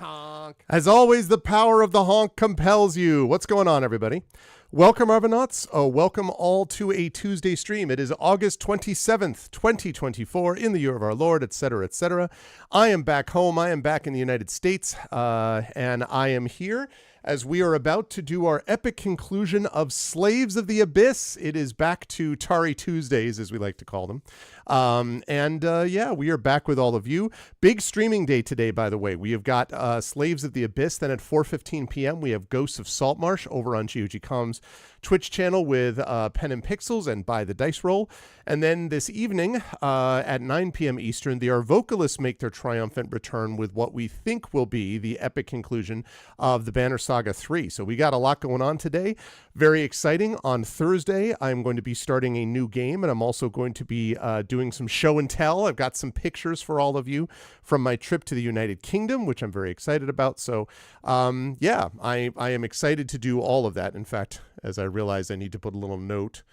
Honk. As always, the power of the honk compels you. What's going on, everybody? Welcome, Arvanauts. Welcome all to a Tuesday stream. It is August 27th, 2024, in the year of our Lord, etc., etc. I am back home. I am back in the United States, and I am here as we are about to do our epic conclusion of Slaves of the Abyss. It is back to Tari Tuesdays, as we like to call them. Yeah, we are back with all of you. Big streaming day today, by the way. We have got Slaves of the Abyss. Then at 4:15 p.m., we have Ghosts of Saltmarsh over on GOG.com's Twitch channel with Pen and Pixels and By the Dice Roll. And then this evening at 9 p.m. Eastern, the Our Vocalists make their triumphant return with what we think will be the epic conclusion of the Banner Saga 3. So we got a lot going on today. Very exciting. On Thursday, I'm going to be starting a new game, and I'm also going to be doing some show and tell. I've got some pictures for all of you from my trip to the United Kingdom, which I'm very excited about. So, yeah, I am excited to do all of that. In fact, as I realize I need to put a little note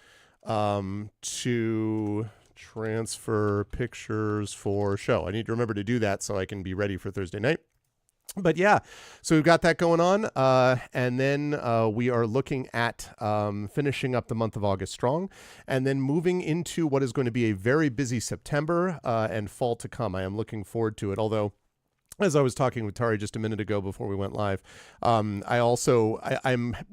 to transfer pictures for show. I need to remember to do that so I can be ready for Thursday night. But yeah, so we've got that going on. And then we are looking at finishing up the month of August strong and then moving into what is going to be a very busy September and fall to come. I am looking forward to it. Although, as I was talking with Tari just a minute ago before we went live, I'm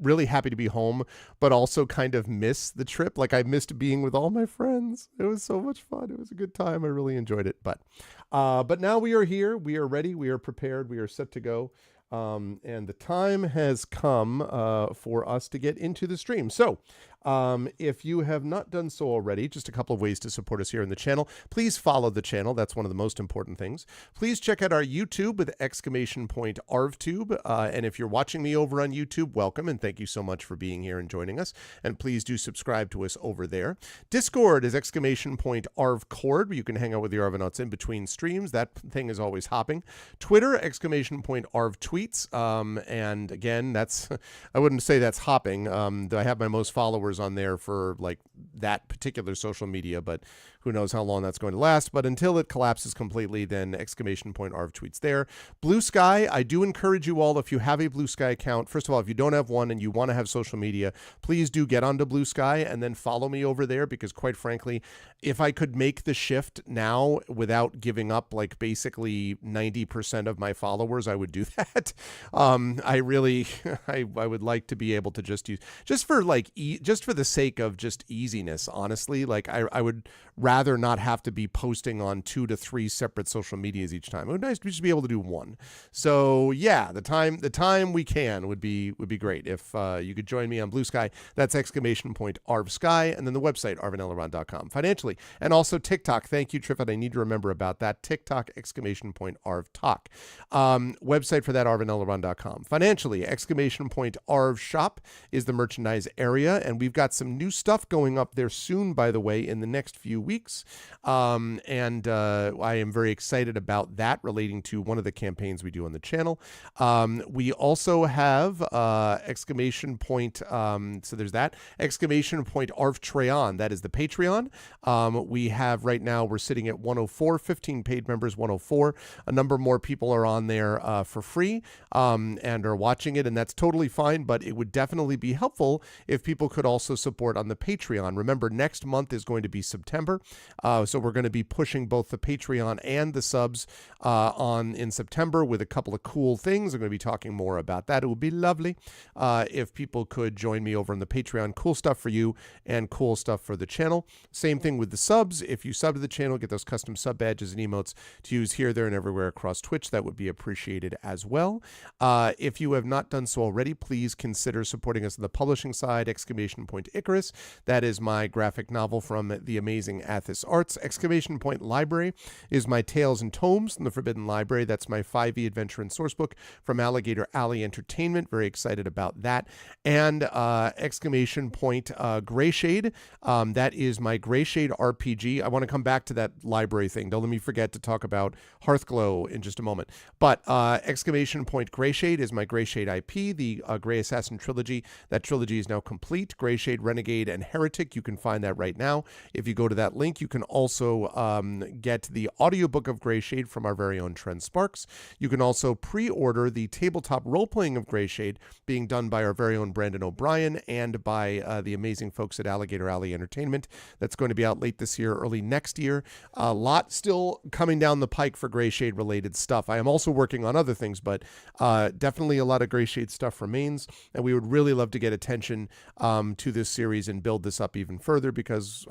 really happy to be home, but also kind of miss the trip. Like, I missed being with all my friends. It was so much fun. It was a good time. I really enjoyed it. But now we are here. We are ready. We are prepared. We are set to go. And the time has come for us to get into the stream. So if you have not done so already, just a couple of ways to support us here in the channel. Please follow the channel. That's one of the most important things. Please check out our YouTube with !ArvTube. And if you're watching me over on YouTube, welcome, and thank you so much for being here and joining us. And please do subscribe to us over there. Discord is !ArvCord, where you can hang out with the Arvanauts in between streams. That thing is always hopping. Twitter, !ArvTweets. And again, that's, I wouldn't say that's hopping. I have my most followers on there for like that particular social media, but who knows how long that's going to last. But until it collapses completely, then !ArvTweets there. Blue Sky, I do encourage you all, if you have a Blue Sky account, first of all, if you don't have one and you want to have social media, please do get onto Blue Sky and then follow me over there, because quite frankly, if I could make the shift now without giving up like basically 90% of my followers, I would do that. I would like to be able to just use, just for the sake of just easiness, honestly, like I would rather not have to be posting on 2 to 3 separate social medias each time. It would be nice to just be able to do one. So yeah, the time we can would be great if you could join me on Blue Sky. That's !ArvSky, and then the website arvanelleron.com. Financially, and also TikTok. Thank you, Triffid. I need to remember about that. TikTok !ArvTalk. Website for that arvanelleron.com. Financially, !ArvShop is the merchandise area, and we've got some new stuff going up there soon, by the way, in the next few weeks. I am very excited about that, relating to one of the campaigns we do on the channel. We also have so there's that !ArvTreon. That is the Patreon. We have right now, we're sitting at 104, 15 paid members, 104. A number more people are on there for free and are watching it, and that's totally fine, but it would definitely be helpful if people could also support on the Patreon. Remember, next month is going to be September, so we're going to be pushing both the Patreon and the subs in September with a couple of cool things. I'm going to be talking more about that. It would be lovely if people could join me over on the Patreon. Cool stuff for you and cool stuff for the channel. Same thing with the subs. If you sub to the channel, get those custom sub badges and emotes to use here, there, and everywhere across Twitch. That would be appreciated as well. If you have not done so already, please consider supporting us on the publishing side. !Icarus. That is my graphic novel from the amazing Athos Arts. Library is my Tales and Tomes from the Forbidden Library. That's my 5e adventure and sourcebook from Alligator Alley Entertainment. Very excited about that. And Greyshade. That is my Greyshade RPG. I want to come back to that library thing. Don't let me forget to talk about Hearthglow in just a moment. But Point Grey Shade is my Grey Shade IP, the Grey Assassin trilogy. That trilogy is now complete. Grey Shade, Renegade, and Heretic. You can find that right now. If you go to that link, you can also get the audiobook of Grey Shade from our very own Trent Sparks. You can also pre-order the tabletop role-playing of Grey Shade being done by our very own Brandon O'Brien and by the amazing folks at Alligator Alley Entertainment. That's going to be out late this year, early next year. A lot still coming down the pike for Grey Shade related stuff. I am also working on other things, but definitely a lot of Grey Shade stuff remains, and we would really love to get attention to this series and build this up even further, because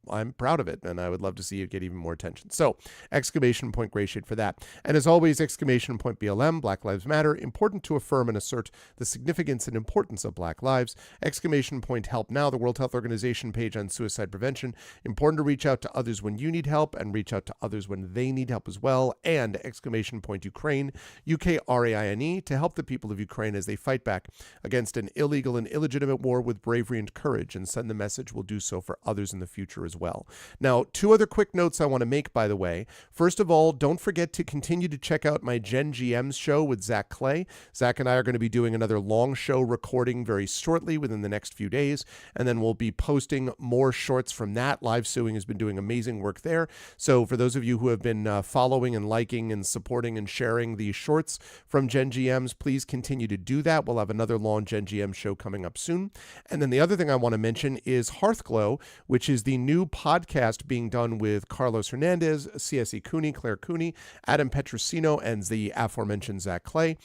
I'm proud of it, and I would love to see it get even more attention. So, exclamation point Grey Shade for that. And as always, exclamation point BLM, Black Lives Matter, important to affirm and assert the significance and importance of Black lives. Exclamation point Help Now, the World Health Organization page on suicide prevention, important to reach out to others when you need help and reach out to others when they need help as well. And exclamation point Ukraine, UKRAINE, to help the people of Ukraine as they fight back against an illegal and illegitimate war with bravery and courage, and send the message we'll do so for others in the future as well. Now, 2 other quick notes I want to make, by the way. First of all, don't forget to continue to check out my Gen GM's show with Zach Clay. Zach and I are going to be doing another long show recording very shortly within the next few days, and then we'll be posting more shorts from that. Live Suing has been doing amazing work there. So for those of you who have been following and liking and supporting and sharing the shorts from Gen GMs, please continue to do that. We'll have another long Gen GM show coming up soon. And then the other thing I want to mention is Hearthglow, which is the new podcast being done with Carlos Hernandez, CSE Cooney, Claire Cooney, Adam Petrosino, and the aforementioned Zach Clay,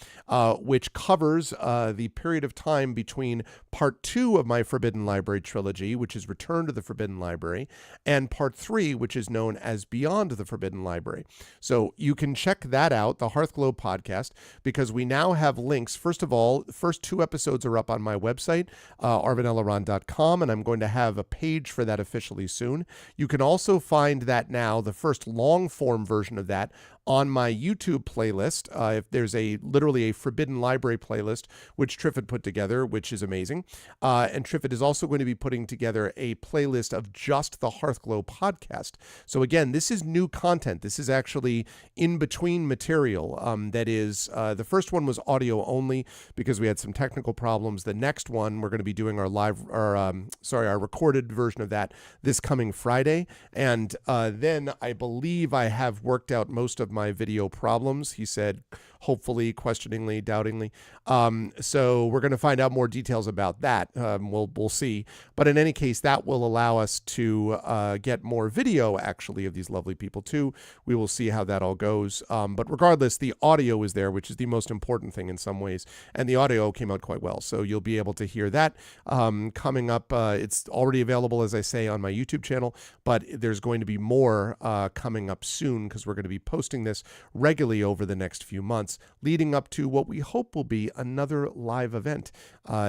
which covers the period of time between part 2 of my Forbidden Library trilogy, which is Return to the Forbidden Library, and part 3, which is known as Beyond the Forbidden Library. So you can check that out, the Hearthglow podcast, because we now have links. First of all, the first 2 episodes are up on my website, arvinelaron.com, and I'm going to have a page for that officially soon. You can also find that now, the first long-form version of that, on my YouTube playlist. If there's literally a Forbidden Library playlist, which Triffid put together, which is amazing. And Triffid is also going to be putting together a playlist of just the Hearthglow podcast. So again, this is new content. This is actually in-between material. That is, the first one was audio only because we had some technical problems. The next one, we're going to be doing our recorded version of that this coming Friday. And then I believe I have worked out most of my video problems, he said, hopefully, questioningly, doubtingly. So we're going to find out more details about that. We'll see. But in any case, that will allow us to get more video, actually, of these lovely people, too. We will see how that all goes. But regardless, the audio is there, which is the most important thing in some ways. And the audio came out quite well. So you'll be able to hear that coming up. It's already available, as I say, on my YouTube channel. But there's going to be more coming up soon, because we're going to be posting this regularly over the next few months, leading up to what we hope will be another live event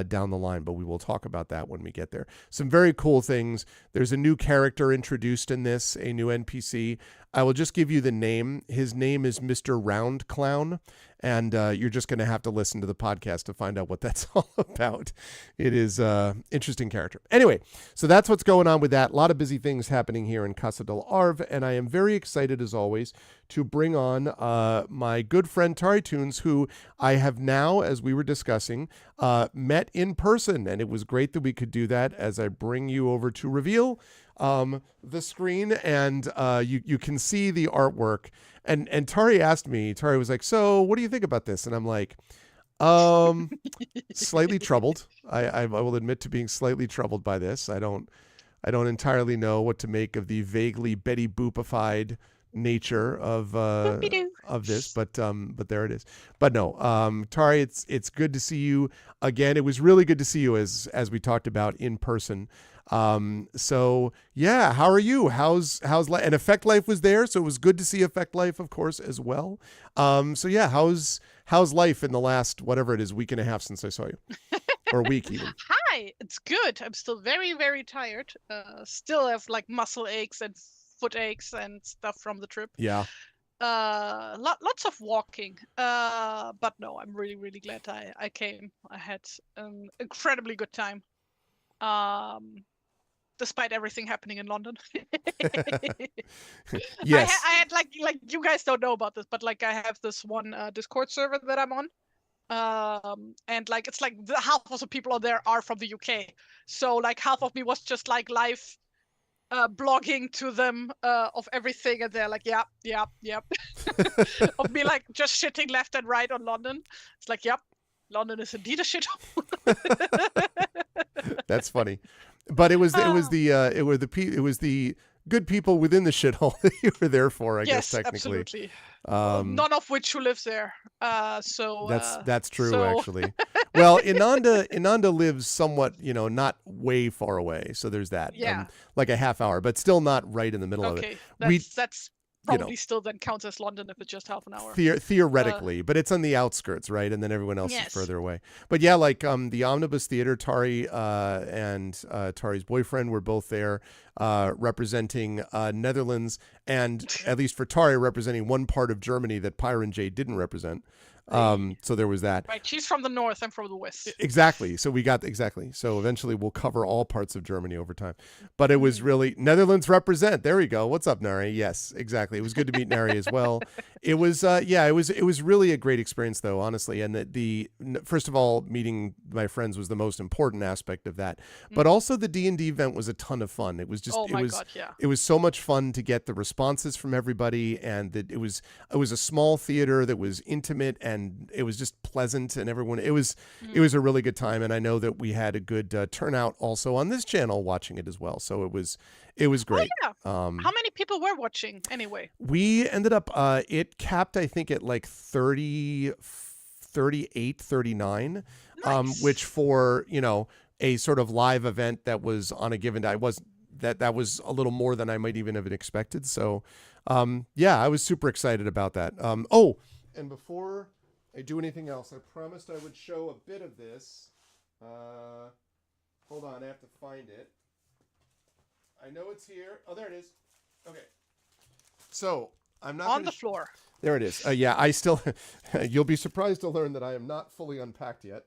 down the line, but we will talk about that when we get there. Some very cool things. There's a new character introduced in this, a new NPC. I will just give you the name. His name is Mr. Round Clown, and you're just going to have to listen to the podcast to find out what that's all about. It is an interesting character. Anyway, so that's what's going on with that. A lot of busy things happening here in Casa del Arv, and I am very excited, as always, to bring on my good friend TariToons, who I have now, as we were discussing, met in person, and it was great that we could do that. As I bring you over to reveal the screen, and you can see the artwork. And Tari asked me, Tari was like, so what do you think about this? And I'm like, slightly troubled. I will admit to being slightly troubled by this. I don't entirely know what to make of the vaguely Betty Boopified nature of this, but there it is. But no, Tari, it's good to see you again. It was really good to see you as we talked about in person. So yeah, how are you? How's life? And Effect Life was there, so it was good to see Effect Life, of course, as well. So yeah, how's life in the last, whatever it is, week and a half since I saw you, or week even? Hi, it's good. I'm still very, very tired. Still have like muscle aches and foot aches and stuff from the trip. Yeah. Lots of walking. But no, I'm really, really glad I came. I had an incredibly good time. despite everything happening in London. Yes. I had like you guys don't know about this, but like I have this one Discord server that I'm on. And like it's like half of the people on there are from the UK, so like half of me was just like live blogging to them of everything, and they're like yep of me like just shitting left and right on London. It's like yep, London is indeed a shithole. That's funny, but it was the good people within the shithole that you were there for, I guess technically. Absolutely. None of which who lives there. So that's true actually. Well, Inanda lives somewhat, not way far away, so there's that. Yeah. Like a half hour, but still not right in the middle of it. That's probably still then counts as London if it's just half an hour. Theoretically, but it's on the outskirts, right? And then everyone else is further away. But yeah, like the Omnibus Theater, Tari and Tari's boyfriend were both there representing Netherlands, and at least for Tari, representing one part of Germany that Pyron J didn't represent. So there was that. Right, she's from the north, I'm from the west. Exactly. So So eventually we'll cover all parts of Germany over time. But it was really Netherlands represent. There we go. What's up, Nari? Yes, exactly. It was good to meet Nari as well. It was it was really a great experience though, honestly. And the first of all, meeting my friends was the most important aspect of that. But also the D&D event was a ton of fun. It was just it was so much fun to get the responses from everybody, and that it was a small theater that was intimate, and it was just pleasant, and everyone it was a really good time. And I know that we had a good turnout also on this channel watching it as well, so it was great. How many people were watching anyway? We ended up it capped I think at like 30, 38, 39. Nice. Which for a sort of live event that was on a given day that was a little more than I might even have expected. So I was super excited about that. And before I do anything else, I promised I would show a bit of this. Hold on, I have to find it. I know it's here. Oh, there it is. Okay. So I'm not on the floor. There it is. I still. You'll be surprised to learn that I am not fully unpacked yet.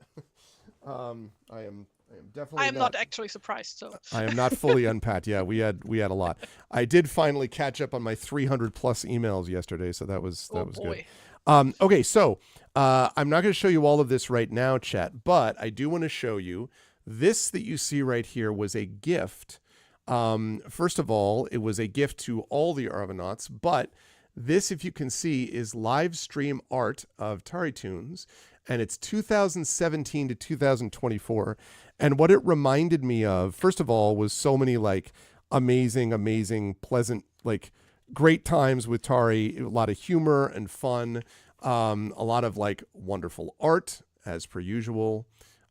I am definitely. I am not actually surprised. So I am not fully unpacked. Yeah, we had a lot. I did finally catch up on my 300 plus emails yesterday, so that was good. Okay, so I'm not going to show you all of this right now, chat, but I do want to show you this that you see right here was a gift. First of all, it was a gift to all the Arvanauts, but this, if you can see, is live stream art of TariToons, and it's 2017 to 2024. And what it reminded me of, first of all, was so many like amazing, pleasant, like great times with Tari, a lot of humor and fun, a lot of like wonderful art as per usual.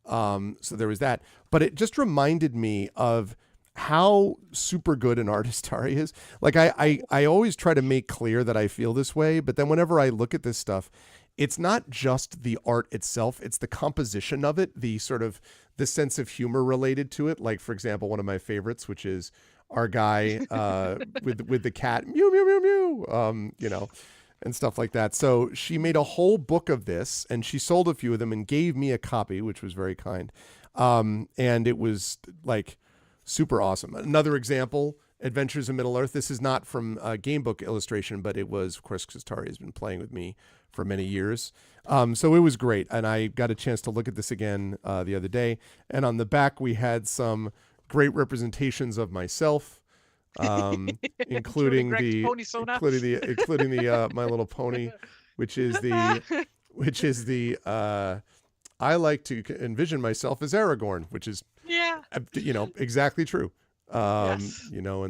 So there was that, but it just reminded me of how super good an artist Tari is. Like I always try to make clear that I feel this way, but then whenever I look at this stuff, it's not just the art itself, it's the composition of it, the sort of the sense of humor related to it. Like, for example, one of my favorites, which is our guy with the cat, mew, mew, mew, mew, and stuff like that. So she made a whole book of this, and she sold a few of them and gave me a copy, which was very kind. And it was like super awesome. Another example, Adventures in Middle-earth. This is not from Gamebook illustration, but it was, of course, because Tari has been playing with me for many years. So it was great. And I got a chance to look at this again the other day. And on the back, we had some great representations of myself, including the My Little Pony, which is the I like to envision myself as Aragorn, which is exactly true. And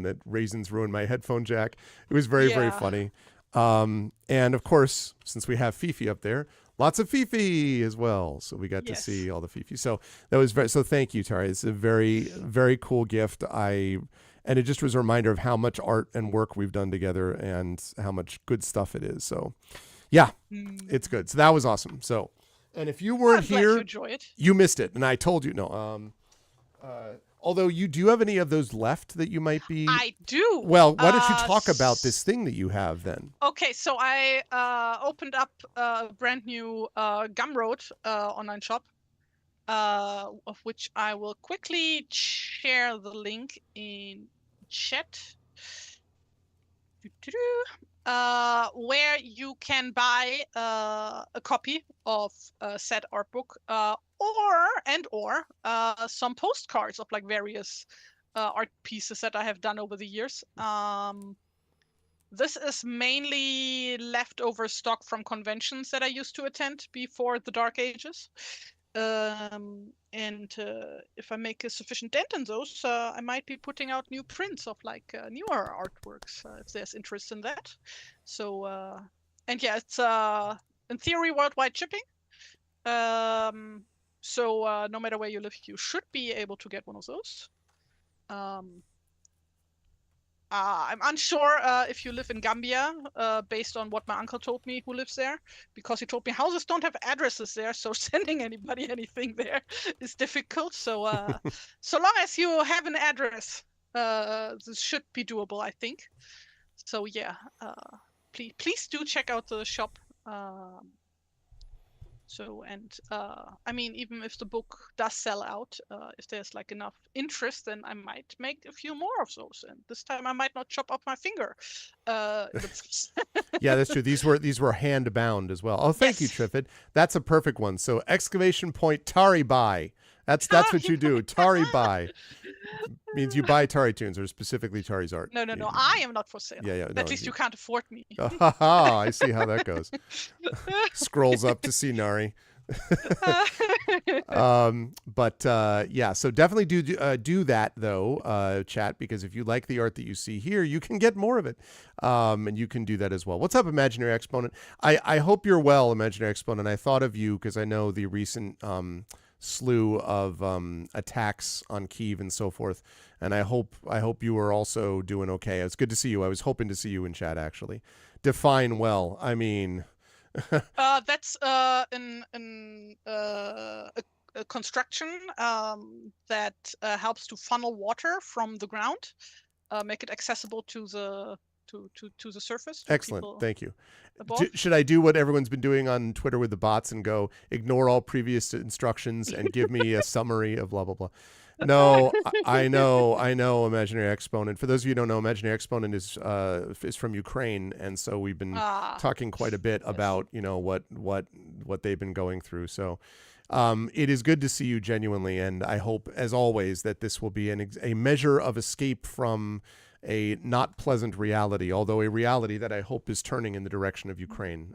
that raisins ruined my headphone jack. It was very funny. And of course, since we have Fifi up there, lots of Fifi as well. So we got to see all the Fifi. So that was so thank you, Tari. It's a very, very cool gift. And it just was a reminder of how much art and work we've done together and how much good stuff it is. So yeah, it's good. So that was awesome. So, and if you weren't here, you missed it. And I told you, although you do have any of those left that you might be. I do. Well, why don't you talk about this thing that you have then? Okay, so I opened up a brand new Gumroad online shop. of which I will quickly share the link in chat. Where you can buy a copy of said art book, or some postcards of like various art pieces that I have done over the years. This is mainly leftover stock from conventions that I used to attend before the Dark Ages. And if I make a sufficient dent in those, I might be putting out new prints of like newer artworks if there's interest in that. So, and yeah, it's in theory worldwide shipping. So no matter where you live, you should be able to get one of those. I'm unsure if you live in Gambia, based on what my uncle told me who lives there, because he told me houses don't have addresses there, so sending anybody anything there is difficult. So so long as you have an address, this should be doable, I think. So yeah, please do check out the shop. So, and I mean, even if the book does sell out, if there's like enough interest, then I might make a few more of those. And this time I might not chop off my finger. Yeah, that's true. These were hand bound as well. Oh, thank you, Triffid. That's a perfect one. So exclamation point Tari buy. That's what you do. Tari buy means you buy TariToons, or specifically Tari's art. No. I am not for sale. Yeah. At least you can't afford me. I see how that goes. Scrolls up to see Nari. Yeah, so definitely do that though, chat, because if you like the art that you see here, you can get more of it, and you can do that as well. What's up, Imaginary Exponent? I hope you're well, Imaginary Exponent. I thought of you because I know the recent slew of attacks on Kyiv and so forth, and I hope you are also doing okay. It's good to see you. I was hoping to see you in chat, actually. Define well. I mean, that's a construction that helps to funnel water from the ground, make it accessible to the surface. Excellent. Thank you. Should I do what everyone's been doing on Twitter with the bots and go ignore all previous instructions and give me a summary of blah, blah, blah? No, I know, Imaginary Exponent. For those of you who don't know, Imaginary Exponent is from Ukraine, and so we've been talking quite a bit about what they've been going through. So it is good to see you genuinely, and I hope, as always, that this will be a measure of escape from a not pleasant reality, although a reality that I hope is turning in the direction of Ukraine.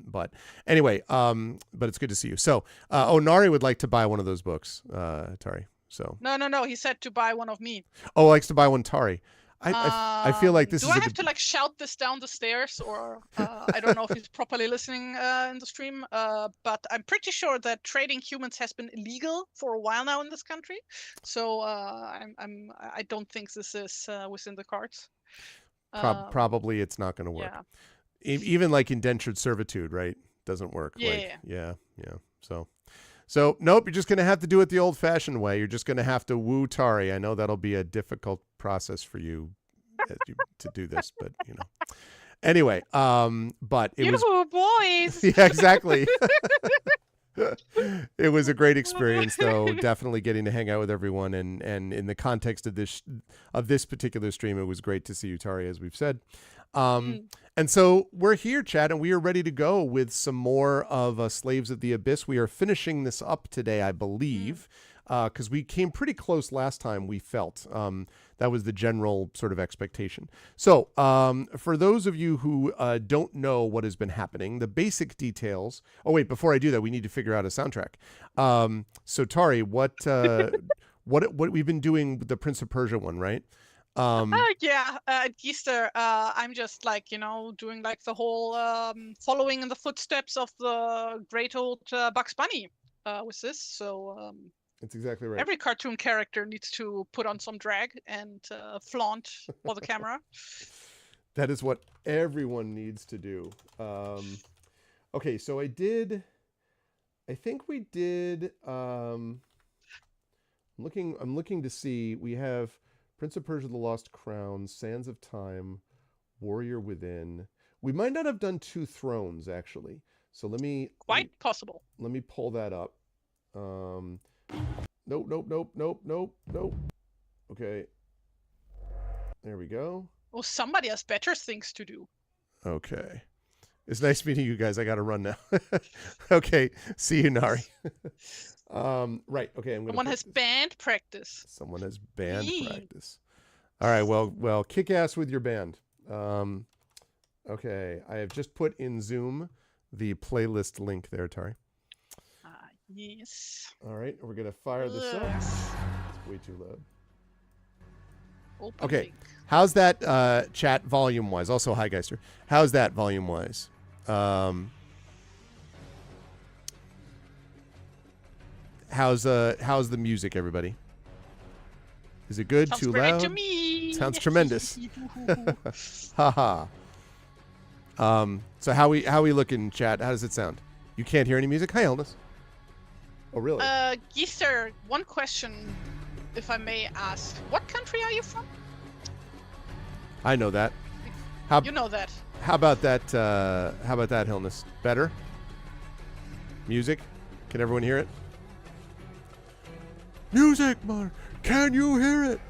But anyway, but it's good to see you. So, Nari would like to buy one of those books, Tari. So no. He said to buy one of me. Oh, likes to buy one, Tari. I feel like this is. Do I have to like shout this down the stairs, or I don't know if he's properly listening in the stream. But I'm pretty sure that trading humans has been illegal for a while now in this country. So I don't think this is within the cards. Probably it's not going to work. Yeah. Even like indentured servitude, right? Doesn't work. Yeah. So nope, you're just going to have to do it the old-fashioned way. You're just going to have to woo Tari. I know that'll be a difficult process for you to do this, but Anyway, but it was boys. Yeah, exactly. It was a great experience, though. Definitely getting to hang out with everyone, and in the context of this particular stream, it was great to see you, Tari, as we've said. And so we're here, Chad, and we are ready to go with some more of Slaves of the Abyss. We are finishing this up today, I believe, because we came pretty close last time, we felt. That was the general sort of expectation. So for those of you who don't know what has been happening, the basic details... Oh, wait, before I do that, we need to figure out a soundtrack. So, Tari, what we've been doing with the Prince of Persia one, right? At Easter, I'm just like, doing like the whole following in the footsteps of the great old Bugs Bunny with this. So that's exactly right. Every cartoon character needs to put on some drag and flaunt for the camera. That is what everyone needs to do. Okay, so I think we did. I'm looking to see. We have Prince of Persia: The Lost Crown, Sands of Time, Warrior Within. We might not have done Two Thrones, actually. So let me... Quite possible. Let me pull that up. Nope, nope, nope, nope, nope, nope. Okay. There we go. Oh, somebody has better things to do. Okay. It's nice meeting you guys. I got to run now. Okay. See you, Nari. Right. Okay. I'm gonna. Someone has band practice. Someone has band Yee. practice. All right. Well. Kick ass with your band. Okay. I have just put in Zoom the playlist link there, Tari. Yes. All right. We're gonna fire this up. It's way too loud. Open Okay. link. How's that chat volume wise? Also, hi Geister. How's that volume wise? How's the music, everybody? Is it good? Sounds Too great loud? to me. Sounds tremendous. Haha. So how we looking, chat? How does it sound? You can't hear any music? Hi, Elness. Oh, really? Gister, one question, if I may ask. What country are you from? I know that. You know that. How about that? How about that, Hillness? Better? Music? Can everyone hear it? Music, Mark. Can you hear it?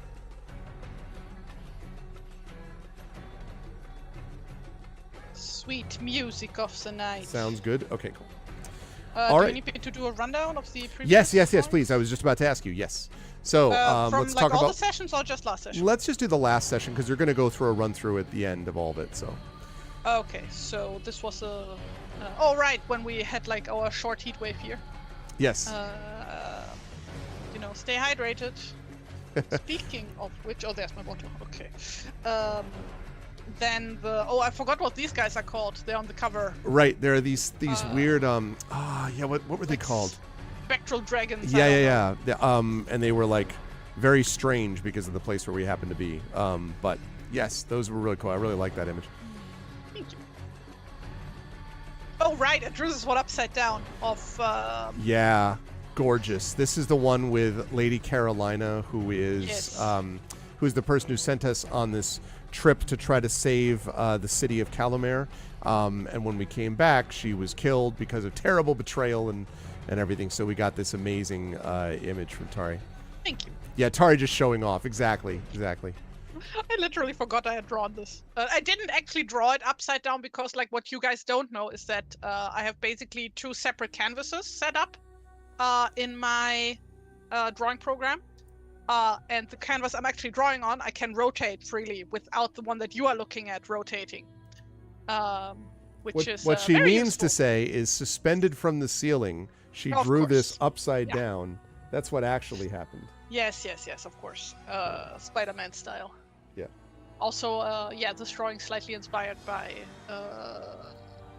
Sweet music of the night. Sounds good. Okay, cool. Do you need me to do a rundown of the previous? Yes, songs? please. I was just about to ask you. Yes. So from let's like talk all about. the sessions or just last session? Let's just do the last session because you're going to go through a run through at the end of all of it. So. Okay, so this was a. Oh right, when we had like our short heat wave here. Yes. Stay hydrated. Speaking of which, oh, there's my water. Okay. Then I forgot what these guys are called. They're on the cover. Right, there are these weird what were they called? Spectral dragons. Yeah. And they were like very strange because of the place where we happened to be. But yes, those were really cool. I really like that image. Thank you. Oh right, and this is what upside down of. Yeah, gorgeous. This is the one with Lady Carolina, who is Yes. who's the person who sent us on this trip to try to save the city of Calumet. And when we came back, she was killed because of terrible betrayal and everything. So we got this amazing image from Tari. Thank you. Yeah, Tari just showing off. Exactly. I literally forgot I had drawn this. I didn't actually draw it upside down because, like, what you guys don't know is that I have basically two separate canvases set up in my drawing program. And the canvas I'm actually drawing on, I can rotate freely without the one that you are looking at rotating. What she very means useful. to say is suspended from the ceiling. She Of drew course. this upside Yeah. down. That's what actually happened. Yes, of course. Spider-Man style. Yeah. Also, this drawing slightly inspired by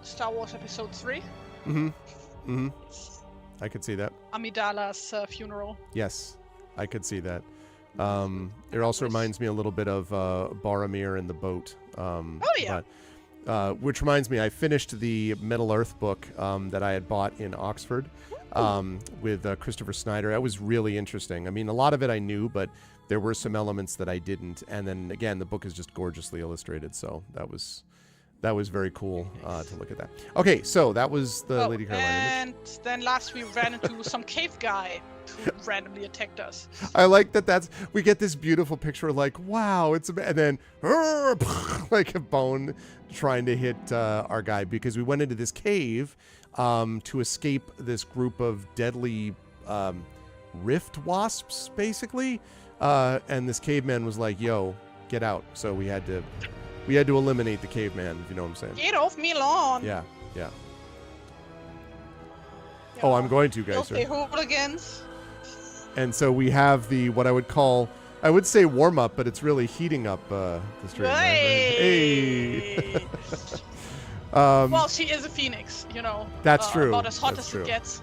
Star Wars Episode 3. I could see that. Amidala's funeral. Yes, I could see that. It also reminds me a little bit of Boromir and the boat. Which reminds me, I finished the Middle Earth book that I had bought in Oxford with Christopher Snyder. That was really interesting. I mean, a lot of it I knew, but there were some elements that I didn't. And then again, the book is just gorgeously illustrated, so that was very cool to look at that. Okay, so that was the Lady Carolina image. And then last we ran into some cave guy who randomly attacked us. I like that. We get this beautiful picture, like wow, and then like a bone trying to hit our guy because we went into this cave to escape this group of deadly rift wasps, basically. And this caveman was like, "Yo, get out!" So we had to eliminate the caveman. If you know what I'm saying? Get off me lawn! Yeah. Oh, I'm going to, guys. Filthy hooligans. And so we have what I would say warm up, but it's really heating up the stream. Hey! Well, she is a phoenix, you know. That's true. About as hot That's as true. it gets.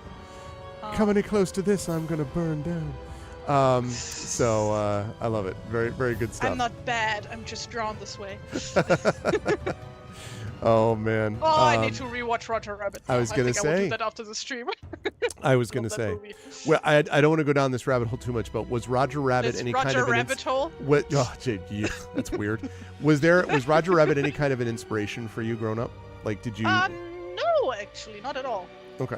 Come any close to this, I'm gonna burn down. So I love it. Very, very good stuff. I'm not bad. I'm just drawn this way. Oh man. I need to rewatch Roger Rabbit. I was gonna I will say. do that after the stream. I was gonna Love that say. movie. Well, I don't want to go down this rabbit hole too much, but was Roger Rabbit This any Roger kind of Rabbit hole? What? Oh, gee, that's weird. Was Roger Rabbit any kind of an inspiration for you growing up? Like, did you? No, actually, not at all. Okay.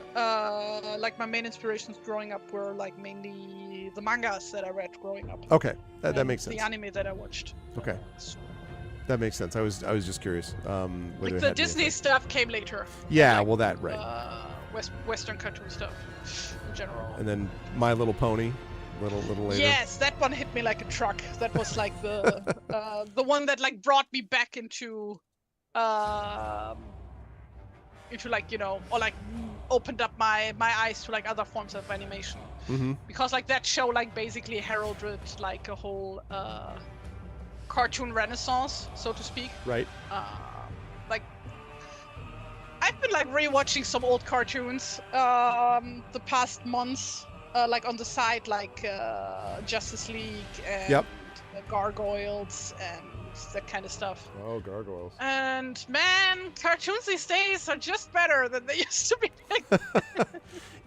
Like my main inspirations growing up were like mainly the mangas that I read growing up. Okay, that makes sense. The anime that I watched. Okay. That makes sense. I was just curious. Like the Disney stuff came later. Yeah, like, well, that right. Western cartoon stuff in general. And then My Little Pony, little later. Yes, that one hit me like a truck. That was like the one that like brought me back into like, you know, or like opened up my eyes to like other forms of animation. Mm-hmm. Because like that show like basically heralded like a whole cartoon renaissance, so to speak. Right. Like I've been like rewatching some old cartoons the past months, like on the side, like Justice League and Gargoyles and that kind of stuff. Oh, Gargoyles. And man, cartoons these days are just better than they used to be.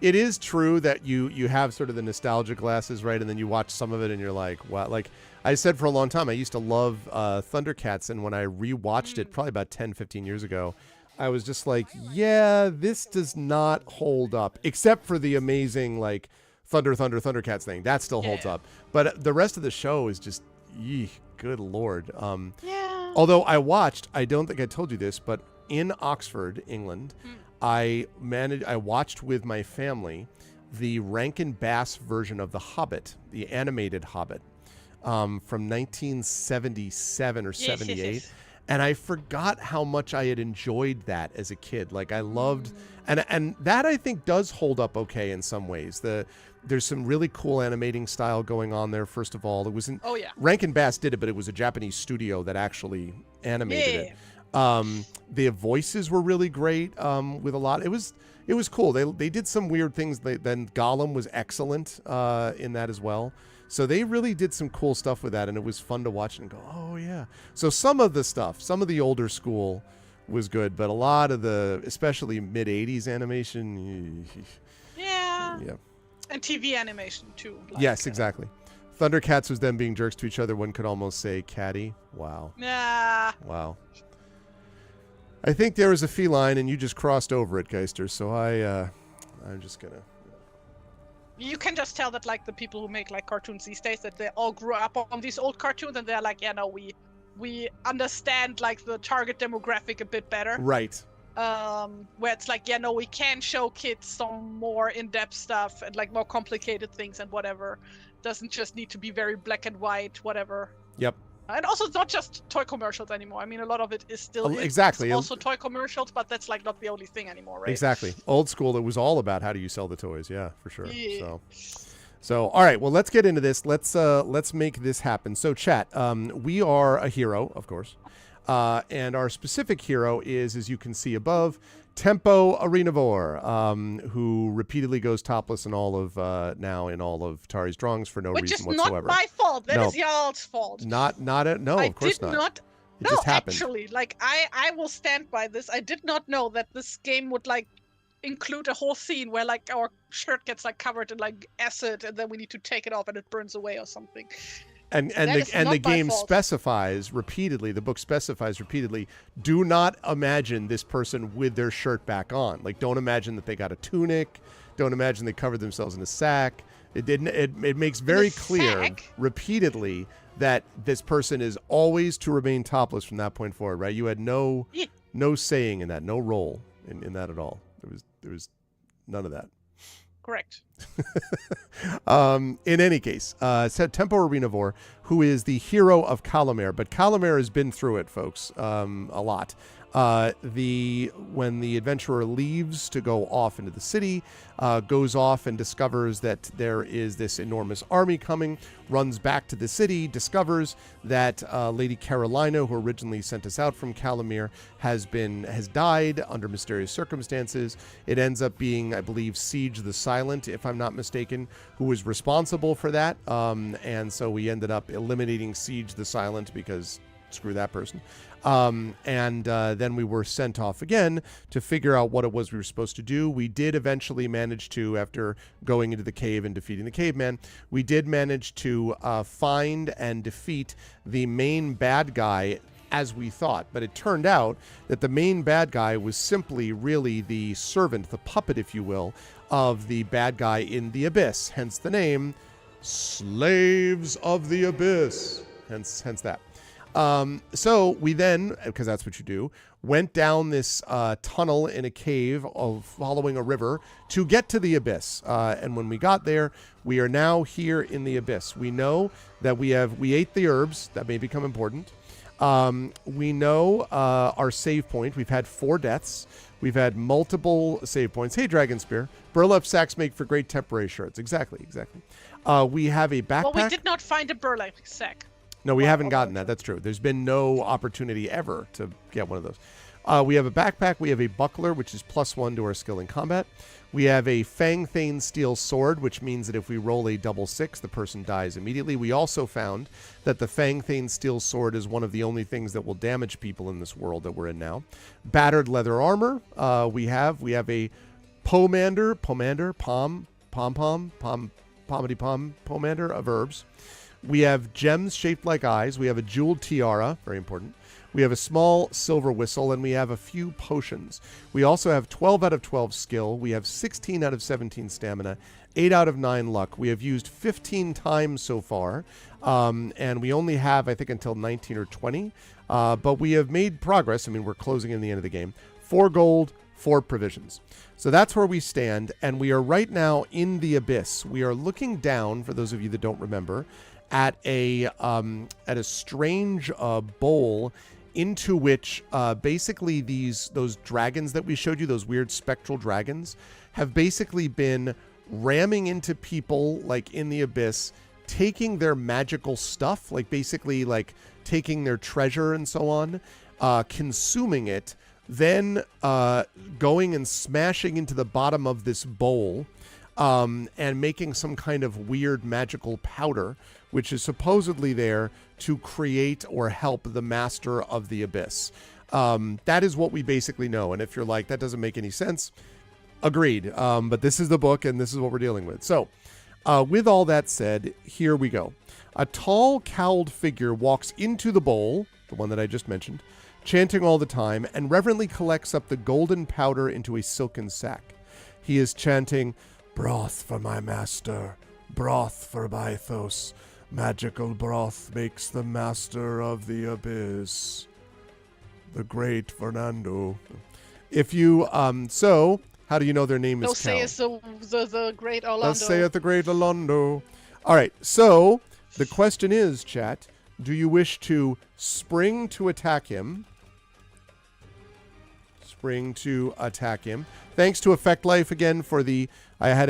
It is true that you have sort of the nostalgia glasses, right? And then you watch some of it and you're like, wow. Like I said for a long time, I used to love Thundercats. And when I rewatched it probably about 10, 15 years ago, I was just like, yeah, this does not hold up, except for the amazing like Thundercats thing. That still holds up. But the rest of the show is just, good Lord. Although I don't think I told you this, but in Oxford, England, I watched with my family the Rankin Bass version of The Hobbit, the animated Hobbit, from 1977 or 78. Yes. And I forgot how much I had enjoyed that as a kid. Like I loved, and that I think does hold up okay in some ways. There's some really cool animating style going on there. First of all, it wasn't. Oh yeah. Rankin Bass did it, but it was a Japanese studio that actually animated it. The voices were really great. With a lot, it was cool. They did some weird things. Then Gollum was excellent in that as well. So they really did some cool stuff with that, and it was fun to watch and go, oh yeah. So some of the older school was good, but a lot of especially mid 80s animation. Yeah. And TV animation too. Like, yes, exactly. Thundercats was them being jerks to each other. One could almost say catty. Wow. Yeah. Wow. I think there was a feline, and you just crossed over it, Geister. So I'm just gonna. You can just tell that like the people who make like cartoons these days, that they all grew up on these old cartoons, and they're like, yeah, no, we understand like the target demographic a bit better. Right. Where it's like, yeah, no, we can show kids some more in-depth stuff and like more complicated things and whatever. Doesn't just need to be very black and white, whatever. Yep. And also, it's not just toy commercials anymore. I mean, a lot of it is still exactly also toy commercials, but that's like not the only thing anymore, right? Exactly. Old school, it was all about how do you sell the toys. Yeah, for sure. Yeah. So all right. Well, let's get into this. Let's make this happen. So, chat. We are a hero, of course, and our specific hero is, as you can see above, Tempo Arenavore, who repeatedly goes topless in all of Tari's drawings for no reason whatsoever. Which is not my fault. That is y'all's fault. No, of course not. It just happened. Actually, like I will stand by this. I did not know that this game would like include a whole scene where like our shirt gets like covered in like acid, and then we need to take it off and it burns away or something. And the game specifies repeatedly, the book specifies repeatedly, do not imagine this person with their shirt back on. Like, don't imagine that they got a tunic. Don't imagine they covered themselves in a sack. It makes very clear repeatedly that this person is always to remain topless from that point forward, right? You had no saying in that, no role in that at all. There was none of that. Correct. In any case, said Tempo Arenavore, who is the hero of Calamare, but Calamare has been through it, folks, a lot. When the adventurer leaves to go off into the city, goes off and discovers that there is this enormous army coming, runs back to the city, discovers that Lady Carolina, who originally sent us out from Calamere, has died under mysterious circumstances. It ends up being, I believe, Siege the Silent, if I'm not mistaken, who was responsible for that. And so we ended up eliminating Siege the Silent because screw that person. Then we were sent off again to figure out what it was we were supposed to do. We did eventually manage to, after going into the cave and defeating the caveman, we did manage to find and defeat the main bad guy as we thought. But it turned out that the main bad guy was simply really the servant, the puppet, if you will, of the bad guy in the Abyss. Hence the name, Slaves of the Abyss. Hence that. So we then, because that's what you do, went down this tunnel in a cave following a river to get to the Abyss. And when we got there, we are now here in the Abyss. We know that we ate the herbs. That may become important. We know our save point. We've had 4 deaths. We've had multiple save points. Hey, Dragon Spear. Burlap sacks make for great temporary shirts. Exactly. We have a backpack. Well, we did not find a burlap sack. No, we haven't gotten that. That's true. There's been no opportunity ever to get one of those. We have a backpack. We have a buckler, which is +1 to our skill in combat. We have a Fang Thane steel sword, which means that if we roll a double 6, the person dies immediately. We also found that the Fang Thane steel sword is one of the only things that will damage people in this world that we're in now. Battered leather armor. We have a pomander of herbs. We have gems shaped like eyes. We have a jeweled tiara, very important. We have a small silver whistle, and we have a few potions. We also have 12 out of 12 skill. We have 16 out of 17 stamina, 8 out of 9 luck. We have used 15 times so far, and we only have, I think, until 19 or 20. But we have made progress. I mean, we're closing in the end of the game. 4 gold, 4 provisions. So that's where we stand, and we are right now in the Abyss. We are looking down, for those of you that don't remember, at a strange bowl into which basically those dragons that we showed you, those weird spectral dragons, have basically been ramming into people like in the Abyss, taking their magical stuff, like basically like taking their treasure and so on, consuming it, then going and smashing into the bottom of this bowl and making some kind of weird magical powder, which is supposedly there to create or help the master of the Abyss. That is what we basically know. And if you're like, that doesn't make any sense, agreed. But this is the book, and this is what we're dealing with. So with all that said, here we go. A tall, cowled figure walks into the bowl, the one that I just mentioned, chanting all the time, and reverently collects up the golden powder into a silken sack. He is chanting, "Broth for my master, broth for Bythos. Magical broth makes the master of the Abyss, the great Fernando." If you, so, how do you know their name is Cal? Say it's the great Orlando. Let's say it, the great Orlando. All right, so the question is, chat, do you wish to spring to attack him? Spring to attack him. Thanks to Effect Life again for the, I had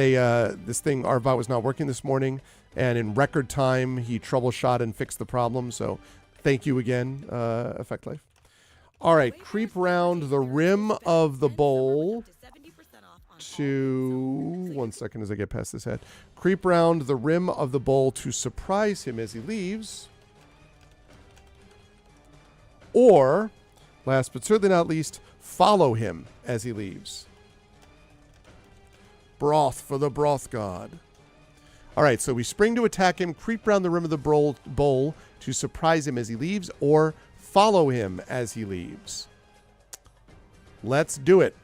this thing, Arbot was not working this morning, and in record time, he troubleshot and fixed the problem. So thank you again, Effect Life. All right, creep round the rim of the bowl to... One second as I get past this head. Creep round the rim of the bowl to surprise him as he leaves. Or, last but certainly not least, follow him as he leaves. Broth for the broth god. All right, so we spring to attack him, creep around the rim of the bowl to surprise him as he leaves, or follow him as he leaves. Let's do it.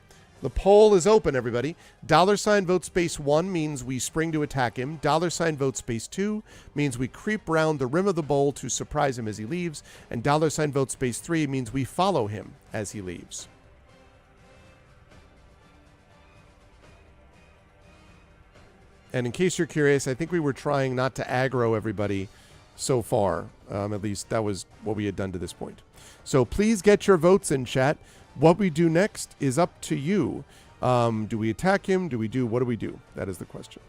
The poll is open, everybody. $ vote space 1 means we spring to attack him. $ vote space 2 means we creep around the rim of the bowl to surprise him as he leaves. And $ vote space 3 means we follow him as he leaves. And in case you're curious, I think we were trying not to aggro everybody so far. At least that was what we had done to this point. So please get your votes in, chat. What we do next is up to you. Do we attack him? What do we do? That is the question.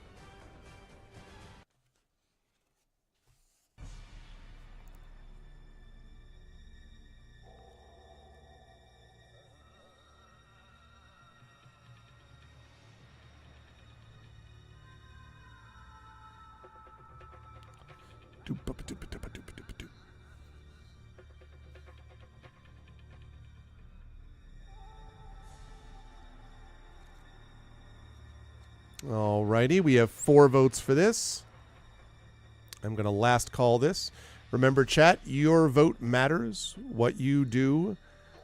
Alrighty, we have 4 votes for this. I'm going to last call this. Remember, chat, your vote matters. What you do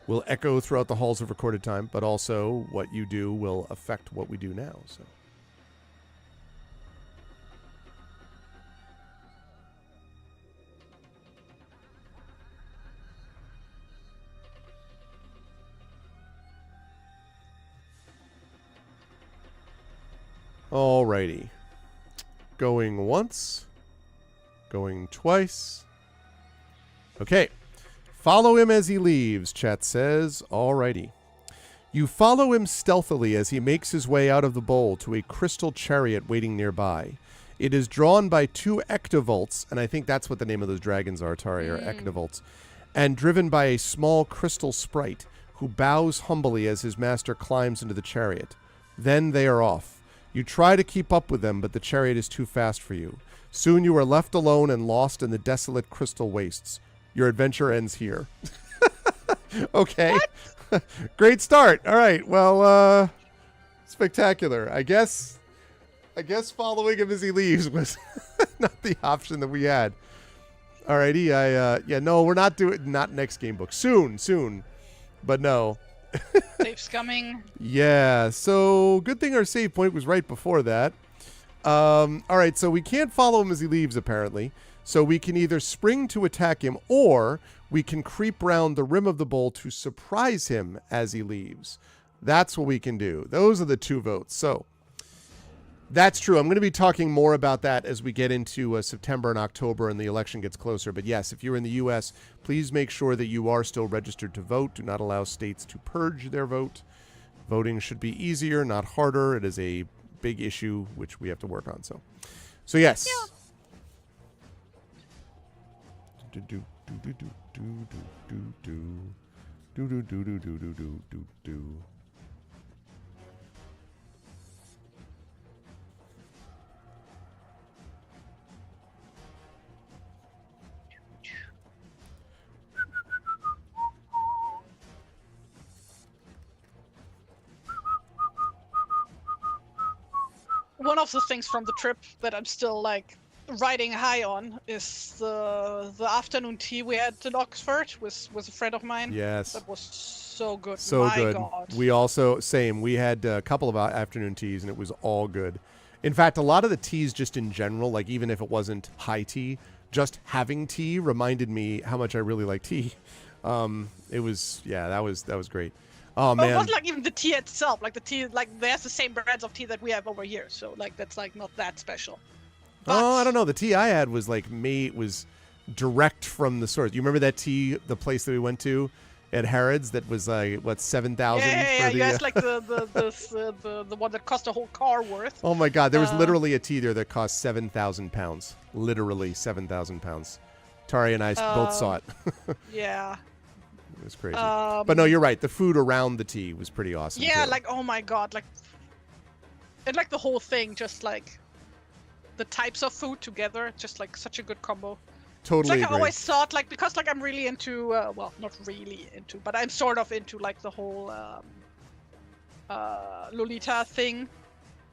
will echo throughout the halls of recorded time, but also what you do will affect what we do now. So. Alrighty. Going once. Going twice. Okay. Follow him as he leaves, chat says. Alrighty. You follow him stealthily as he makes his way out of the bowl to a crystal chariot waiting nearby. It is drawn by 2 ectovolts, and I think that's what the name of those dragons are, Tari, are ectovolts, and driven by a small crystal sprite who bows humbly as his master climbs into the chariot. Then they are off. You try to keep up with them, but the chariot is too fast for you. Soon you are left alone and lost in the desolate crystal wastes. Your adventure ends here. Okay. Great start. All right. Well, spectacular. I guess following him as he leaves was not the option that we had. Alrighty. Yeah, no, we're not next game book. Soon. But no. Save's coming. Yeah, so good thing our save point was right before that. All right, so we can't follow him as he leaves, apparently. So we can either spring to attack him, or we can creep round the rim of the bowl to surprise him as he leaves. That's what we can do. Those are the 2 votes. So that's true. I'm going to be talking more about that as we get into September and October and the election gets closer. But yes, if you're in the U.S., please make sure that you are still registered to vote. Do not allow states to purge their vote. Voting should be easier, not harder. It is a big issue which we have to work on. So yes. Yeah. One of the things from the trip that I'm still like riding high on is the afternoon tea we had in Oxford with a friend of mine. Yes. That was so good. So My good. God. We also, same, we had a couple of afternoon teas and it was all good. In fact, a lot of the teas just in general, like even if it wasn't high tea, just having tea reminded me how much I really like tea. It was, yeah, that was great. Oh man! It wasn't like even the tea itself. Like the tea, like there's the same brands of tea that we have over here. So like that's like not that special. But I don't know. The tea I had was like was direct from the source. You remember that tea, the place that we went to at Harrods that was like what 7,000? Yeah. Yes, like the one that cost a whole car worth. Oh my God! There was literally a tea there that cost 7,000 pounds. Literally 7,000 pounds. Tari and I both saw it. Yeah. It was crazy. But no, you're right. The food around the tea was pretty awesome. Yeah, too. like oh my God, like and like the whole thing, just like the types of food together, just like such a good combo. Totally. It's like agree. I always thought, like because like I'm really into, well, not really into, but I'm sort of into like the whole Lolita thing.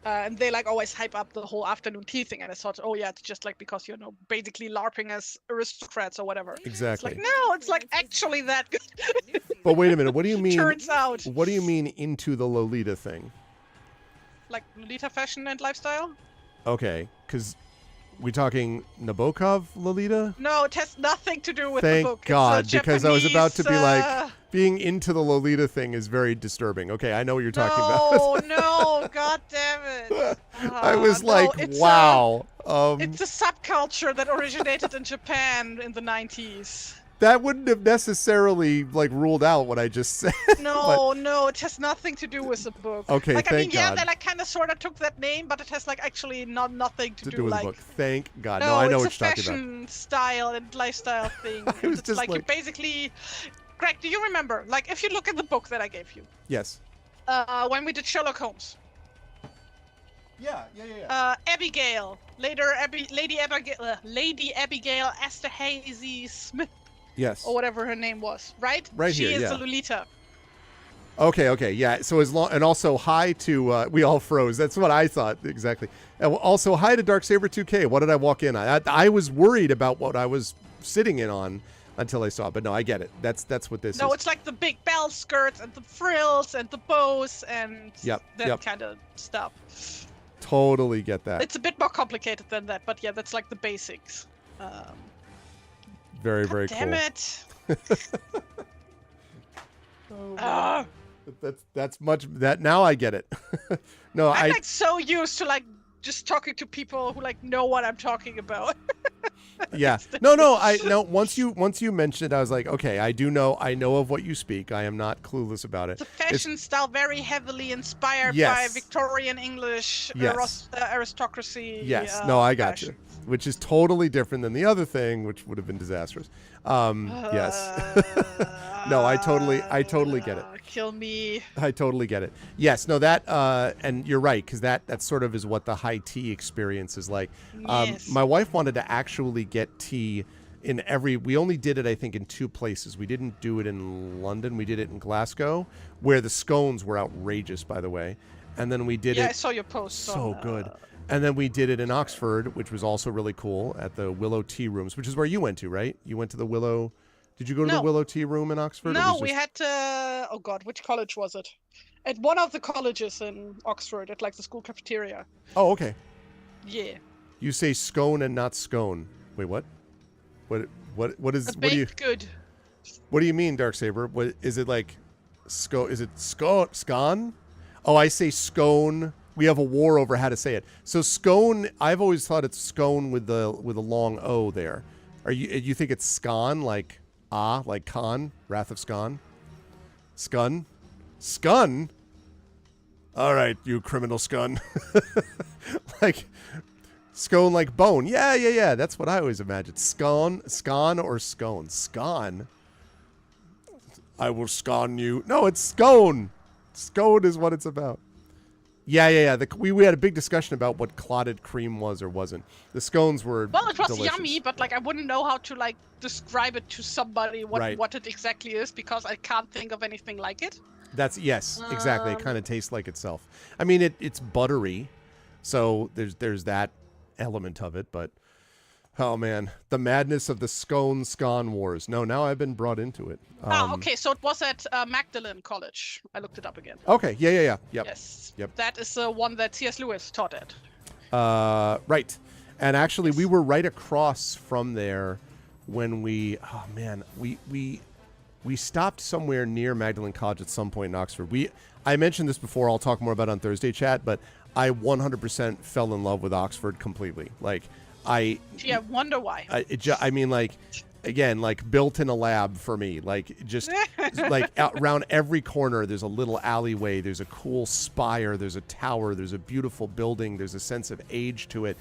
And they like always hype up the whole afternoon tea thing, and I thought, oh yeah, it's just like because basically LARPing as aristocrats or whatever. Exactly. It's like no, it's like actually that good. But wait a minute, what do you mean? Turns out. What do you mean into the Lolita thing? Like Lolita fashion and lifestyle? Okay, because we talking Nabokov Lolita? No, it has nothing to do with Thank the book. God, it's a because I was about to be like, Japanese, being into the Lolita thing is very disturbing. Okay, I know what you're talking about. No, God damn it. I was no, like, it's wow. it's a subculture that originated in Japan in the 90s. That wouldn't have necessarily like ruled out what I just said. No, it has nothing to do with the book. Okay, like, thank God. they like kind of sort of took that name, but it has like actually nothing to do with like. the book. Thank God. No, I know what you're talking it's a fashion style and lifestyle thing. I was it's just like you like- basically. Greg, do you remember? Like, if you look at the book that I gave you. Yes. When we did Sherlock Holmes. Yeah. Abigail. Later, Lady Abigail Esterhazy Smith. Yes. Or whatever her name was, right? Right she here, is yeah. the Lolita. Okay, yeah. So as long, and also hi to we all froze. That's what I thought exactly. And also hi to Darksaber 2K. What did I walk in on? I was worried about what I was sitting in on until I saw it. But no, I get it. That's what this is. No, it's like the big bell skirts and the frills and the bows and that kind of stuff. Totally get that. It's a bit more complicated than that, but yeah, that's like the basics. Very, very cool. Damn it. That's much that now I get it. No, I'm like so used to like just talking to people who like know what I'm talking about. Yeah. No. Once you mentioned it, I was like, okay, I know of what you speak. I am not clueless about it. It's a fashion style very heavily inspired by Victorian English aristocracy. Yes. No, I got you. Which is totally different than the other thing, which would have been disastrous. Yes. No, I totally get it. Kill me. I totally get it. Yes, no, that, and you're right, because that sort of is what the high tea experience is like. Yes. My wife wanted to actually get tea in we only did it, I think, in 2 places. We didn't do it in London. We did it in Glasgow, where the scones were outrageous, by the way. And then we did it. Yeah, I saw your post. So good. And then we did it in Oxford, which was also really cool, at the Willow Tea Rooms, which is where you went to, right? You went to the Willow. Did you go to the Willow Tea Room in Oxford? No, we had oh god, which college was it? At one of the colleges in Oxford, at like the school cafeteria. Oh, okay. Yeah. You say scone and not scone. Wait, what? What is a what do you good? What do you mean, Darksaber? What is it like? Is it scone? Oh, I say scone. We have a war over how to say it. So scone, I've always thought it's scone with a long O there. You think it's scone like like Khan, Wrath of Scon? Scun? Scun? All right, you criminal scun. Like scone like bone. Yeah. That's what I always imagined. Scone or scone? Scone. I will scone you. No, it's scone. Scone is what it's about. Yeah. We had a big discussion about what clotted cream was or wasn't. The scones were it was delicious. yummy, but like I wouldn't know how to like describe it to somebody what it exactly is because I can't think of anything like it. Yes, exactly. It kind of tastes like itself. I mean, it's buttery, so there's that element of it. But oh man, the madness of the scone wars. No, now I've been brought into it. Okay, so it was at Magdalen College. I looked it up again. Okay, yeah. Yep. Yes. Yep. That is the one that C.S. Lewis taught at. Right. And actually, we were right across from there when we stopped somewhere near Magdalen College at some point in Oxford. I mentioned this before. I'll talk more about it on Thursday chat, but I 100% fell in love with Oxford completely. Like I wonder why. I mean, like, again, like built in a lab for me. Like just like around every corner, there's a little alleyway. There's a cool spire. There's a tower. There's a beautiful building. There's a sense of age to it.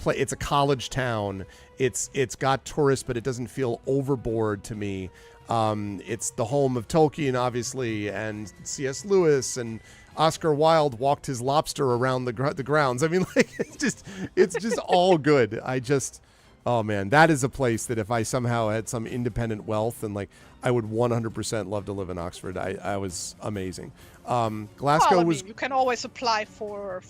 It's a college town. It's got tourists, but it doesn't feel overboard to me. It's the home of Tolkien, obviously, and C.S. Lewis, and Oscar Wilde walked his lobster around the grounds. I mean, like, it's just all good. Oh man, that is a place that if I somehow had some independent wealth and like, I would 100% love to live in Oxford. I was amazing. Glasgow was. You can always apply for.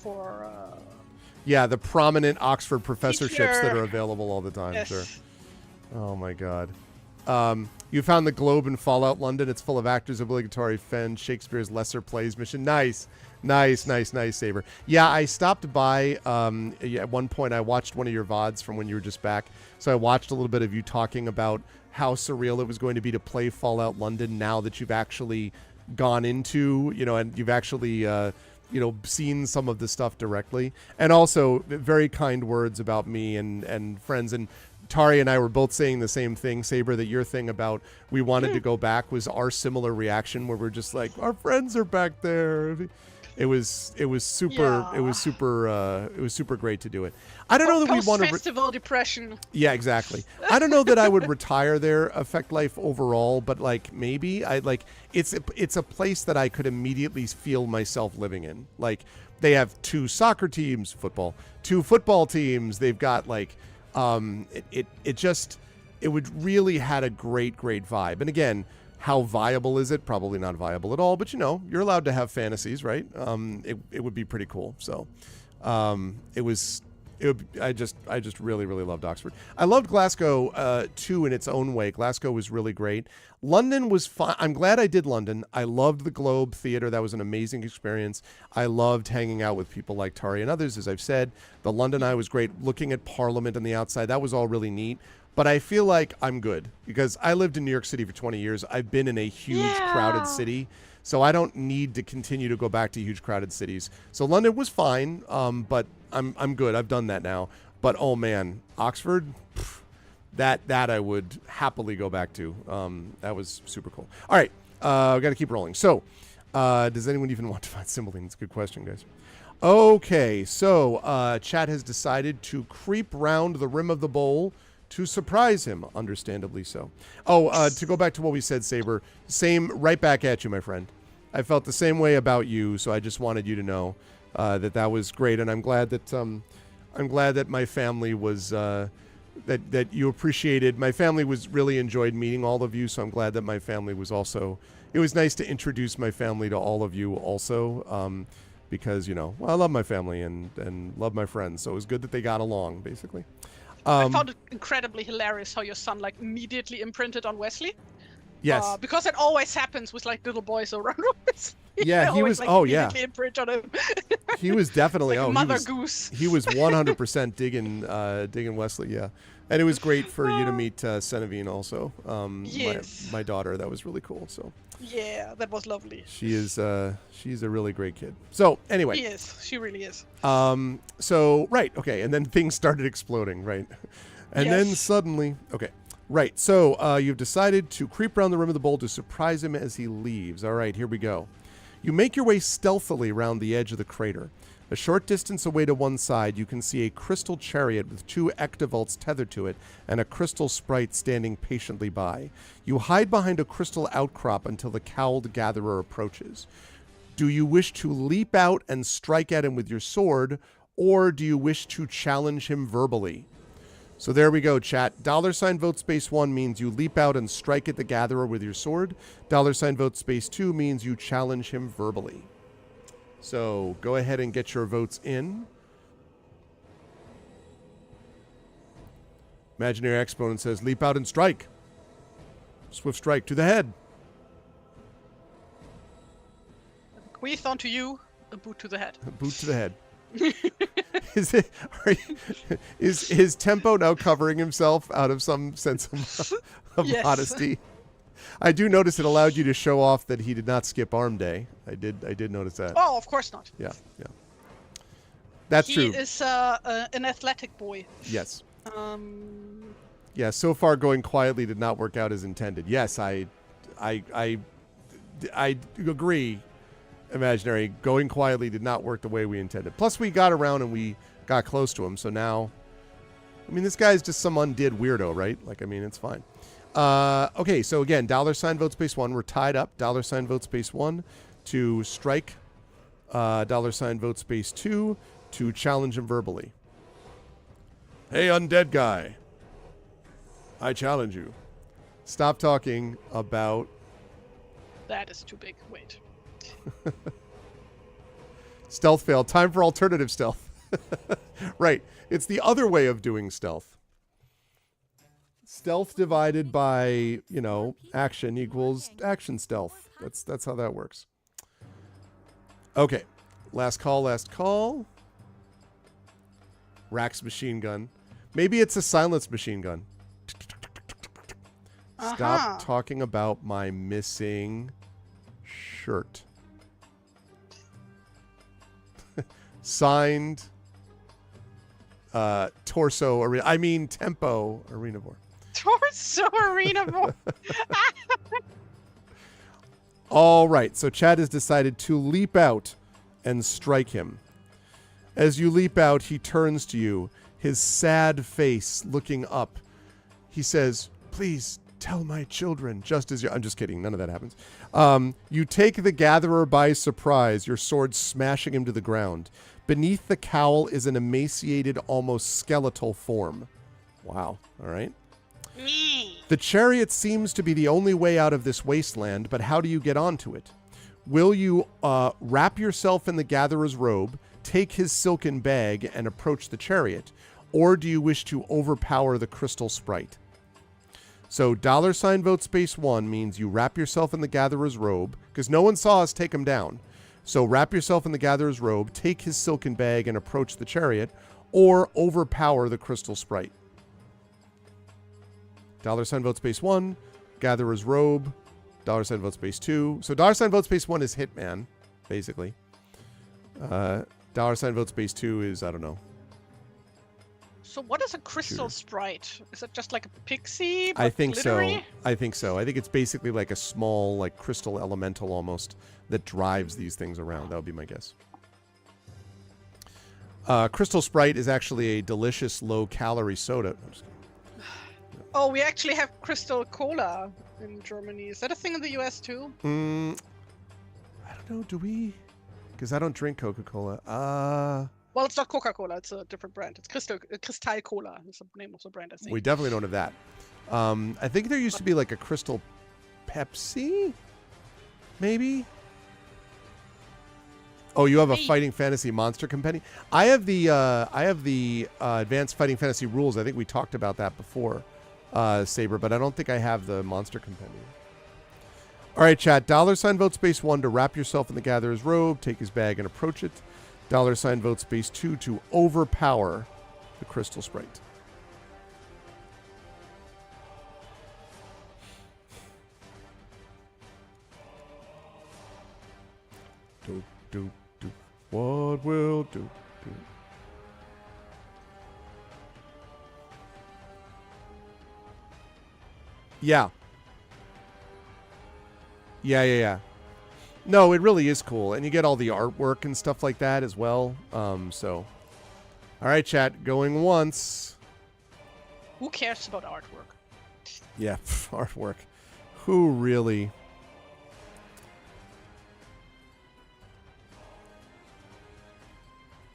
Yeah, the prominent Oxford professorships that are available all the time. Yes. Sure. Oh my God. You found the Globe in Fallout London. It's full of actors obligatory fend Shakespeare's lesser plays mission. Nice, Saber. Yeah, I stopped by at one point. I watched one of your VODs from when you were just back. So I watched a little bit of you talking about how surreal it was going to be to play Fallout London now that you've actually gone into, and you've actually, seen some of the stuff directly. And also very kind words about me and friends. And Tari and I were both saying the same thing, Saber, that your thing about we wanted to go back was our similar reaction, where we're just like, our friends are back there. It was super great to do it. I don't know that we want to festival depression. Yeah, exactly. I don't know that I would retire there, Effect Life overall, but like maybe it's a place that I could immediately feel myself living in. Like they have 2 soccer teams, 2 football teams. They've got like it would really had a great vibe. And again, How viable is it? Probably not viable at all. But you're allowed to have fantasies, right? It would be pretty cool. So, I just really, really loved Oxford. I loved Glasgow too in its own way. Glasgow was really great. London was fun. I'm glad I did London. I loved the Globe Theatre. That was an amazing experience. I loved hanging out with people like Tari and others, as I've said. The London Eye was great. Looking at Parliament on the outside, that was all really neat. But I feel like I'm good because I lived in New York City for 20 years. I've been in a huge crowded city. So I don't need to continue to go back to huge crowded cities. So London was fine, but I'm good. I've done that now. But oh man, Oxford, that I would happily go back to. That was super cool. All right, I've got to keep rolling. So does anyone even want to find Cymbeline? It's a good question, guys. Okay, so chat has decided to creep round the rim of the bowl to surprise him, understandably so. Oh, to go back to what we said, Saber, same, right back at you, my friend. I felt the same way about you, so I just wanted you to know that was great, and I'm glad that my family was that you appreciated. My family was really enjoyed meeting all of you, so I'm glad that my family was also. It was nice to introduce my family to all of you also, because well, I love my family and love my friends, so it was good that they got along, basically. I found it incredibly hilarious how your son immediately imprinted on Wesley. Yes. Because it always happens with little boys around Wesley. Yeah, he was. Immediately imprint on him. He was definitely. Mother Goose. He was 100% digging Wesley. Yeah, and it was great for you to meet Senevine also. Yes. My daughter. That was really cool. So. Yeah, that was lovely. She's a really great kid. So anyway. She is. She really is. So right. Okay. And then things started exploding. Right. And then suddenly. Okay. Right. So you've decided to creep around the rim of the bowl to surprise him as he leaves. All right. Here we go. You make your way stealthily around the edge of the crater. A short distance away to one side, you can see a crystal chariot with 2 ectovolts tethered to it and a crystal sprite standing patiently by. You hide behind a crystal outcrop until the cowled gatherer approaches. Do you wish to leap out and strike at him with your sword, or do you wish to challenge him verbally? So there we go, chat. $vote space 1 means you leap out and strike at the gatherer with your sword. $vote space 2 means you challenge him verbally. So go ahead and get your votes in. Imaginary Exponent says, leap out and strike. Swift strike to the head. Queeth onto you, a boot to the head. A boot to the head. Is his tempo now covering himself out of some sense of modesty? I do notice it allowed you to show off that he did not skip arm day. I did notice that. Oh, of course not. Yeah. That's true. He is an athletic boy. Yes. Yeah. So far, going quietly did not work out as intended. Yes, I agree. Imaginary, going quietly did not work the way we intended. Plus, we got around and we got close to him. So now, this guy's just some undid weirdo, right? It's fine. Okay, so again, $vote space 1. We're tied up. $vote space 1 to strike. $vote space 2 to challenge him verbally. Hey, undead guy. I challenge you. Stop talking about... That is too big. Wait. Stealth fail. Time for alternative stealth. Right. It's the other way of doing stealth. Stealth divided by, action equals action stealth. That's how that works. Okay. Last call. Rax machine gun. Maybe it's a silenced machine gun. Stop talking about my missing shirt. Signed, Torso Arena. Tempo Arenavore. Torso Arenavore. All right. So Chad has decided to leap out and strike him. As you leap out, he turns to you, his sad face looking up. He says, "Please tell my children." Just as I'm just kidding. None of that happens. You take the gatherer by surprise, your sword smashing him to the ground. Beneath the cowl is an emaciated, almost skeletal form. Wow. All right. The chariot seems to be the only way out of this wasteland, but how do you get onto it? Will you wrap yourself in the gatherer's robe, take his silken bag, and approach the chariot? Or do you wish to overpower the crystal sprite? So $vote space 1 means you wrap yourself in the gatherer's robe, because no one saw us take him down. So wrap yourself in the gatherer's robe, take his silken bag, and approach the chariot, or overpower the crystal sprite. $vote space 1, gatherer's robe, $vote space 2. So $vote space 1 is Hitman, basically. $vote space 2 is, I don't know. So what is a crystal sprite? Is it just like a pixie? I think glittery? so. I think so. I think it's basically like a small, like crystal elemental almost that drives these things around. That would be my guess. Crystal Sprite is actually a delicious low-calorie soda. Oh, we actually have Crystal Cola in Germany. Is that a thing in the US too? I don't know. Do we? Because I don't drink Coca-Cola. Well, it's not Coca-Cola. It's a different brand. It's Crystal Cola. That's the name of the brand, I think. We definitely don't have that. I think there used to be like a Crystal Pepsi, maybe. Oh, you have a Fighting Fantasy Monster Companion. I have the Advanced Fighting Fantasy rules. I think we talked about that before, Saber, but I don't think I have the Monster Companion. All right, chat. $vote space 1 to wrap yourself in the gatherer's robe, take his bag, and approach it. $vote space 2 to overpower the crystal sprite. Do, do, do. What will do? Yeah. Yeah. No, it really is cool. And you get all the artwork and stuff like that as well. So, all right, chat, going once. Who cares about artwork? Yeah, artwork. Who really?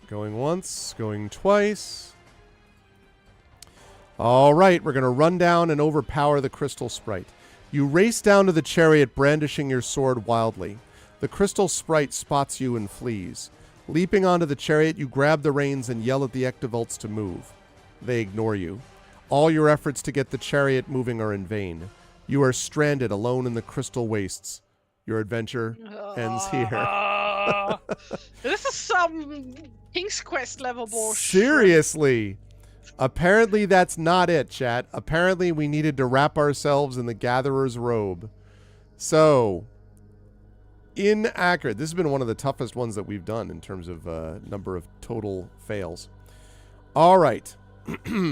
Going once, going twice. All right, we're going to run down and overpower the crystal sprite. You race down to the chariot, brandishing your sword wildly. The crystal sprite spots you and flees. Leaping onto the chariot, you grab the reins and yell at the ectovolts to move. They ignore you. All your efforts to get the chariot moving are in vain. You are stranded alone in the crystal wastes. Your adventure ends here. This is some King's Quest level bullshit. Seriously. Apparently that's not it, chat. Apparently we needed to wrap ourselves in the gatherer's robe. So, inaccurate. This has been one of the toughest ones that we've done in terms of number of total fails. All right.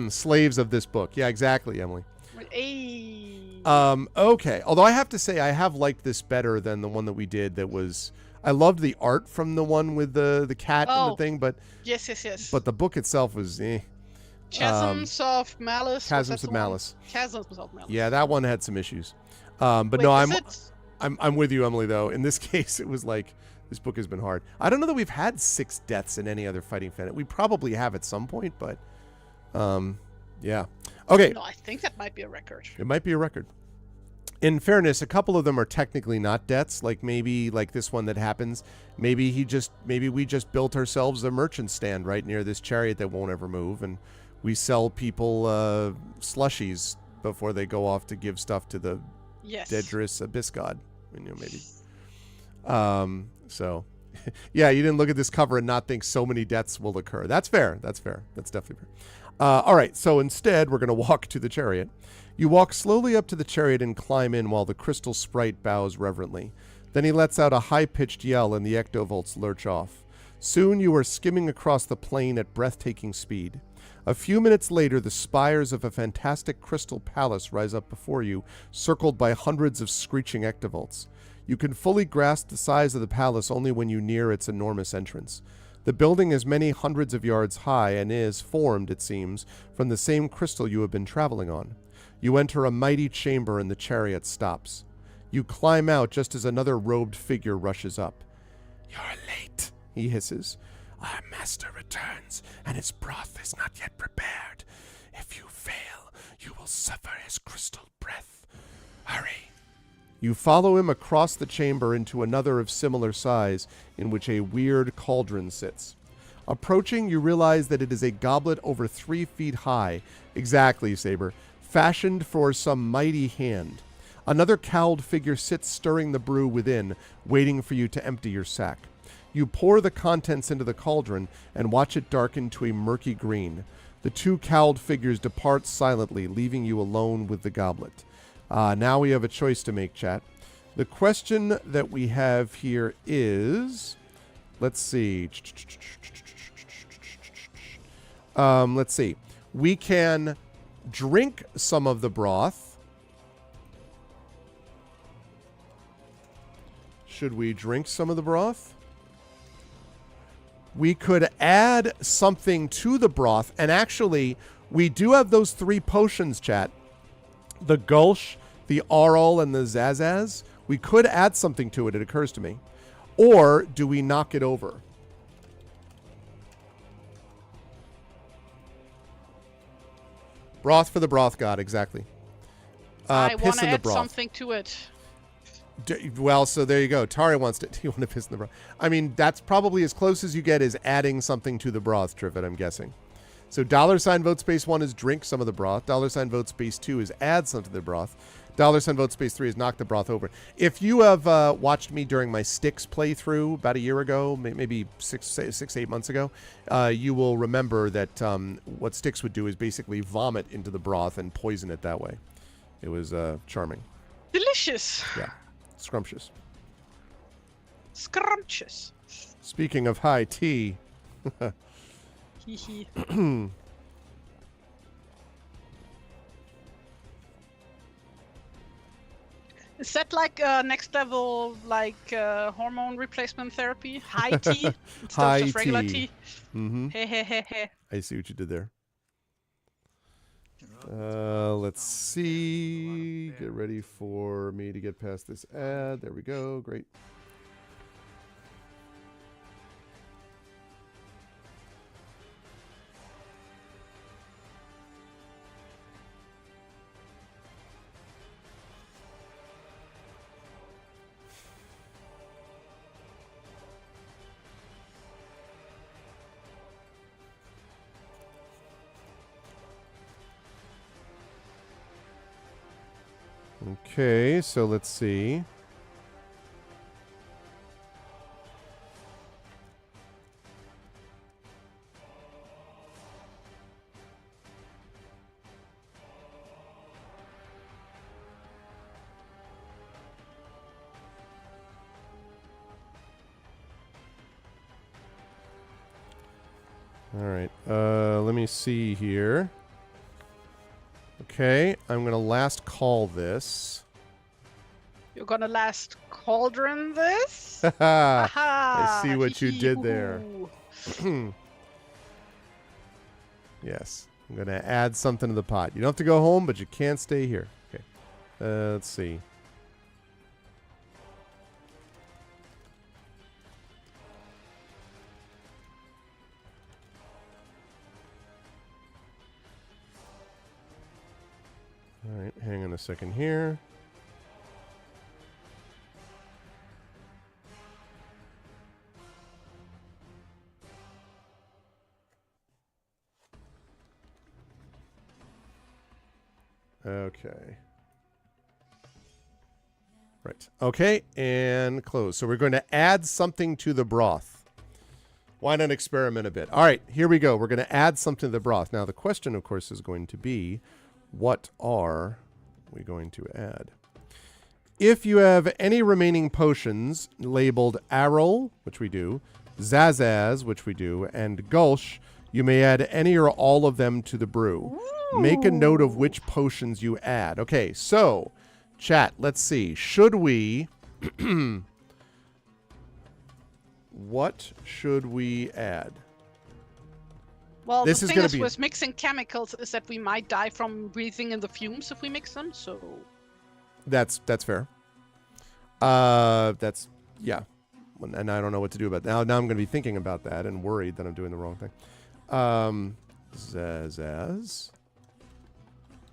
Slaves of this book. Yeah, exactly, Emily. Hey. Okay. Although I have to say I have liked this better than the one that we did that was... I loved the art from the one with the cat and the thing, but... Yes. But the book itself was... Chasms of Malice. Chasms of Malice. Chasms of Malice. Yeah, that one had some issues. But wait, no, I'm with you, Emily, though. In this case, it was like, this book has been hard. I don't know that we've had 6 deaths in any other fighting fantasy. We probably have at some point, but yeah. Okay. No, I think that might be a record. It might be a record. In fairness, a couple of them are technically not deaths. Like maybe like this one that happens. Maybe we just built ourselves a merchant stand right near this chariot that won't ever move, and we sell people slushies before they go off to give stuff to the Dedris Abyss God. Maybe. So, yeah, you didn't look at this cover and not think so many deaths will occur. That's fair. That's definitely fair. All right, so instead, we're going to walk to the chariot. You walk slowly up to the chariot and climb in while the crystal sprite bows reverently. Then he lets out a high-pitched yell and the ectovolts lurch off. Soon you are skimming across the plain at breathtaking speed. A few minutes later, the spires of a fantastic crystal palace rise up before you, circled by hundreds of screeching ectovolts. You can fully grasp the size of the palace only when you near its enormous entrance. The building is many hundreds of yards high and is formed, it seems, from the same crystal you have been traveling on. You enter a mighty chamber and the chariot stops. You climb out just as another robed figure rushes up. "You're late," he hisses. "Our master returns, and his broth is not yet prepared. If you fail, you will suffer his crystal breath. Hurry. You follow him across the chamber into another of similar size, in which a weird cauldron sits. Approaching, you realize that it is a goblet over 3 feet high. Exactly, Saber. Fashioned for some mighty hand. Another cowled figure sits stirring the brew within, waiting for you to empty your sack. You pour the contents into the cauldron and watch it darken to a murky green. The 2 cowled figures depart silently, leaving you alone with the goblet. Now we have a choice to make, chat. The question that we have here is... Let's see. Let's see. We can drink some of the broth. Should we drink some of the broth? We could add something to the broth. And actually, we do have those 3 potions, chat. The Gulch, the Arl, and the Zazaz. We could add something to it, it occurs to me. Or do we knock it over? Broth for the broth god, exactly. I want piss to in the add broth. something to it. Well, so there you go. Tari wants to... You want to piss in the broth? I mean, that's probably as close as you get is adding something to the broth, Trivet, I'm guessing. So $ vote space 1 is drink some of the broth. $ vote space 2 is add some to the broth. $ vote space 3 is knock the broth over. If you have watched me during my Styx playthrough about a year ago, maybe 8 months ago, you will remember that what Styx would do is basically vomit into the broth and poison it that way. It was charming. Delicious. Yeah. Scrumptious. Scrumptious. Speaking of high tea. Hee. Is that like next level, like hormone replacement therapy? High tea instead High of just regular tea. tea? Mm-hmm. He. I see what you did there. Let's see. Get ready for me to get past this ad. There we go. Great. Okay, so let's see. All right, let me see here. Okay, I'm going to last call this. You're gonna last cauldron this? I see what you did there. Yes, I'm going to add something to the pot. You don't have to go home, but you can't stay here. Okay, let's see. All right, hang on a second here. Okay. Right. Okay, and close. So we're going to add something to the broth. Why not experiment a bit? All right, here we go. We're going to add something to the broth. Now, the question, of course, is going to be, what are we going to add? If you have any remaining potions labeled Arrow, which we do, Zazaz, which we do, and Gulch, you may add any or all of them to the brew. Ooh. Make a note of which potions you add. Okay, so, chat, let's see. Should we... what should we add? Well, this the is thing is with mixing chemicals is that we might die from breathing in the fumes if we mix them, so... That's fair. That's... Yeah. And I don't know what to do about that. Now I'm going to be thinking about that and worried that I'm doing the wrong thing. Zazaz.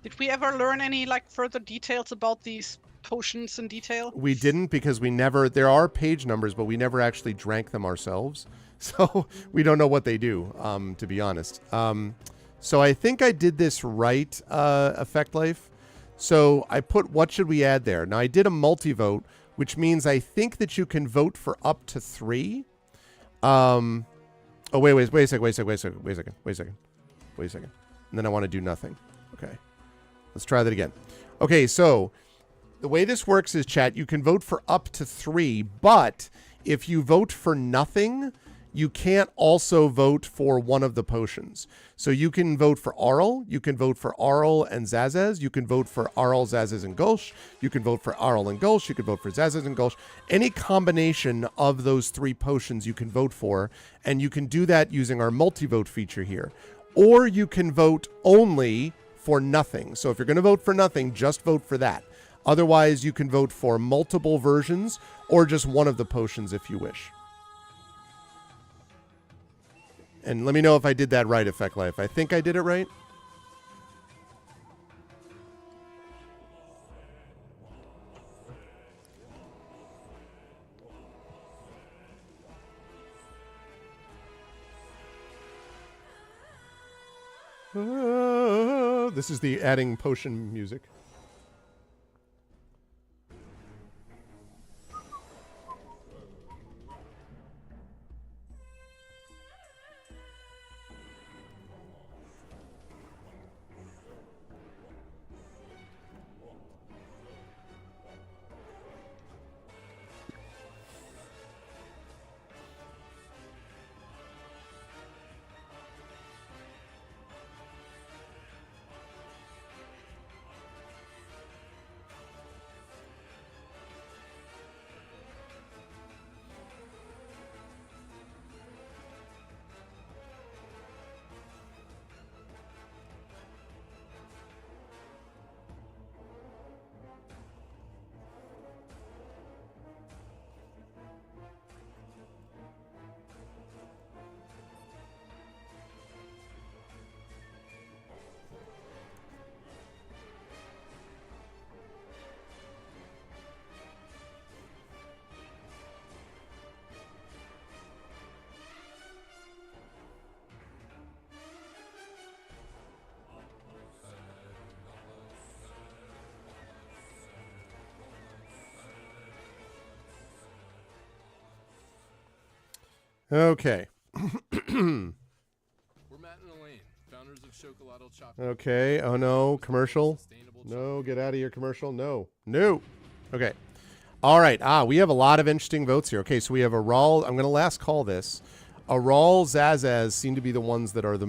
Did we ever learn any like further details about these potions in detail? We didn't, because we never. There are page numbers, but we never actually drank them ourselves, so we don't know what they do. To be honest. So I think I did this right, Effect Life. So I put what should we add there? Now I did a multi-vote, which means I think that you can vote for up to 3. Oh wait a second. And then I want to do nothing. Okay. Let's try that again. Okay, so the way this works is, chat, you can vote for up to 3, but if you vote for nothing, you can't also vote for one of the potions. So you can vote for Arl, you can vote for Arl and Zazaz, you can vote for Arl, Zazaz, and Gulch, you can vote for Arl and Gulch, you can vote for Zazaz and Gulch. Any combination of those 3 potions you can vote for, and you can do that using our multi-vote feature here. Or you can vote only for nothing. So if you're going to vote for nothing, just vote for that. Otherwise, you can vote for multiple versions or just one of the potions if you wish. And let me know if I did that right, Effect Life. I think I did it right. This is the adding potion music. Okay. Okay. Oh no, commercial. No, get out of your commercial. No. No. Okay. All right. We have a lot of interesting votes here. Okay, so we have Aral. I'm going to last call this. Aral, Zazaz seem to be the ones that are the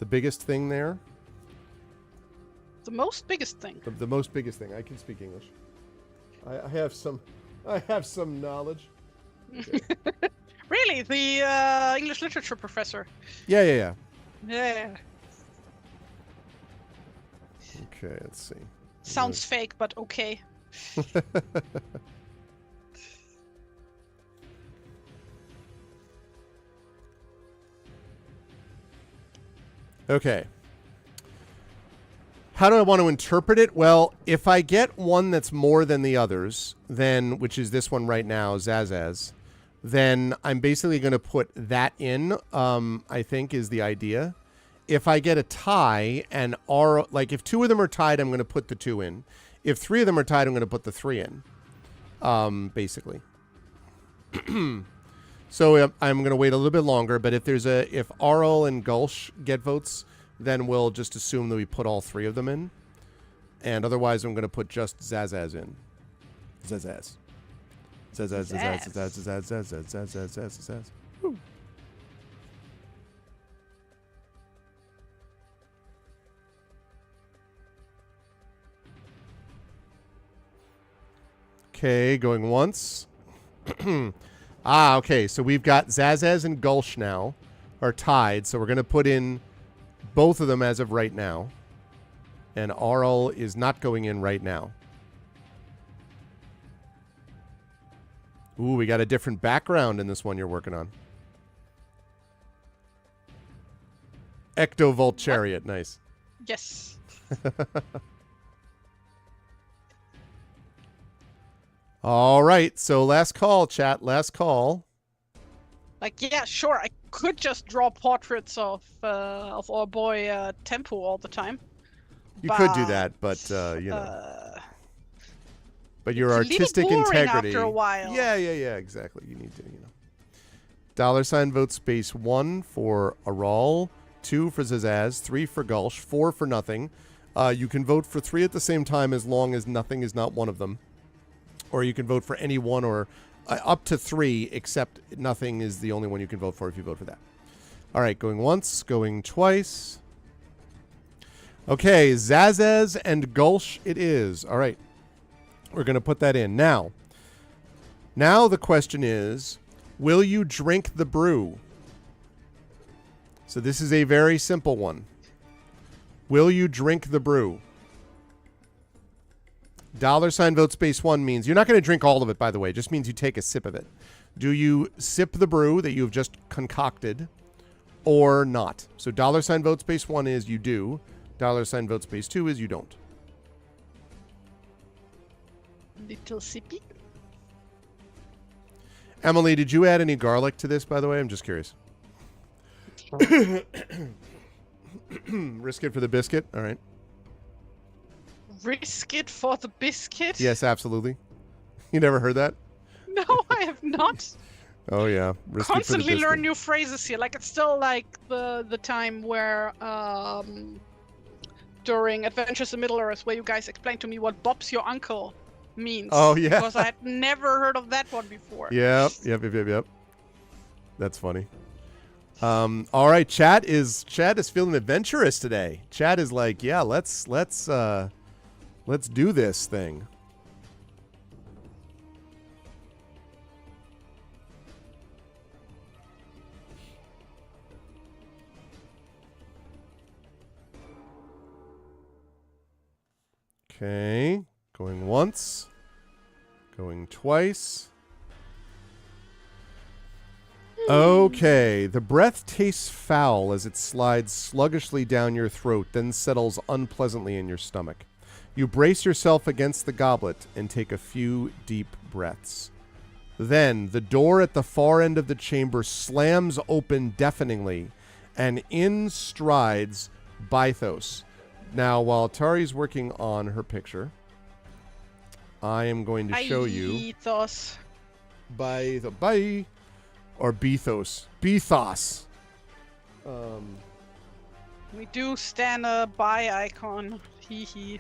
biggest thing there. The most biggest thing. The most biggest thing. I can speak English. I have some knowledge. Okay. Really? The English literature professor? Yeah. Yeah. Okay, let's see. Sounds fake, but okay. Okay. How do I want to interpret it? Well, if I get one that's more than the others, then, which is this one right now, Zazaz, then I'm basically going to put that in, I think is the idea. If I get a tie and like if 2 of them are tied, I'm going to put the 2 in. If 3 of them are tied, I'm going to put the 3 in, basically. So I'm going to wait a little bit longer, but if Arl and Gulch get votes, then we'll just assume that we put all 3 of them in. And otherwise, I'm going to put just Zazaz in. Zazaz. Zazaz. Woo. Okay, going once. Okay, so we've got Zazaz and Gulch now are tied, so we're going to put in both of them as of right now. And Arl is not going in right now. Ooh, we got a different background in this one you're working on. Ectovolt Chariot, nice. Yes. All right, so last call, chat. Last call. Like, yeah, sure, I could just draw portraits of our boy Tempo all the time. You could do that, but you know. But your it's a little artistic boring integrity. after a while. Yeah, exactly. You need to, you know. $ vote space 1 for Aral, 2 for Zazaz, 3 for Gulch, 4 for nothing. You can vote for 3 at the same time as long as nothing is not one of them. Or you can vote for any one or up to 3, except nothing is the only one you can vote for if you vote for that. All right, going once, going twice. Okay, Zazaz and Gulch it is. All right, we're going to put that in. Now the question is, will you drink the brew? So this is a very simple one. Will you drink the brew? $ vote space 1 means you're not going to drink all of it, by the way. It just means you take a sip of it. Do you sip the brew that you've just concocted or not? So $ vote space 1 is you do. $ vote space 2 is you don't. Little sippy. Emily, did you add any garlic to this, by the way? I'm just curious. Risk it for the biscuit. All right. Risk it for the biscuit? Yes, absolutely. You never heard that? No, I have not. Oh, yeah. Risk Constantly it for the biscuit. learn new phrases here. Like, it's still like the time where during Adventures in Middle-earth, where you guys explained to me what Bob's your uncle means. Oh, yeah. Because I had never heard of that one before. Yep. That's funny. All right, chat is feeling adventurous today. Chat is like, yeah, let's do this thing. Okay, going once, going twice. Okay, the breath tastes foul as it slides sluggishly down your throat, then settles unpleasantly in your stomach. You brace yourself against the goblet and take a few deep breaths. Then, the door at the far end of the chamber slams open deafeningly, and in strides Bythos. Now, while Tari's working on her picture, I am going to show you... Bythos. Bye. Or Bethos. Bethos. We do stand a buy icon. Hee hee.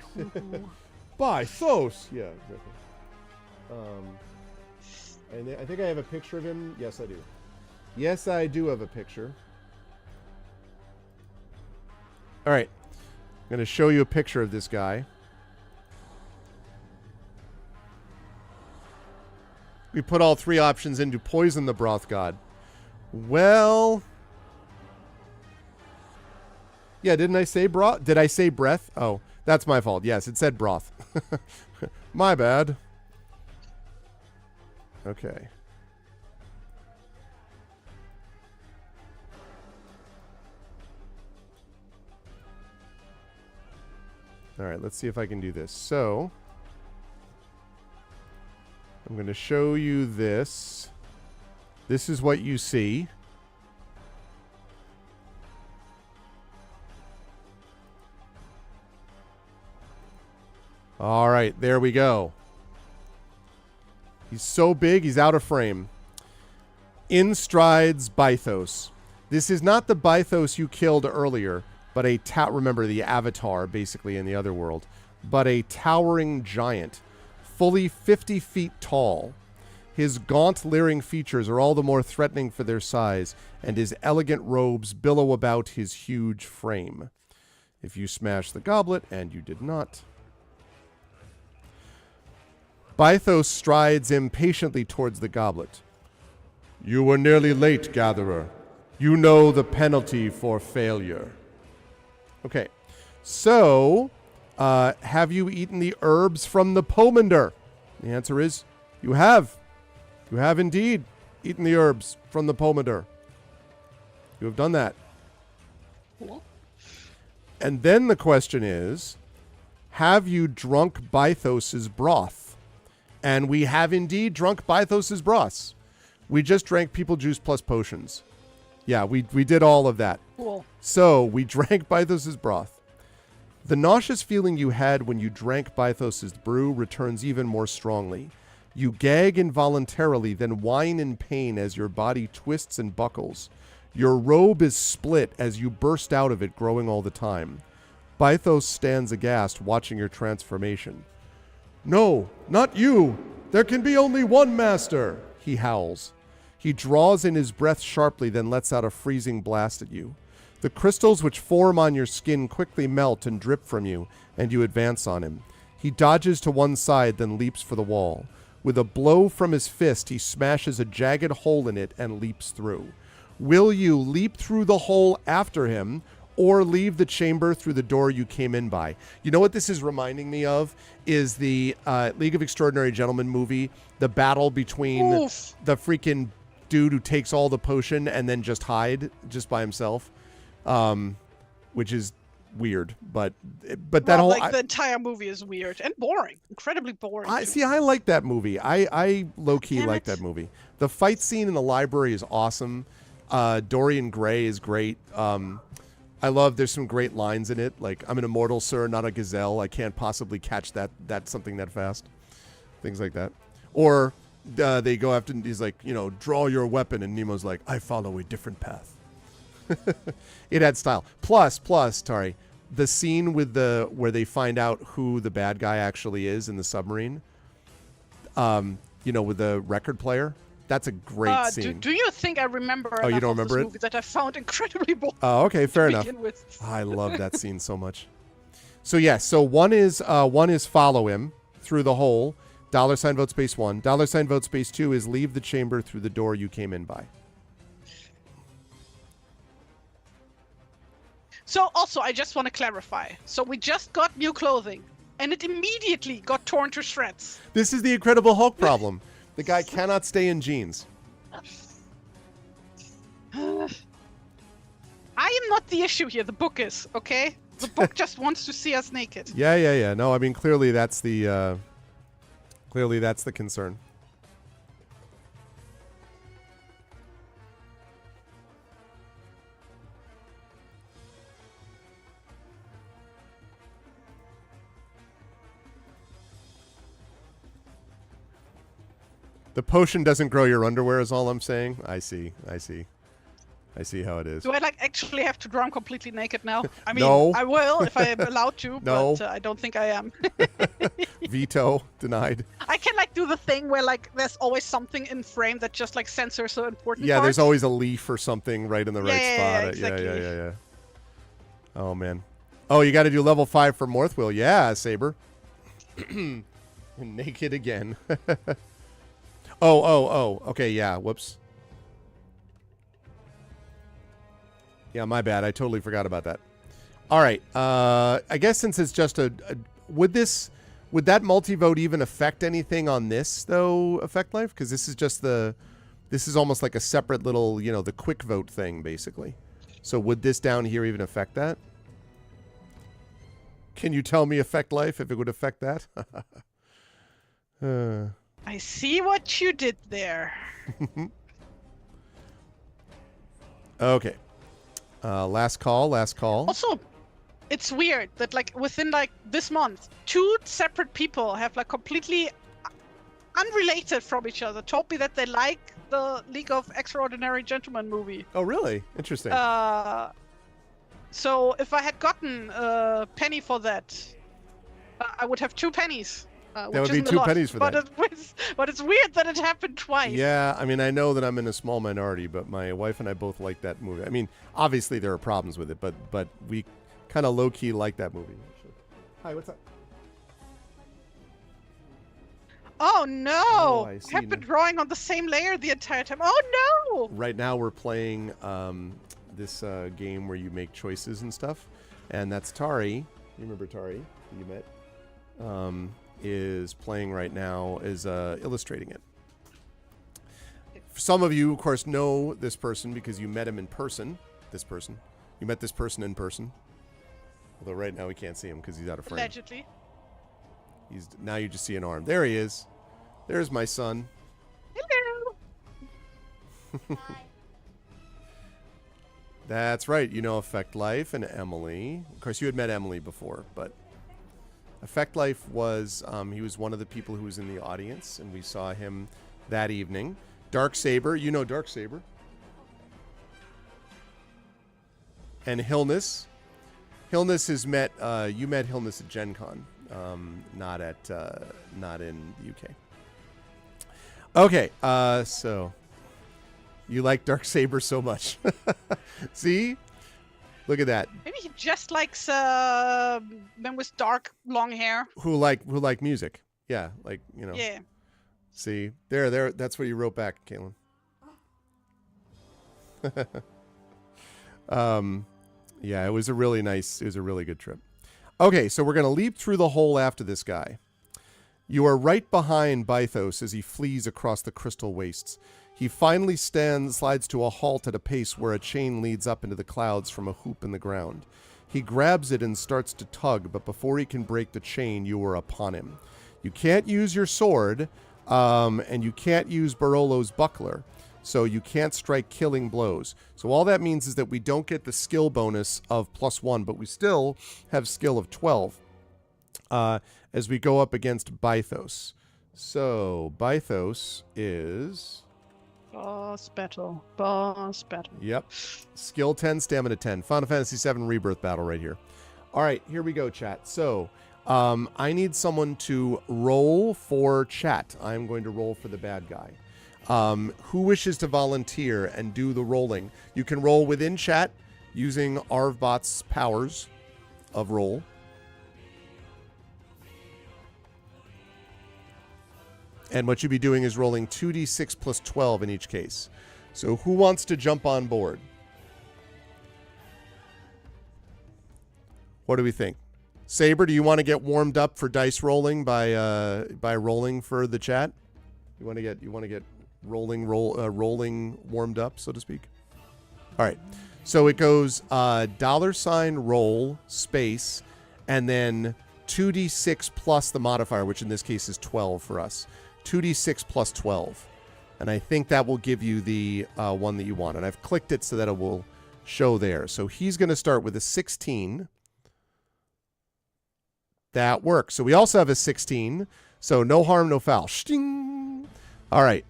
Bethos. Yeah, exactly. And I think I have a picture of him. Yes, I do. Yes, I do have a picture. All right. I'm going to show you a picture of this guy. We put all 3 options in to poison the broth god. Well... Yeah, didn't I say broth? Did I say breath? Oh, that's my fault. Yes, it said broth. My bad. Okay. All right, let's see if I can do this. So, I'm going to show you this. This is what you see. All right, there we go. He's so big, he's out of frame. In strides Bythos. This is not the Bythos you killed earlier, but remember the Avatar, basically, in the other world. But a towering giant, fully 50 feet tall. His gaunt, leering features are all the more threatening for their size, and his elegant robes billow about his huge frame. If you smash the goblet, and you did not... Bythos strides impatiently towards the goblet. You were nearly late, Gatherer. You know the penalty for failure. Okay, so, have you eaten the herbs from the pomander? The answer is, you have. You have indeed eaten the herbs from the pomander. You have done that. Cool. And then the question is, have you drunk Bythos' broth? And we have indeed drunk Bythos' broth. We just drank people juice plus potions. Yeah, we did all of that. Cool. So we drank Bythos' broth. The nauseous feeling you had when you drank Bythos' brew returns even more strongly. You gag involuntarily, then whine in pain as your body twists and buckles. Your robe is split as you burst out of it, growing all the time. Bythos stands aghast, watching your transformation. No, not you! There can be only one master! He howls. He draws in his breath sharply, then lets out a freezing blast at you. The crystals which form on your skin quickly melt and drip from you, and you advance on him. He dodges to one side, then leaps for the wall. With a blow from his fist, he smashes a jagged hole in it and leaps through. Will you leap through the hole after him, or leave the chamber through the door you came in by? You know what this is reminding me of? Is the League of Extraordinary Gentlemen movie, the battle between the freaking dude who takes all the potion and then just hide just by himself, which is weird. But that whole... the entire movie is weird and boring. Incredibly boring. I like that movie. I low-key like that movie. The fight scene in the library is awesome. Dorian Gray is great. I love, there's some great lines in it. Like, I'm an immortal, sir, not a gazelle. I can't possibly catch that something that fast. Things like that. Or they go after, he's like, draw your weapon. And Nemo's like, I follow a different path. It had style. Plus, Tari, the scene with where they find out who the bad guy actually is in the submarine, with the record player. That's a great scene. Do you think I remember? Oh, you don't remember it? Movie that I found incredibly boring. Oh, okay, fair enough. I love that scene so much. So yeah, one is follow him through the hole. $ vote space 1. $ vote space 2 is leave the chamber through the door you came in by. So also, I just want to clarify. So we just got new clothing, and it immediately got torn to shreds. This is the Incredible Hulk problem. The guy cannot stay in jeans. I am not the issue here. The book is, okay? The book just wants to see us naked. Yeah. No, I mean, clearly that's the concern. The potion doesn't grow your underwear is all I'm saying. I see how it is. Do I actually have to draw him completely naked now? I mean, no. I will if I am allowed to, no. But I don't think I am. Veto denied. I can do the thing where there's always something in frame that just censors the important Yeah, parts. there's always a leaf or something right in the right spot. Yeah, exactly. Yeah. Oh man. Oh, you got to do level 5 for Morthwill. Yeah, Saber. Naked again. Oh. Okay, yeah. Whoops. Yeah, my bad. I totally forgot about that. All right. I guess since it's just would that multi-vote even affect anything on this though, Effect Life? Because this is almost like a separate little, the quick vote thing basically. So would this down here even affect that? Can you tell me, Effect Life, if it would affect that? I see what you did there. Okay. Last call. Also, it's weird that within this month, 2 separate people have completely unrelated from each other told me that they like the League of Extraordinary Gentlemen movie. Oh, really? Interesting. So if I had gotten a penny for that, I would have 2 pennies. That would be 2 pennies for that. But it's weird that it happened twice. Yeah, I mean, I know that I'm in a small minority, but my wife and I both like that movie. I mean, obviously there are problems with it, but we kind of low-key like that movie. Hi, what's up? Oh, no! I have been drawing on the same layer the entire time. Oh, no! Right now we're playing this game where you make choices and stuff, and that's Tari. You remember Tari, who you met? Is playing right now, is illustrating it. Some of you, of course, know this person because you met him in person. You met this person in person. Although right now we can't see him because he's out of frame. Allegedly. Now you just see an arm. There he is. There's my son. Hello. That's right. You know Effect Life and Emily. Of course, you had met Emily before, but Effect Life was, he was one of the people who was in the audience, and we saw him that evening. Dark Saber. You know Dark Saber. And Hillness. Hillness has met, you met Hillness at Gen Con, not in the UK. Okay, so you like Dark Saber so much. See? Look at that. Maybe he just likes men with dark, long hair. Who like music. Yeah, like, you know. Yeah. See? There, that's what you wrote back, Caitlin. Yeah, it was a really good trip. Okay, so we're going to leap through the hole after this guy. You are right behind Bythos as he flees across the crystal wastes. He finally slides to a halt at a pace where a chain leads up into the clouds from a hoop in the ground. He grabs it and starts to tug, but before he can break the chain, you are upon him. You can't use your sword, and you can't use Barolo's buckler, so you can't strike killing blows. So all that means is that we don't get the skill bonus of +1, but we still have skill of 12 as we go up against Bythos. So Bythos is... Boss battle. Yep. Skill 10, stamina 10. Final Fantasy VII Rebirth battle right here. All right, here we go, chat. So I need someone to roll for chat. I'm going to roll for the bad guy. Who wishes to volunteer and do the rolling? You can roll within chat using Arvbot's powers of roll. And what you'd be doing is rolling 2d6 plus 12 in each case. So who wants to jump on board? What do we think? Saber, do you want to get warmed up for dice rolling by rolling for the chat? You want to get rolling warmed up, so to speak? All right. So it goes $roll space and then 2d6 plus the modifier, which in this case is 12 for us. 2d6 plus 12. And I think that will give you the one that you want. And I've clicked it so that it will show there. So he's going to start with a 16. That works. So we also have a 16. So no harm, no foul. Sting. All right.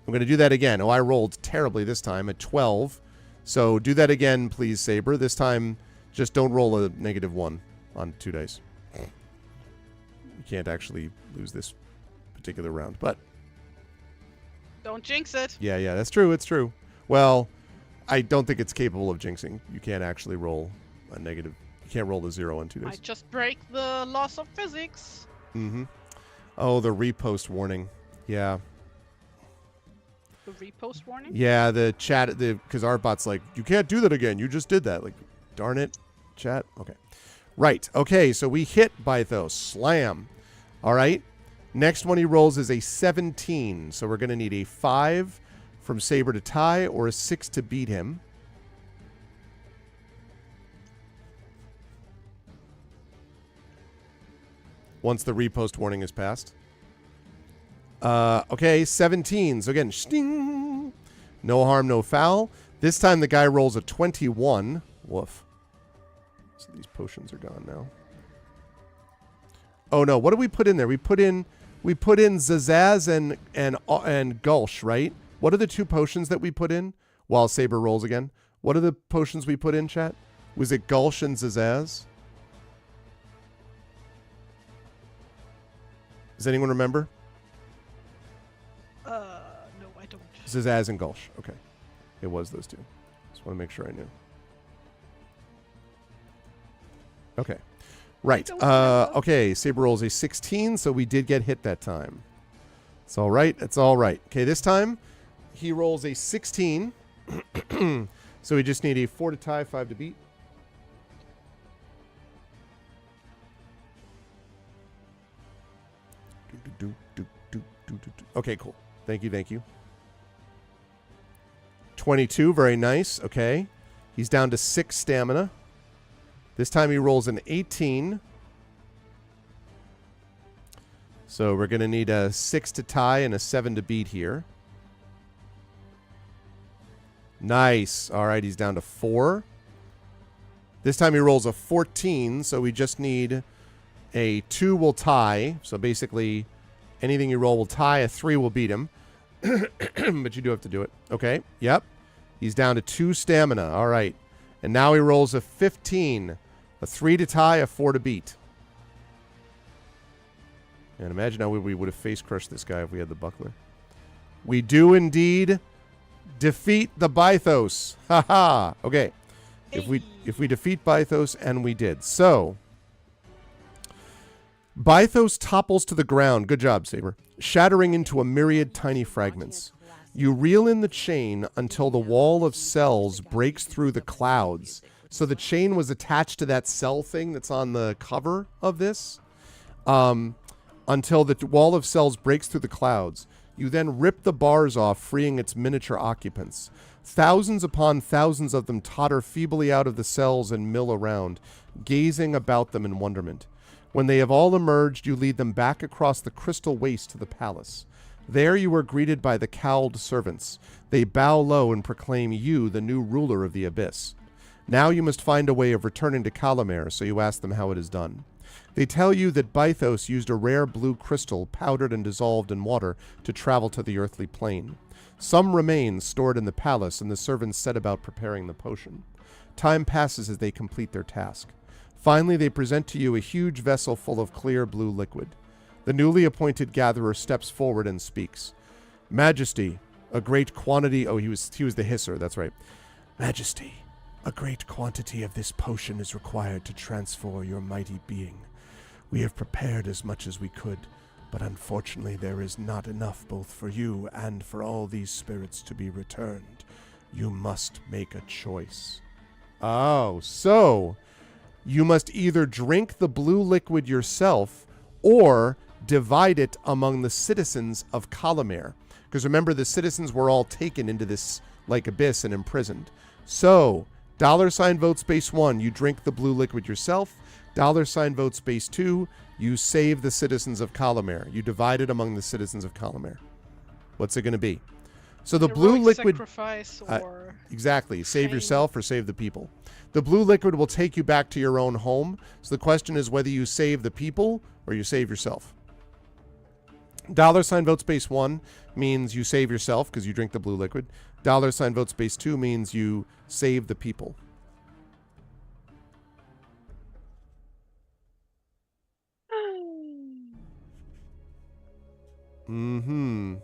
I'm going to do that again. Oh, I rolled terribly this time at 12. So do that again, please, Saber. This time, just don't roll a -1 on 2 dice. You can't actually lose this particular round, but don't jinx it. Yeah, that's true. It's true. Well, I don't think it's capable of jinxing. You can't actually roll a negative. You can't roll the 0 on 2 dice. I just break the laws of physics. Mm-hmm. Oh, the repost warning. Yeah. The repost warning? Yeah, the chat, because our bot's like, you can't do that again. You just did that. Like, darn it, chat. Okay. Right. Okay, so we hit Bythos. Slam. All right. Next one he rolls is a 17. So we're going to need a 5 from Saber to tie or a 6 to beat him. Once the repost warning is passed. Okay, 17. So again, sting. No harm, no foul. This time the guy rolls a 21. Woof. So these potions are gone now. Oh no, what did we put in there? We put in Zazaz and Gulch, right? What are the 2 potions that we put in? While Saber rolls again. What are the potions we put in, chat? Was it Gulch and Zazaz? Does anyone remember? No, I don't. Zazaz and Gulch. Okay. It was those 2. Just want to make sure I knew. Okay. Right. Okay, Saber rolls a 16, so we did get hit that time. It's all right. It's all right. Okay, this time he rolls a 16. So we just need a 4 to tie, 5 to beat. Okay, cool. Thank you. 22, very nice. Okay. He's down to 6 stamina. This time he rolls an 18. So we're going to need a 6 to tie and a 7 to beat here. Nice. All right, he's down to 4. This time he rolls a 14, so we just need a 2 will tie. So basically, anything you roll will tie. A 3 will beat him. But you do have to do it. Okay, yep. He's down to 2 stamina. All right. And now he rolls a 15. A 3 to tie, a 4 to beat. And imagine how we would have face crushed this guy if we had the buckler. We do indeed defeat the Bythos. Haha. Okay. If we defeat Bythos, and we did. So Bythos topples to the ground. Good job, Saber. Shattering into a myriad tiny fragments. You reel in the chain until the wall of cells breaks through the clouds. So the chain was attached to that cell thing that's on the cover of this. Until the wall of cells breaks through the clouds. You then rip the bars off, freeing its miniature occupants. Thousands upon thousands of them totter feebly out of the cells and mill around, gazing about them in wonderment. When they have all emerged, you lead them back across the crystal waste to the palace. There you are greeted by the cowled servants. They bow low and proclaim you the new ruler of the abyss. Now you must find a way of returning to Calamare, so you ask them how it is done. They tell you that Bythos used a rare blue crystal powdered and dissolved in water to travel to the earthly plane. Some remains stored in the palace, and the servants set about preparing the potion. Time passes as they complete their task. Finally, they present to you a huge vessel full of clear blue liquid. The newly appointed gatherer steps forward and speaks. Majesty, a great quantity... Oh, he was the hisser, that's right. Majesty, a great quantity of this potion is required to transfer your mighty being. We have prepared as much as we could, but unfortunately there is not enough both for you and for all these spirits to be returned. You must make a choice. Oh, so you must either drink the blue liquid yourself or divide it among the citizens of Calamare. Because remember, the citizens were all taken into this like abyss and imprisoned. So, $vote space 1, you drink the blue liquid yourself. $vote space 2, you save the citizens of Calamare. You divide it among the citizens of Calamare. What's it going to be? So the blue liquid... Sacrifice or... exactly. Save yourself or save the people. The blue liquid will take you back to your own home. So the question is whether you save the people or you save yourself. $vote space 1 means you save yourself because you drink the blue liquid. $vote space 2 means you save the people. Mm-hmm.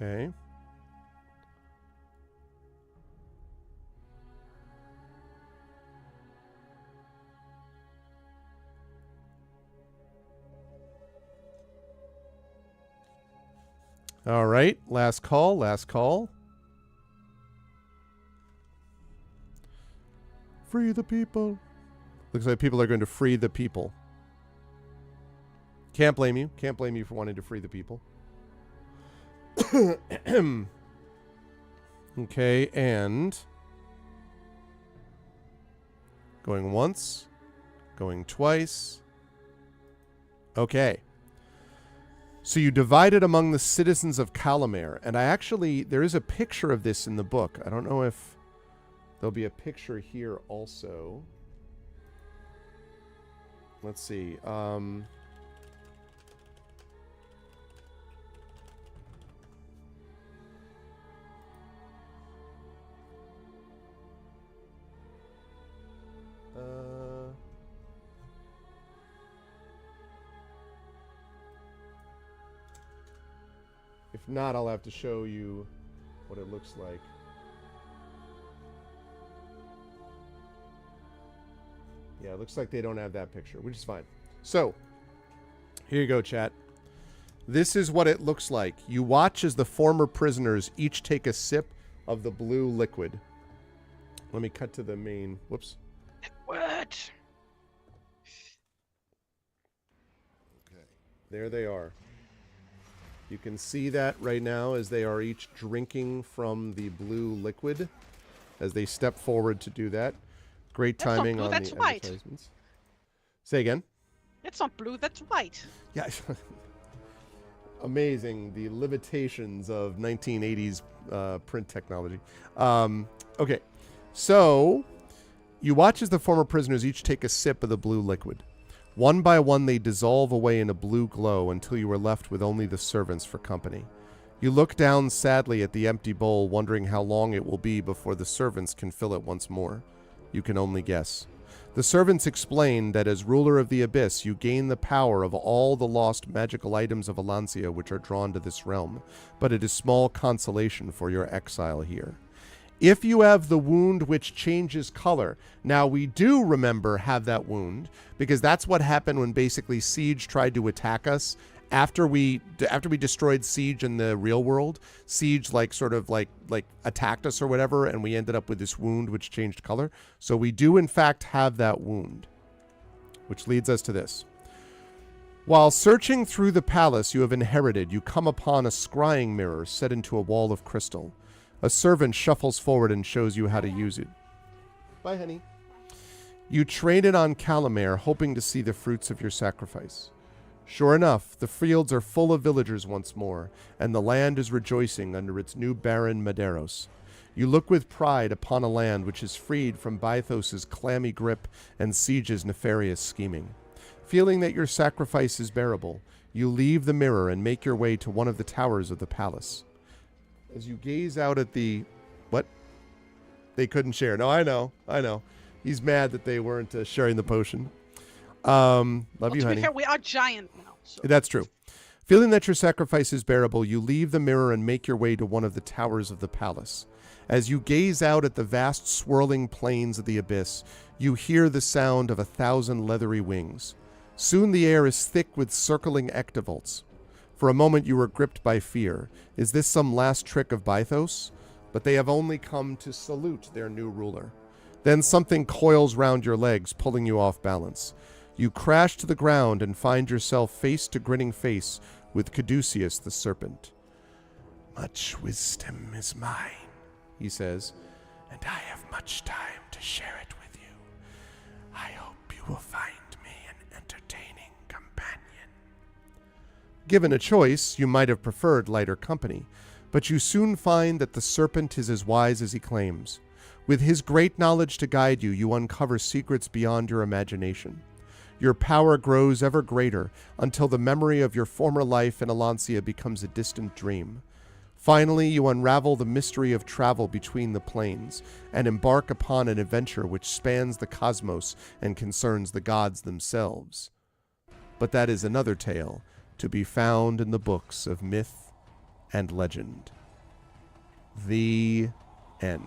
Okay. All right, last call, last call. Free the people. Looks like people are going to free the people. Can't blame you. Can't blame you for wanting to free the people. Okay, and going once, going twice. Okay. So you divide it among the citizens of Calamare. And there is a picture of this in the book. I don't know if there'll be a picture here also. Let's see. If not, I'll have to show you what it looks like. Yeah, it looks like they don't have that picture, which is fine. So, here you go, chat. This is what it looks like. You watch as the former prisoners each take a sip of the blue liquid. Let me cut to the main. Whoops. What? Okay. There they are. You can see that right now as they are each drinking from the blue liquid as they step forward to do that. Great timing blue, on that's the white. advertisements. Say again. That's not blue, that's white. Yeah. Amazing, the limitations of 1980s print technology. Okay, so you watch as the former prisoners each take a sip of the blue liquid. One by one, they dissolve away in a blue glow until you are left with only the servants for company. You look down sadly at the empty bowl, wondering how long it will be before the servants can fill it once more. You can only guess. The servants explain that as ruler of the abyss, you gain the power of all the lost magical items of Alancia which are drawn to this realm, but it is small consolation for your exile here. If you have the wound which changes color, now we do remember have that wound, because that's what happened when basically Siege tried to attack us. After we destroyed Siege in the real world, Siege sort of attacked us or whatever, and we ended up with this wound which changed color. So we do in fact have that wound, which leads us to this. While searching through the palace you have inherited, you come upon a scrying mirror set into a wall of crystal. A servant shuffles forward and shows you how to use it. Bye, honey. You train it on Calamare, hoping to see the fruits of your sacrifice. Sure enough, the fields are full of villagers once more, and the land is rejoicing under its new Baron Medeiros. You look with pride upon a land which is freed from Bythos' clammy grip and Siege's nefarious scheming. Feeling that your sacrifice is bearable, you leave the mirror and make your way to one of the towers of the palace. As you gaze out at the... What? They couldn't share. No, I know. He's mad that they weren't sharing the potion. Love you, honey. To be fair, we are giant now. So. That's true. Feeling that your sacrifice is bearable, you leave the mirror and make your way to one of the towers of the palace. As you gaze out at the vast swirling plains of the abyss, you hear the sound of 1,000 leathery wings. Soon the air is thick with circling ectovolts. For a moment you were gripped by fear. Is this some last trick of Bythos? But they have only come to salute their new ruler. Then something coils round your legs, pulling you off balance. You crash to the ground and find yourself face to grinning face with Caduceus the serpent. Much wisdom is mine, he says, and I have much time to share it with you. I hope you will find me an entertaining companion. Given a choice, you might have preferred lighter company, but you soon find that the serpent is as wise as he claims. With his great knowledge to guide you, you uncover secrets beyond your imagination. Your power grows ever greater until the memory of your former life in Alancia becomes a distant dream. Finally, you unravel the mystery of travel between the planes and embark upon an adventure which spans the cosmos and concerns the gods themselves. But that is another tale to be found in the books of myth and legend. The end.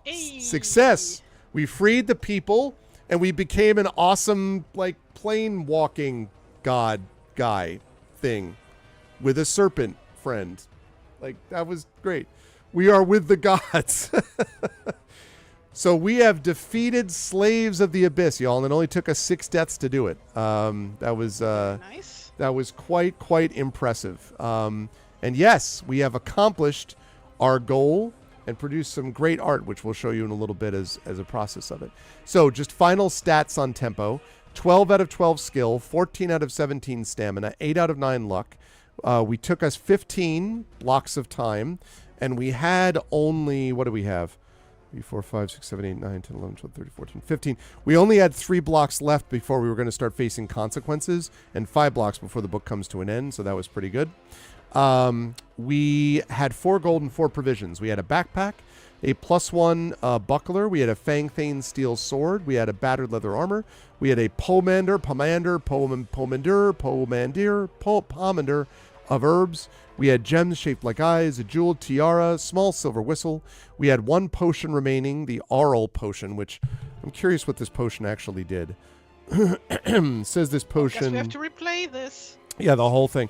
Hey. Success! We freed the people, and we became an awesome, plane walking god guy thing with a serpent friend. That was great. We are with the gods. So we have defeated Slaves of the Abyss, y'all, and it only took us 6 deaths to do it. That was nice. That was quite impressive. And yes, we have accomplished our goal and produced some great art, which we'll show you in a little bit as a process of it. So just final stats on tempo. 12 out of 12 skill, 14 out of 17 stamina, 8 out of 9 luck. We took us 15 blocks of time, and we had only, what do we have? 3, 4, 5, 6, 7, 8, 9, 10, 11, 12, 13, 14, 15. We only had 3 blocks left before we were going to start facing consequences, and 5 blocks before the book comes to an end, so that was pretty good. We had 4 gold and 4 provisions. We had a backpack, a +1 buckler, we had a Fangthane steel sword, we had a battered leather armor, we had a pomander of herbs, we had gems shaped like eyes, a jeweled tiara, small silver whistle. We had 1 potion remaining, the Aural potion, which I'm curious what this potion actually did. Says this potion... Guess we have to replay this. Yeah, the whole thing.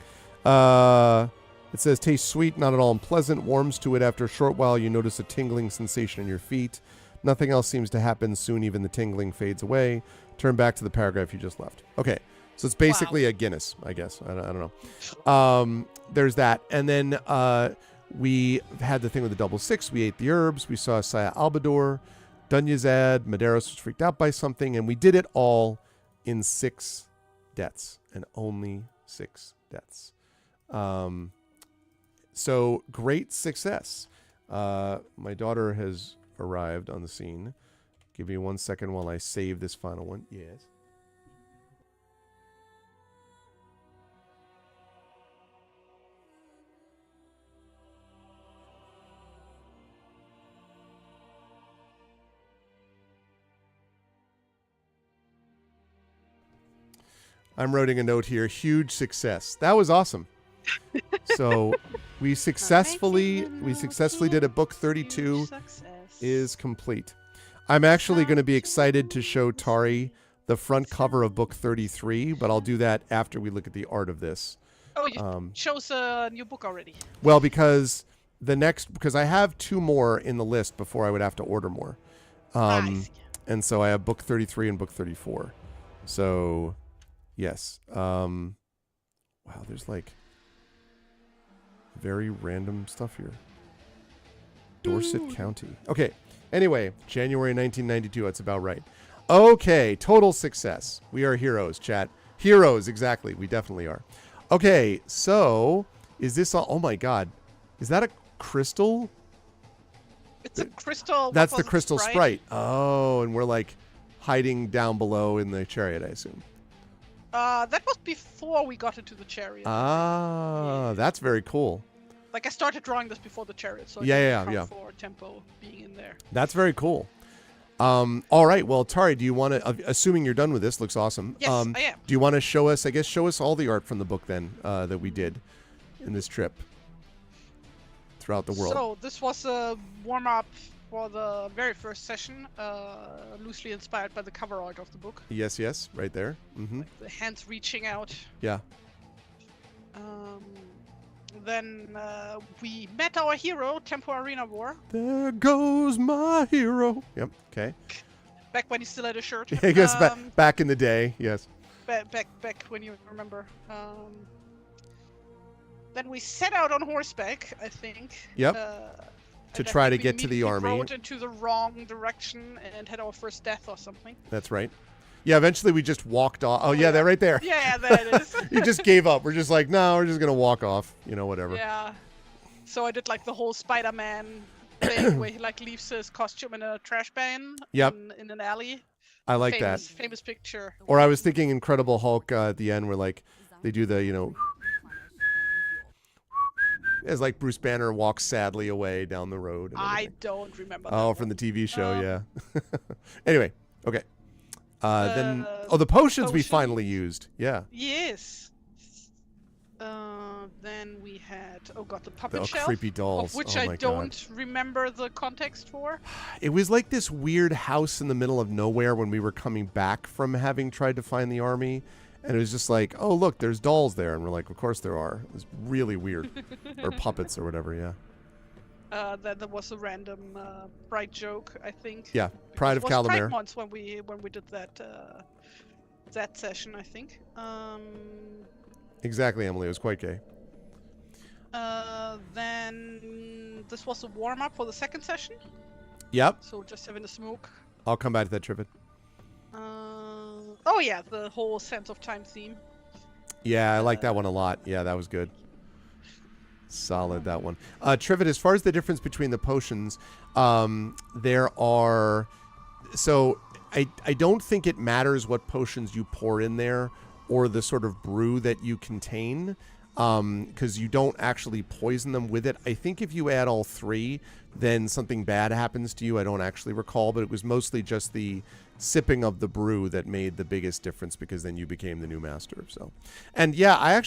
It says, tastes sweet, not at all unpleasant, warms to it. After a short while, you notice a tingling sensation in your feet. Nothing else seems to happen. Soon, even the tingling fades away. Turn back to the paragraph you just left. Okay, so it's basically a Guinness, I guess. I don't know. There's that. And then we had the thing with the double six. We ate the herbs. We saw Saya Albador. Dunyazad. Medeiros was freaked out by something. And we did it all in 6 deaths. And only 6 deaths. So great success. My daughter has arrived on the scene. Give me 1 second while I save this final one. Yes. I'm writing a note here. Huge success. That was awesome. So we successfully did it. Book 32 is complete. I'm actually going to be excited to show Tari the front cover of book 33, but I'll do that after we look at the art of this. Oh, you chose a new book already. Well, because I have 2 more in the list before I would have to order more. And so I have book 33 and book 34. So, yes. Wow, there's like very random stuff here. Dorset County. Okay. Anyway, January 1992. That's about right. Okay. Total success. We are heroes, chat. Heroes, exactly. We definitely are. Okay. So, is this all? Oh my God. Is that a crystal? It's a crystal. That's the crystal sprite. Oh, and we're like hiding down below in the chariot, I assume. That was before we got into the chariot. Ah, that's very cool. Like I started drawing this before the chariot, so yeah. For tempo being in there. That's very cool. All right, well, Tari, do you want to? Assuming you're done with this, looks awesome. Yes, I am. Do you want to show us? I guess show us all the art from the book then that we did in this trip throughout the world. So this was a warm up for the very first session, loosely inspired by the cover art of the book. Yes, right there. Mm-hmm. Like the hands reaching out. Yeah. Then we met our hero, Tempo Arena War. There goes my hero. Yep. Okay. Back when he still had a shirt. I guess back in the day. Yes. Back when you remember. Then we set out on horseback, I think. Yep. To try to get to the army. We rode into the wrong direction and had our first death or something. That's right. Yeah, eventually we just walked off. Oh, yeah, they're right there. Yeah, there it is. You just gave up. We're just like, no, we're just going to walk off. You know, whatever. Yeah. So I did like the whole Spider-Man thing where he like leaves his costume in a trash bin in an alley. I like that. Famous picture. Or I was thinking Incredible Hulk at the end where like they do the, you know, as like Bruce Banner walks sadly away down the road. I don't remember that. Oh, from the TV show, yeah. Anyway, okay. Then the potions we finally used. Yeah. Yes. Then we had the puppet shelf. Creepy dolls. Of which I don't remember the context for. It was like this weird house in the middle of nowhere when we were coming back from having tried to find the army. And it was just like, oh, look, there's dolls there. And we're like, of course there are. It was really weird. Or puppets or whatever, yeah. Then there was a random Pride joke, I think. Yeah, Pride of Calamare. Pride months when we did that session, I think. Exactly, Emily. It was quite gay. Then this was a warm-up for the second session. Yep. So just having a smoke. I'll come back to that, Trivet. Oh yeah, the whole sense of time theme. Yeah, I like that one a lot. Yeah, that was good. Solid, that one. Trivet, as far as the difference between the potions, there are... So, I don't think it matters what potions you pour in there or the sort of brew that you contain, because you don't actually poison them with it. I think if you add all 3, then something bad happens to you. I don't actually recall, but it was mostly just the sipping of the brew that made the biggest difference, because then you became the new master. So, and yeah, I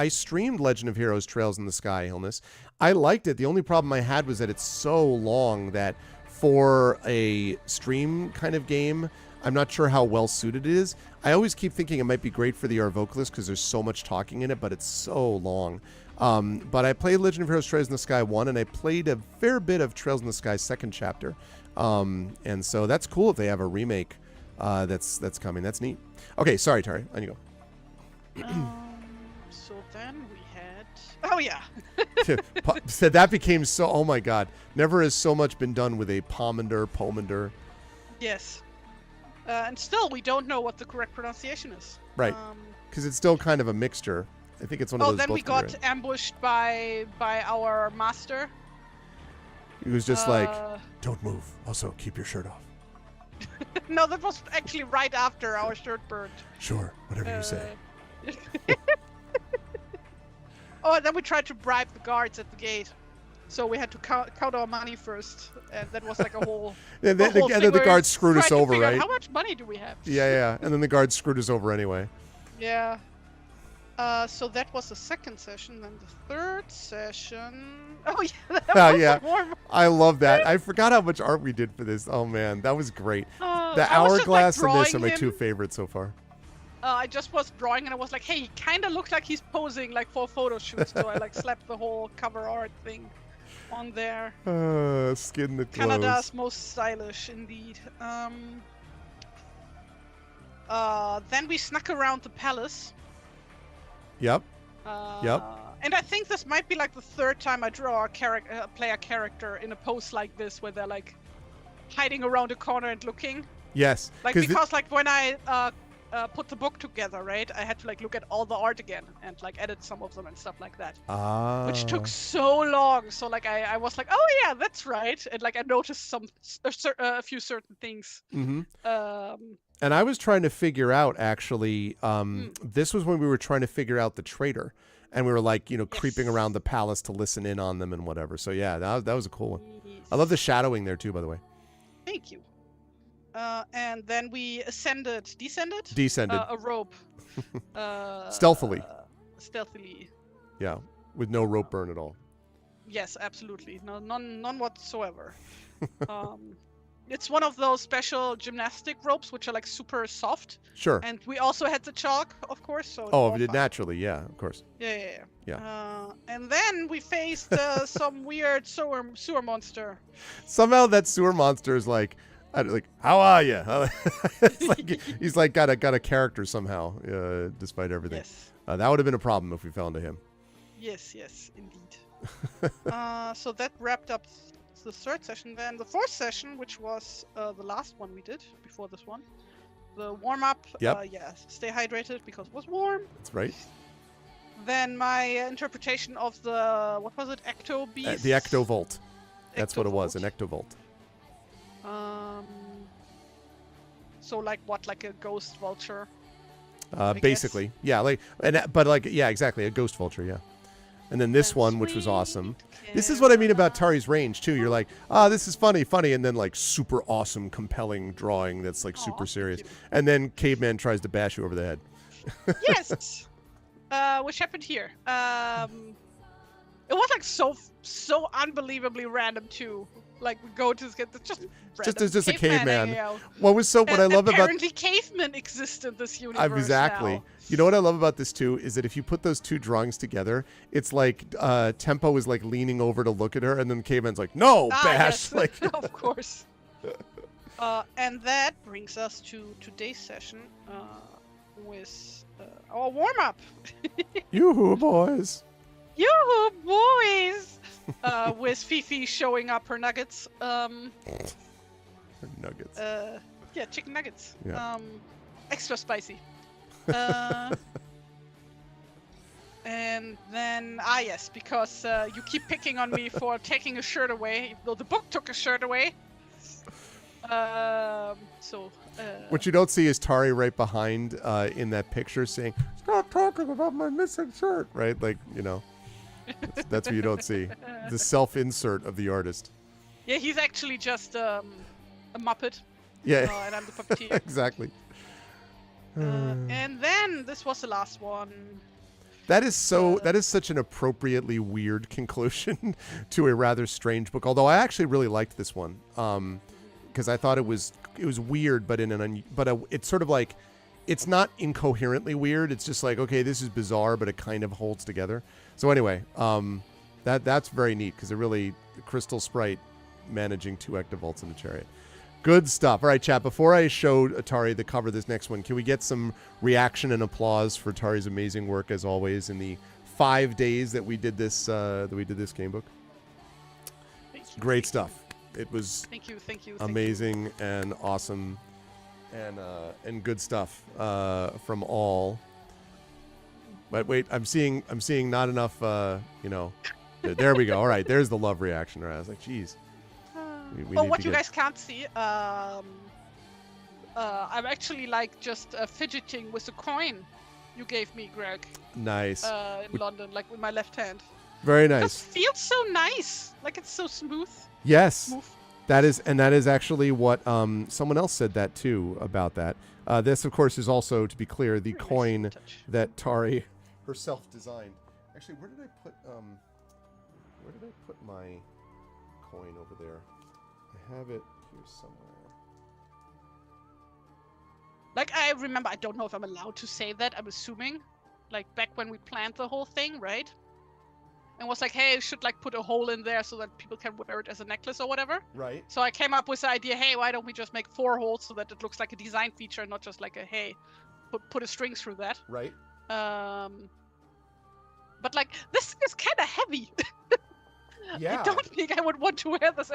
streamed Legend of Heroes Trails in the Sky, Illness. I liked it. The only problem I had was that it's so long that for a stream kind of game, I'm not sure how well suited it is. I always keep thinking it might be great for the AR vocalist because there's so much talking in it, but it's so long. But I played Legend of Heroes Trails in the Sky 1, and I played a fair bit of Trails in the Sky second chapter. And so that's cool if they have a remake that's coming. That's neat. Okay, sorry, Tari. On you go. So then we had... Oh, yeah. So that became so... Oh, my God. Never has so much been done with a Pomander. Yes. And still, we don't know what the correct pronunciation is. Right. Because it's still kind of a mixture. I think it's one of those. Oh, then both we got right. ambushed by our master. He was just like, don't move. Also, keep your shirt off. No, that was actually right after our shirt burned. Sure, whatever you say. Oh, and then we tried to bribe the guards at the gate. So we had to count our money first. And that was like a whole... And then the guards screwed us over, right? How much money do we have? Yeah. And then the guards screwed us over anyway. Yeah. So that was the second session. Then the third session... Oh, yeah. That was yeah. warm. I love that. I forgot how much art we did for this. Oh, man. That was great. The hourglass and this are my two favorites so far. I just was drawing and I was like, hey, he kind of looks like he's posing like for a photo shoot. So I like slapped the whole cover art thing on there. Skin that glows. Canada's most stylish, indeed. Then we snuck around the palace. Yep. And I think this might be like the third time I draw play a character in a pose like this, where they're like hiding around a corner and looking. Yes. Like because like when I put the book together, right? I had to like look at all the art again and like edit some of them and stuff like that. Which took so long. So like I was like, oh yeah, that's right. And like I noticed a few certain things. Mm-hmm. And I was trying to figure out actually. This was when we were trying to figure out the traitor, and we were like, creeping around the palace to listen in on them and whatever. So yeah, that was a cool one. Yes. I love the shadowing there too, by the way. Thank you. And then we descended a rope. Stealthily. Stealthily. Yeah, with no rope burn at all. Yes, absolutely. No, none whatsoever. It's one of those special gymnastic ropes, which are like super soft. Sure. And we also had the chalk, of course. So naturally, yeah, of course. Yeah. And then we faced some weird sewer monster. Somehow that sewer monster is like, how are you? He's like got a character somehow, despite everything. Yes. That would have been a problem if we fell into him. Yes, indeed. So that wrapped up the third session. Then the fourth session, which was the last one we did before this one, the warm up. Yep. Stay hydrated because it was warm. That's right. Then my interpretation of the Ecto Beast. The Ectovolt. That's what it was, an Ectovolt. So like what, like a ghost vulture? Basically, yeah, exactly, a ghost vulture, yeah. And then this one, which was awesome. This is what I mean about Tari's range too. You're like, this is funny, and then like super awesome, compelling drawing that's like super serious. And then Caveman tries to bash you over the head. Yes. Which happened here. It was like so unbelievably random too. Like we go to get just a caveman. What I love about apparently cavemen exist in this universe. Exactly. Now. You know what I love about this too is that if you put those two drawings together, it's like Tempo is like leaning over to look at her, and then Caveman's like, "No, bash!" Yes. Like, of course. And that brings us to today's session with our warm up. Yoo-hoo, boys! Yoo-hoo, boys! With Fifi showing up her nuggets. Her nuggets. Yeah, chicken nuggets. Yeah. Extra spicy. And then, yes, because you keep picking on me for taking a shirt away, even though the book took a shirt away. What you don't see is Tari right behind in that picture saying, "Stop talking about my missing shirt," right? Like, that's what you don't see. The self-insert of the artist. Yeah, he's actually just a Muppet. Yeah. And I'm the puppeteer. Exactly. And then this was the last one. That is such an appropriately weird conclusion to a rather strange book. Although I actually really liked this one because I thought it was weird, but it's sort of like it's not incoherently weird. It's just like, okay, this is bizarre, but it kind of holds together. So anyway, that's very neat because it really the Crystal Sprite managing 2 Ectovolts in the chariot. Good stuff. All right, chat. Before I show Atari the cover of this next one, can we get some reaction and applause for Atari's amazing work as always in the 5 days that we did this game book? Great stuff. It was thank you. amazing and awesome and good stuff from all. But wait, I'm seeing not enough. There we go. All right, there's the love reaction. Right, I was like, geez. What you guys can't see, I'm actually like just fidgeting with the coin you gave me, Greg. Nice. In London, like with my left hand. Very nice. It feels so nice. Like it's so smooth. Yes. Smooth. That is actually what someone else said that too about that. This, of course, is also, to be clear, the coin that Tari herself designed. Actually, where did I put my coin over there? I have it here somewhere. Like, I remember, I don't know if I'm allowed to say that, I'm assuming. Like, back when we planned the whole thing, right? And was like, hey, I should, like, put a hole in there so that people can wear it as a necklace or whatever. Right. So I came up with the idea, hey, why don't we just make 4 holes so that it looks like a design feature and not just like a, hey, put a string through that. Right. But, like, this is kind of heavy. Yeah. I don't think I would want to wear this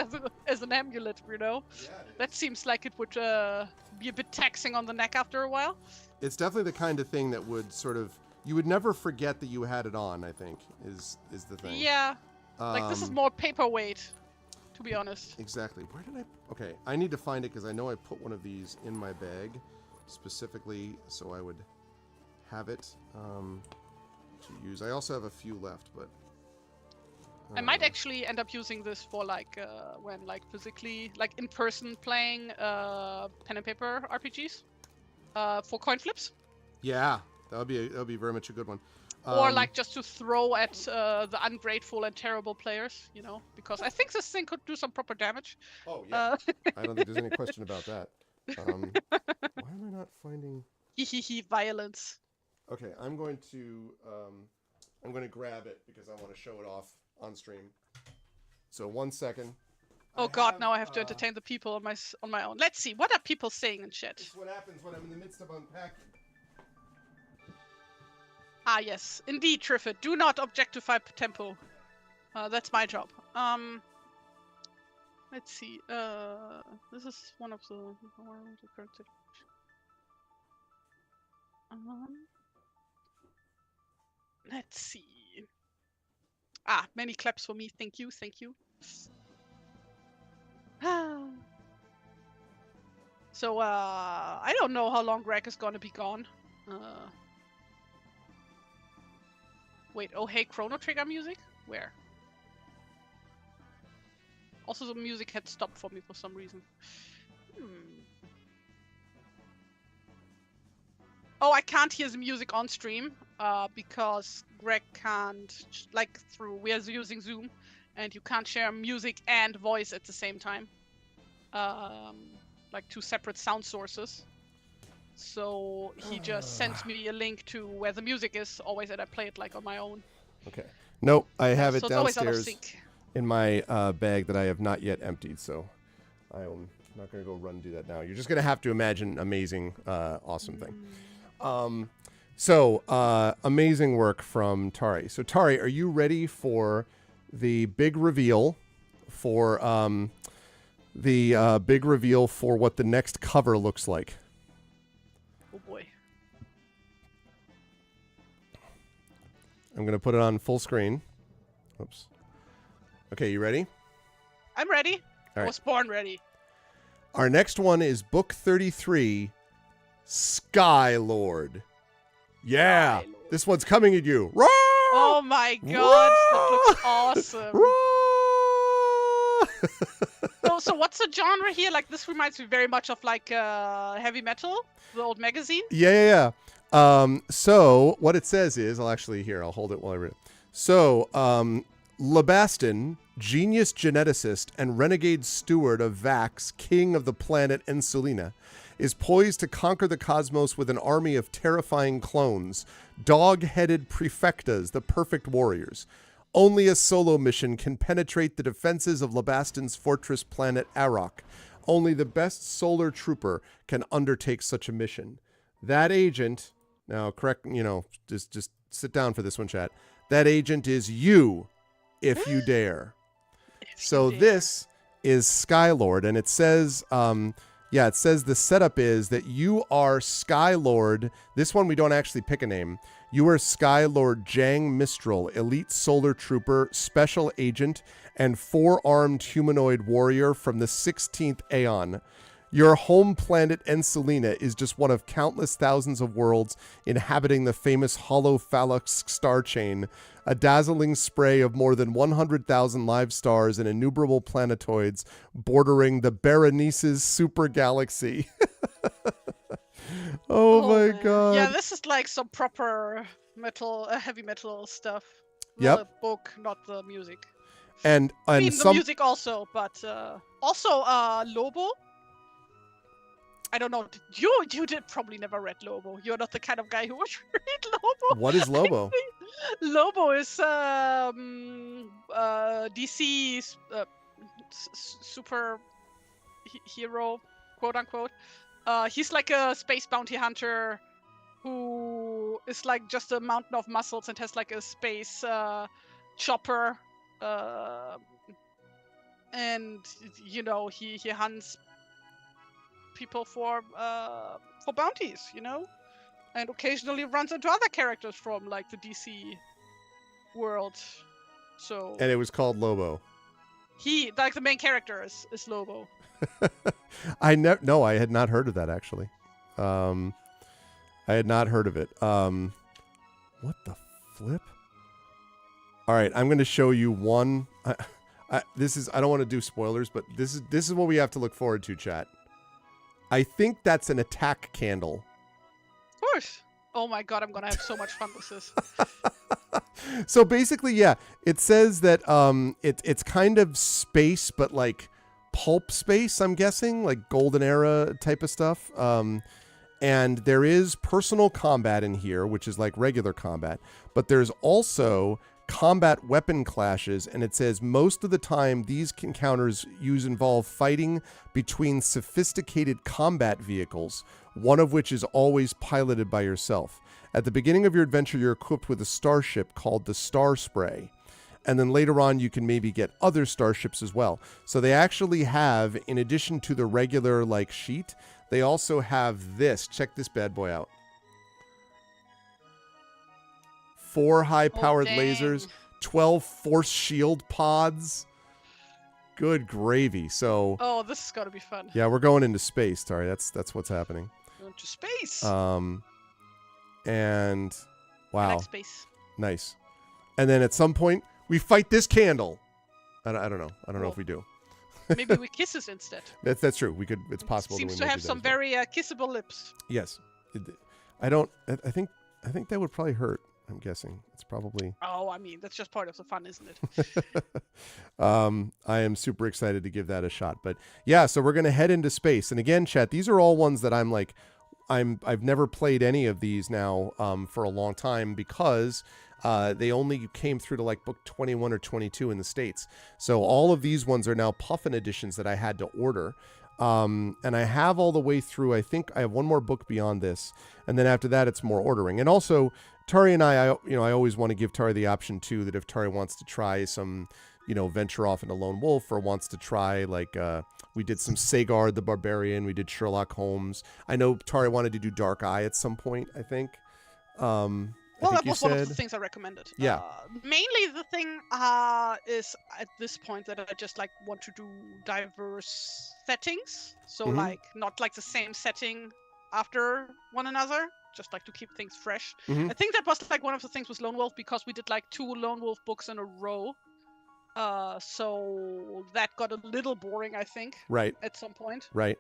as an amulet, you know? Yeah, that seems like it would be a bit taxing on the neck after a while. It's definitely the kind of thing that would sort of... You would never forget that you had it on, I think, is the thing. Yeah. Like, this is more paperweight, to be honest. Exactly. Where did I... Okay, I need to find it because I know I put one of these in my bag specifically so I would have it to use. I also have a few left, but... I might actually end up using this for like when like physically, like in person playing pen and paper RPGs for coin flips. Yeah, that would be very much a good one. Or like just to throw at the ungrateful and terrible players, you know, because I think this thing could do some proper damage. Oh yeah, I don't think there's any question about that. Why am I not finding? Violence. Okay, I'm going to grab it because I want to show it off on stream. So 1 second. Oh God, now I have to entertain the people on my own. Let's see, what are people saying in chat? This is what happens when I'm in the midst of unpacking. Ah yes, indeed, Triffid. Do not objectify tempo. That's my job. Let's see. This is one of the current situation. Let's see. Ah, many claps for me. Thank you. So, I don't know how long Greg is gonna be gone. Wait, oh hey, Chrono Trigger music? Where? Also, the music had stopped for me for some reason. Oh, I can't hear the music on stream because Greg can't, like, we are using Zoom, and you can't share music and voice at the same time. Like 2 separate sound sources. So he just sends me a link to where the music is, always, and I play it like on my own. Okay. Nope, I have it so downstairs in my bag that I have not yet emptied, so I'm not going to go run and do that now. You're just going to have to imagine amazing, awesome thing. Amazing work from Tari. So Tari, are you ready for the big reveal for what the next cover looks like? Oh boy. I'm going to put it on full screen. Oops. Okay, you ready? I'm ready. All right. I was born ready. Our next one is Book 33, Sky Lord. Yeah, this one's coming at you. Roar! Oh my God, that looks awesome. So what's the genre here? Like, this reminds me very much of like heavy metal, the old magazine. Yeah. So what it says is, I'll hold it while I read it. So, Labaston, genius geneticist and renegade steward of Vax, king of the planet Ensulina, is poised to conquer the cosmos with an army of terrifying clones, dog-headed prefectas, the perfect warriors. Only a solo mission can penetrate the defenses of Labaston's fortress planet Arok. Only the best solar trooper can undertake such a mission. That agent, now correct, just sit down for this one, chat. That agent is you, if you dare. So this is Skylord, and it says, it says the setup is that you are Skylord. This one we don't actually pick a name. You are Skylord Jang Mistral, elite solar trooper, special agent, and four-armed humanoid warrior from the 16th Aeon. Your home planet Encelina is just one of countless thousands of worlds inhabiting the famous Hollow Phallus star chain, a dazzling spray of more than 100,000 live stars and innumerable planetoids bordering the Berenice's super galaxy. Oh my god. Yeah, this is like some proper metal, heavy metal stuff. Yep. The book, not the music. And I mean, the music also, but also Lobo. I don't know. You did probably never read Lobo. You're not the kind of guy who would read Lobo. What is Lobo? Lobo is DC's super hero, quote unquote. He's like a space bounty hunter who is like just a mountain of muscles and has like a space chopper. And he hunts people for bounties, and occasionally runs into other characters from like the DC world. So and it was called Lobo. He like the main character is Lobo. I had not heard of that actually. I had not heard of it. What the flip? All right, I'm going to show you one. I don't want to do spoilers, but this is what we have to look forward to, chat. I think that's an attack candle. Of course. Oh my god, I'm gonna have so much fun with this. So basically, yeah, it says that it's kind of space, but like pulp space, I'm guessing, like Golden Era type of stuff. And there is personal combat in here, which is like regular combat, but there's also combat weapon clashes, and it says most of the time these encounters involve fighting between sophisticated combat vehicles, one of which is always piloted by yourself. At the beginning of your adventure, you're equipped with a starship called the Star Spray, and then later on you can maybe get other starships as well. So they actually have, in addition to the regular like sheet, they also have this. Check this bad boy out. 4 high-powered lasers, 12 force shield pods. Good gravy. So. Oh, this is gonna be fun. Yeah, we're going into space, Tari. That's what's happening. Going to space. And wow. I like space. Nice. And then at some point we fight this candle. I don't know. I don't know if we do. Maybe we kisses instead. That's true. We could. It's possible. Seems to have some very kissable lips. Yes. I think that would probably hurt. I'm guessing it's probably. Oh, I mean, that's just part of the fun, isn't it? I am super excited to give that a shot. But yeah, so we're gonna head into space. And again, chat, these are all ones that I've never played any of these now for a long time because they only came through to like book 21 or 22 in the States. So all of these ones are now Puffin editions that I had to order. And I have all the way through. I think I have one more book beyond this, and then after that, it's more ordering. And also, Tari and I always want to give Tari the option too that if Tari wants to try some, venture off into Lone Wolf or wants to try like we did some Sagard the Barbarian, we did Sherlock Holmes. I know Tari wanted to do Dark Eye at some point. I think. Well, that was one of the things I recommended. Yeah. Mainly the thing is at this point that I just like want to do diverse settings. So like not like the same setting after one another, just like to keep things fresh. I think that was like one of the things with Lone Wolf because we did like 2 Lone Wolf books in a row. So that got a little boring, I think. Right. At some point. Right.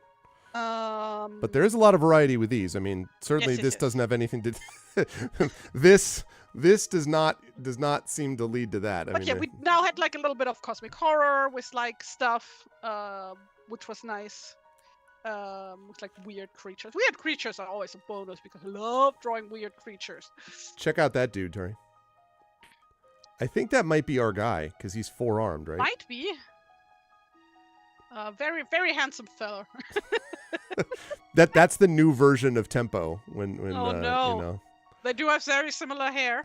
But there is a lot of variety with these. I mean, certainly yes, this doesn't have anything to. This does not seem to lead to that. But we now had like a little bit of cosmic horror with like stuff, which was nice. With like weird creatures. Weird creatures are always a bonus because I love drawing weird creatures. Check out that dude, Tori. I think that might be our guy because he's 4-armed, right? Might be. Very, very handsome fellow. That's the new version of Tempo. When Oh, no. you know. They do have very similar hair.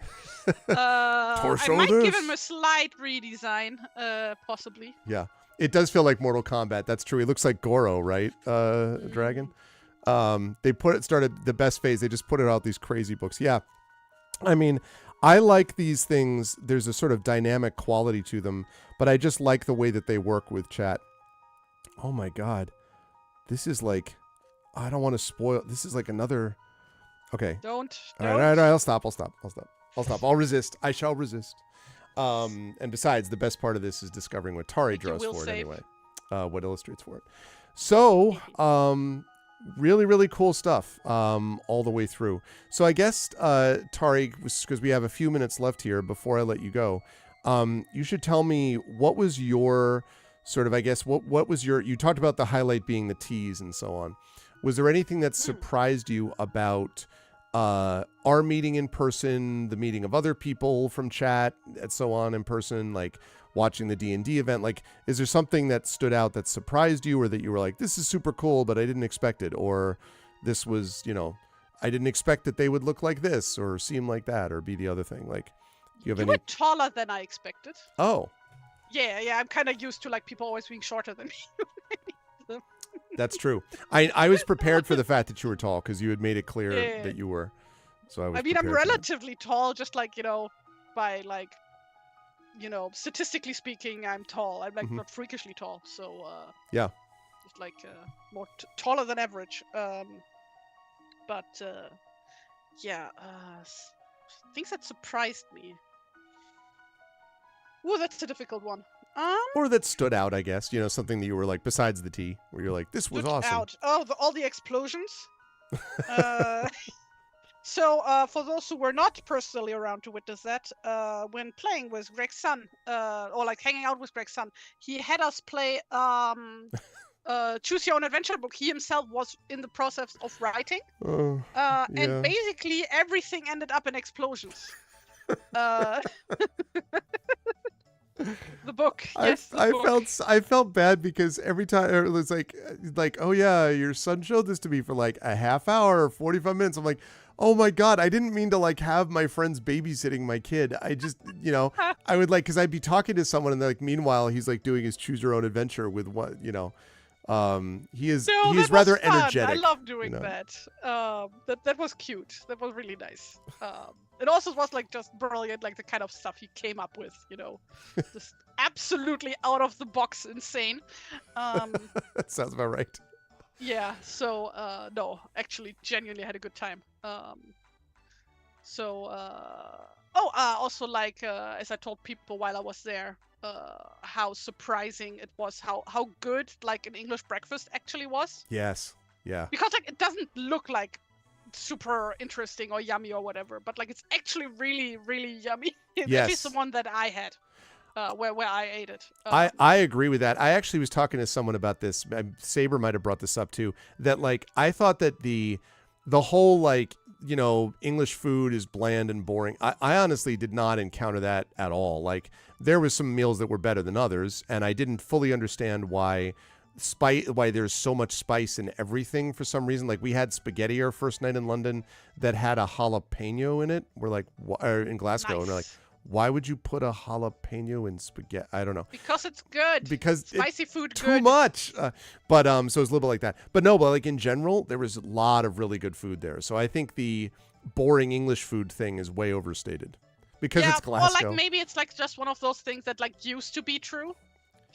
I might give him a slight redesign, possibly. Yeah, it does feel like Mortal Kombat. That's true. He looks like Goro, right? Dragon. They started the best phase. They just put it out these crazy books. Yeah, I mean, I like these things. There's a sort of dynamic quality to them, but I just like the way that they work with chat. Oh my god, this is like, I don't want to spoil. This is like another. Okay. Don't. All right. I'll stop. I'll resist. I shall resist. And besides, the best part of this is discovering what Tari draws for it anyway. What illustrates for it. So, really, really cool stuff all the way through. So I guess, Tari, because we have a few minutes left here before I let you go, you should tell me what was your sort of, I guess, what was your, you talked about the highlight being the teas and so on. Was there anything that surprised you about our meeting in person, the meeting of other people from chat and so on in person, like watching the D&D event? Like, is there something that stood out that surprised you, or that you were like, this is super cool, but I didn't expect it? Or this was, I didn't expect that they would look like this or seem like that or be the other thing. Like, do you have any? You were taller than I expected. Oh. Yeah, I'm kind of used to like people always being shorter than me. That's true. I was prepared for the fact that you were tall because you had made it clear that you were. So I mean, I'm relatively tall, just like, by like, statistically speaking, I'm tall. I'm like not freakishly tall. So yeah, just like more taller than average. Things that surprised me. Ooh, that's a difficult one. Or that stood out, I guess. Something that you were like, besides the tea, where you're like, this was awesome. Out. Oh, all the explosions. So, for those who were not personally around to witness that, when playing with Greg's son, or like hanging out with Greg's son, he had us play Choose Your Own Adventure book. He himself was in the process of writing. And basically everything ended up in explosions. The book. Yes, I felt bad because every time it was like, oh yeah, your son showed this to me for like a half hour or 45 minutes. I'm like, oh my god, I didn't mean to like have my friends babysitting my kid. I just, I would like, because I'd be talking to someone and like, meanwhile he's like doing his Choose Your Own Adventure with what, he is rather energetic. I love doing that. That was cute. That was really nice. It also was like just brilliant, like the kind of stuff he came up with, just absolutely out of the box insane. That sounds about right. Yeah, so no, actually genuinely had a good time. Also like as I told people while I was there, how surprising it was how good like an English breakfast actually was. Yes. Yeah. Because like it doesn't look like super interesting or yummy or whatever, but like it's actually really, really yummy. Yes. At least the one that I had. Where I ate it. I agree with that. I actually was talking to someone about this. Saber might have brought this up too. That like I thought that the whole like English food is bland and boring. I honestly did not encounter that at all. Like there was some meals that were better than others, and I didn't fully understand why there's so much spice in everything for some reason. Like we had spaghetti our first night in London that had a jalapeno in it. We're like, or in Glasgow, and we're like, why would you put a jalapeno in spaghetti? I don't know. Because it's good. Because spicy food too good. Much. So it's a little bit like that. But no, but like in general, there was a lot of really good food there. So I think the boring English food thing is way overstated. Because it's Glasgow. Or like maybe it's like just one of those things that like used to be true.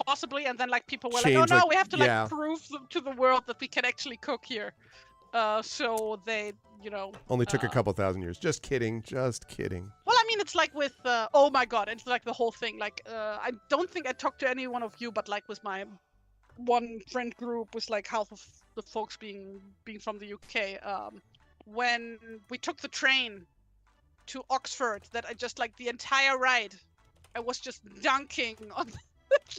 Possibly, and then like people were Change, like, oh no, we have to like prove to the world that we can actually cook here. So they, only took a couple thousand years. Just kidding. Well, I mean, it's like with, oh my god, it's like the whole thing. Like, I don't think I talked to any one of you, but like with my one friend group, with like half of the folks being from the UK. When we took the train to Oxford, that I just like the entire ride, I was just dunking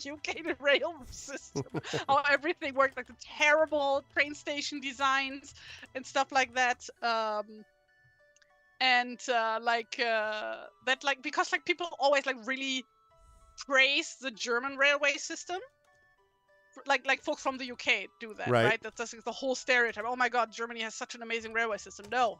UK rail system, how everything worked, like the terrible train station designs and stuff like that. That, like, because like people always like really praise the German railway system. Like folks from the UK do that, Right. right? That's like the whole stereotype. Oh my God, Germany has such an amazing railway system. No,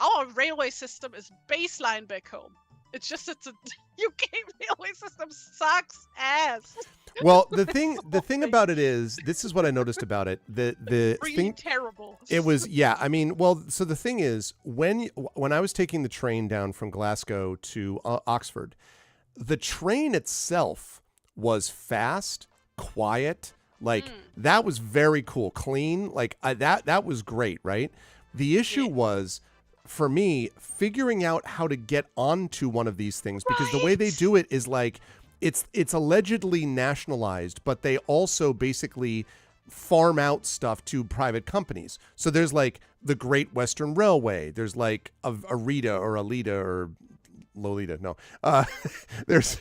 our railway system is baseline back home. It's just it's a UK railway system sucks ass. Well, the thing about it is, this is what I noticed about it. The Really thing, terrible. it was, yeah. I mean, well, so the thing is, when I was taking the train down from Glasgow to Oxford, the train itself was fast, quiet. Like that was very cool, clean. Like that was great, right? The issue was, for me, figuring out how to get onto one of these things, because the way they do it is like it's allegedly nationalized, but they also basically farm out stuff to private companies. So there's like the Great Western Railway, there's like a Rita or Alita or Lolita. No, there's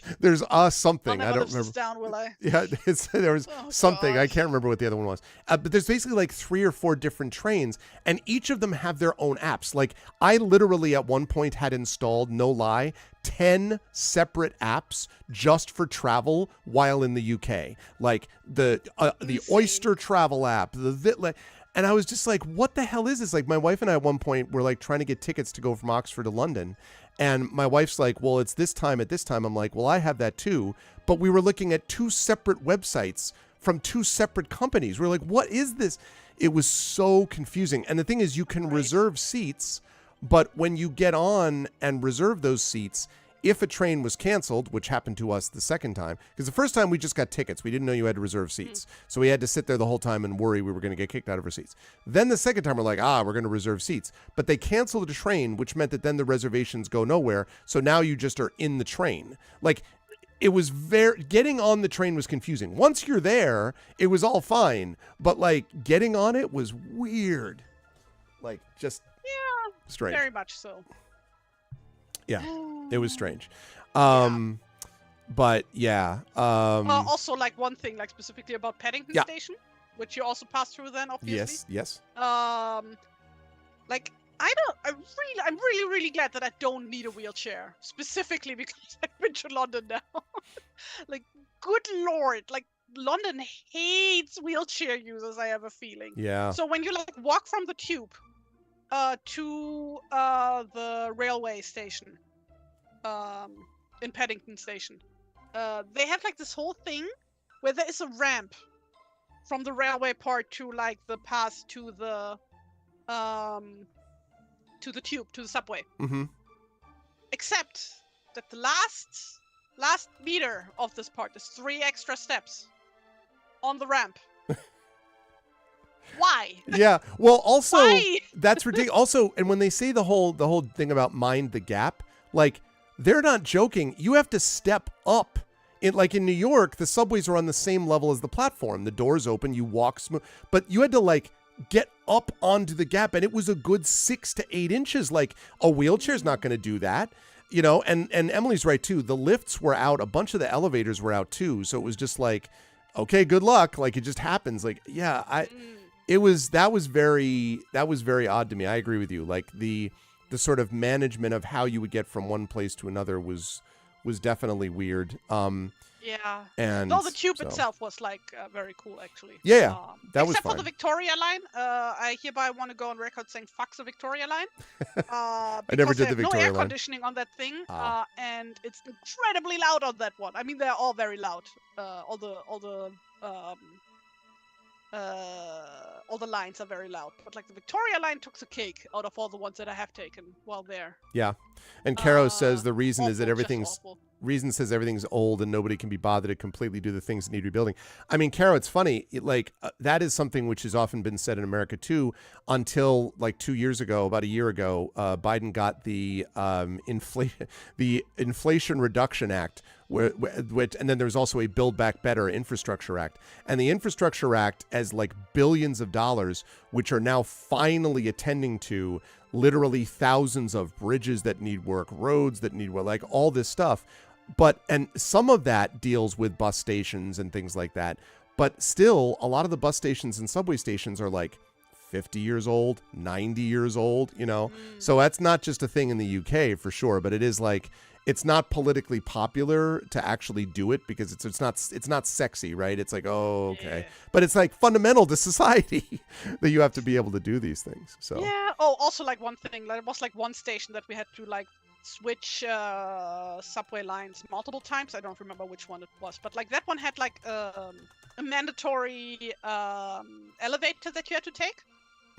something. I don't remember. Down, will I? Yeah, there was something. God. I can't remember what the other one was. But there's basically like 3 or 4 different trains, and each of them have their own apps. Like I literally at one point had installed, no lie, 10 separate apps just for travel while in the UK. Like the Oyster Travel app, and I was just like, what the hell is this? Like my wife and I at one point were like trying to get tickets to go from Oxford to London. And my wife's like, well, it's this time at this time. I'm like, well, I have that too. But we were looking at 2 separate websites from 2 separate companies. We're like, what is this? It was so confusing. And the thing is, you can reserve seats, but when you get on and reserve those seats, if a train was canceled, which happened to us the second time, because the first time we just got tickets. We didn't know you had to reserve seats. So we had to sit there the whole time and worry we were going to get kicked out of our seats. Then the second time we're like, we're going to reserve seats. But they canceled the train, which meant that then the reservations go nowhere. So now you just are in the train. Like it was getting on the train was confusing. Once you're there, it was all fine. But like getting on it was weird. Like just strange. Very much so. Yeah, it was strange. But yeah. Also, like one thing, like specifically about Paddington Station, which you also passed through then, obviously. Yes. Like I'm really glad that I don't need a wheelchair, specifically because I've been to London now. Like, good Lord, like London hates wheelchair users, I have a feeling. Yeah. So when you like walk from the tube to the railway station in Paddington Station, they have like this whole thing where there is a ramp from the railway part to like the pass to the tube, to the subway. Mm-hmm. Except that the last meter of this part is 3 extra steps on the ramp. Why? Yeah. Well, also Why? that's ridiculous. Also, and when they say the whole thing about mind the gap, like they're not joking. You have to step up. Like in New York, the subways are on the same level as the platform. The doors open, you walk smooth, but you had to like get up onto the gap, and it was a good 6 to 8 inches. Like a wheelchair's not going to do that, you know. And Emily's right too. The lifts were out. A bunch of the elevators were out too. So it was just like, okay, good luck. Like it just happens. Like that was very odd to me. I agree with you. Like the sort of management of how you would get from one place to another was definitely weird. Yeah. And no, the tube itself was like very cool, actually. Yeah, that was except fine. for the Victoria line. I hereby want to go on record saying fuck the Victoria line. I never did the Victoria no air line. Conditioning on that thing, and it's incredibly loud on that one. I mean, they're all very loud. All the lines are very loud, but like the Victoria line took the cake out of all the ones that I have taken while there. Yeah, and Caro says the reason is that awful. Reason says everything's old and nobody can be bothered to completely do the things that need rebuilding. I mean, Caro, it's funny. That is something which has often been said in America too. Until like 2 years ago, about a year ago, Biden got the Inflation Reduction Act, which, and then there's also a Build Back Better Infrastructure Act, and the Infrastructure Act as like billions of dollars, which are now finally attending to literally thousands of bridges that need work, roads that need work, like all this stuff. and some of that deals with bus stations and things like that. But still, a lot of the bus stations and subway stations are like 50 years old, 90 years old, you know? So that's not just a thing in the UK for sure, but it is like, it's not politically popular to actually do it because it's not sexy, right? It's like, oh, okay. Yeah. But it's like fundamental to society that you have to be able to do these things. So Yeah. Oh, also like one thing, like it was like one station that we had to like switch subway lines multiple times. I don't remember which one it was, but like that one had like a mandatory elevator that you had to take.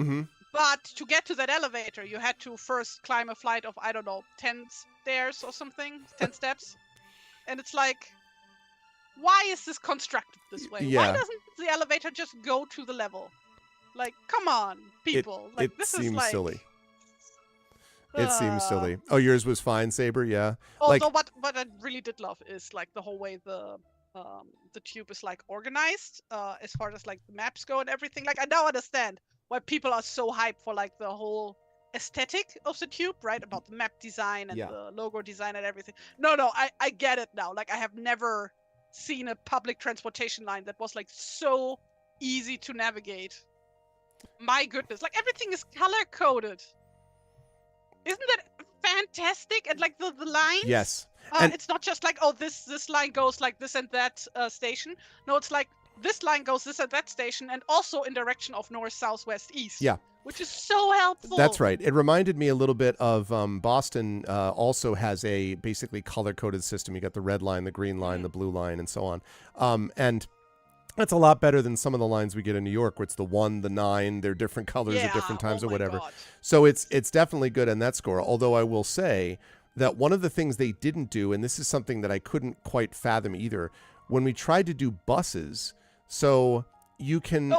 Mm-hmm. But to get to that elevator, you had to first climb a flight of, I don't know, 10 stairs or something, 10 steps. And it's like, why is this constructed this way? Yeah. Why doesn't the elevator just go to the level? Like, come on, people. This seems is like silly. It seems silly. Oh, yours was fine, Saber. Yeah. Also, what I really did love is like the whole way the tube is like organized, as far as like the maps go and everything. Like, I now understand why people are so hyped for like the whole aesthetic of the tube, right? About the map design and the logo design and everything. No, I get it now. Like, I have never seen a public transportation line that was like so easy to navigate. My goodness, like everything is color coded. Isn't that fantastic? And like the lines. Yes. It's not just like, oh, this line goes like this and that station. No, it's like this line goes this and that station, and also in direction of north, south, west, east. Yeah. Which is so helpful. That's right. It reminded me a little bit of Boston also has a basically color-coded system. You got the red line, the green line, the blue line, and so on. And that's a lot better than some of the lines we get in New York, where it's the 1, the 9, they're different colors at different times or whatever. God. So it's definitely good in that score. Although I will say that one of the things they didn't do, and this is something that I couldn't quite fathom either, when we tried to do buses, so you can,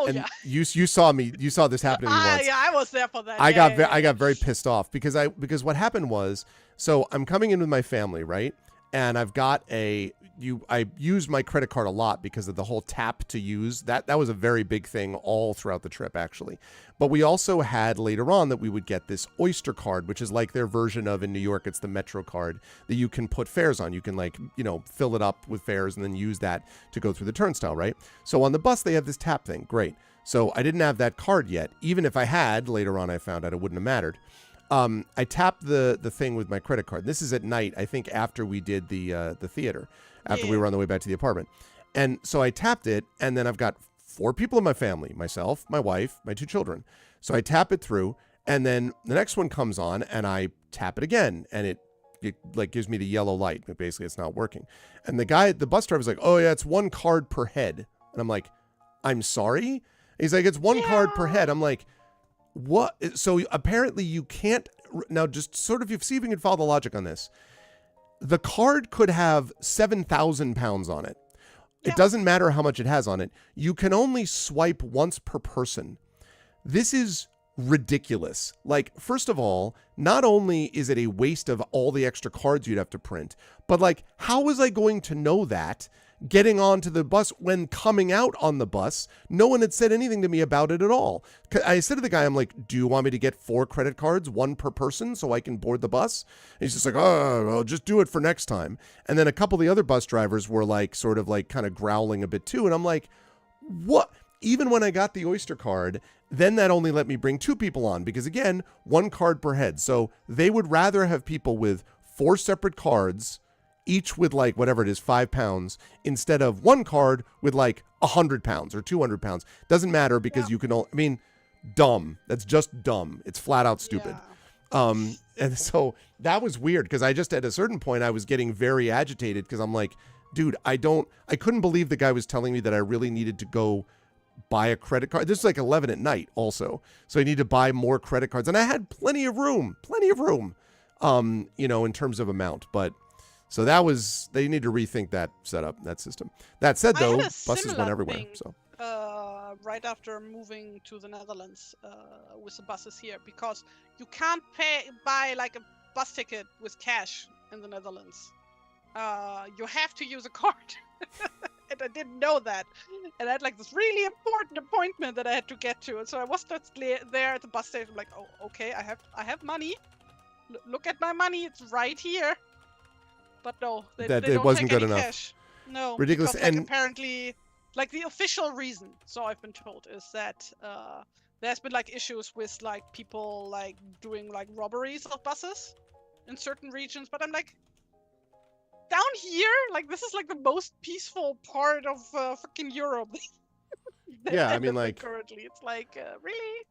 you saw this happening once. Yeah, I was there for that. I got very pissed off because what happened was, so I'm coming in with my family, right? And I've got I used my credit card a lot because of the whole tap to use. That was a very big thing all throughout the trip, actually. But we also had later on that we would get this Oyster card, which is like their version of, in New York, it's the Metro card that you can put fares on. You can fill it up with fares and then use that to go through the turnstile, right? So on the bus, they have this tap thing. Great. So I didn't have that card yet. Even if I had, later on I found out it wouldn't have mattered. I tapped the thing with my credit card. This is at night, I think after we did the theater, after we were on the way back to the apartment. And so I tapped it, and then I've got 4 people in my family, myself, my wife, my 2 children. So I tap it through, and then the next one comes on, and I tap it again, and it like gives me the yellow light. But basically, it's not working. And the bus driver's like, oh yeah, it's 1 card per head. And I'm like, I'm sorry? He's like, it's 1 card per head. I'm like, what? So apparently you can't, now just sort of, see if you can follow the logic on this. The card could have 7,000 pounds on it. Yeah. It doesn't matter how much it has on it. You can only swipe once per person. This is ridiculous. Like, first of all, not only is it a waste of all the extra cards you'd have to print, but like, how was I going to know that getting onto the bus when coming out on the bus? No one had said anything to me about it at all. I said to the guy, I'm like, do you want me to get 4 credit cards, 1 per person, so I can board the bus? And he's just like, oh, well, just do it for next time. And then a couple of the other bus drivers were like, sort of like kind of growling a bit too. And I'm like, what? Even when I got the Oyster card, then that only let me bring 2 people on because, again, 1 card per head. So they would rather have people with 4 separate cards, each with like whatever it is, 5 pounds, instead of 1 card with like 100 pounds or 200 pounds. Doesn't matter because you can only, dumb. That's just dumb. It's flat out stupid. Yeah. And so that was weird because I just, at a certain point, I was getting very agitated because I'm like, dude, I couldn't believe the guy was telling me that I really needed to go buy a credit card. This is like 11 at night also. So I need to buy more credit cards. And I had plenty of room, in terms of amount. But so they need to rethink that setup, that system. That said, though, buses went everywhere. So right after moving to the Netherlands with the buses here, because you can't buy like a bus ticket with cash in the Netherlands. You have to use a card. And I didn't know that. And I had like this really important appointment that I had to get to. And so I was just there at the bus station. I'm like, oh, okay, I have money. Look at my money. It's right here. but no, they That it don't wasn't take good any enough. cash. No, Ridiculous. because like And apparently, like the official reason, so I've been told, is that there's been like issues with like people like doing like robberies of buses in certain regions. But I'm like, down here, like this is like the most peaceful part of fucking Europe. yeah, I I mean, live in like, currently, it's like really,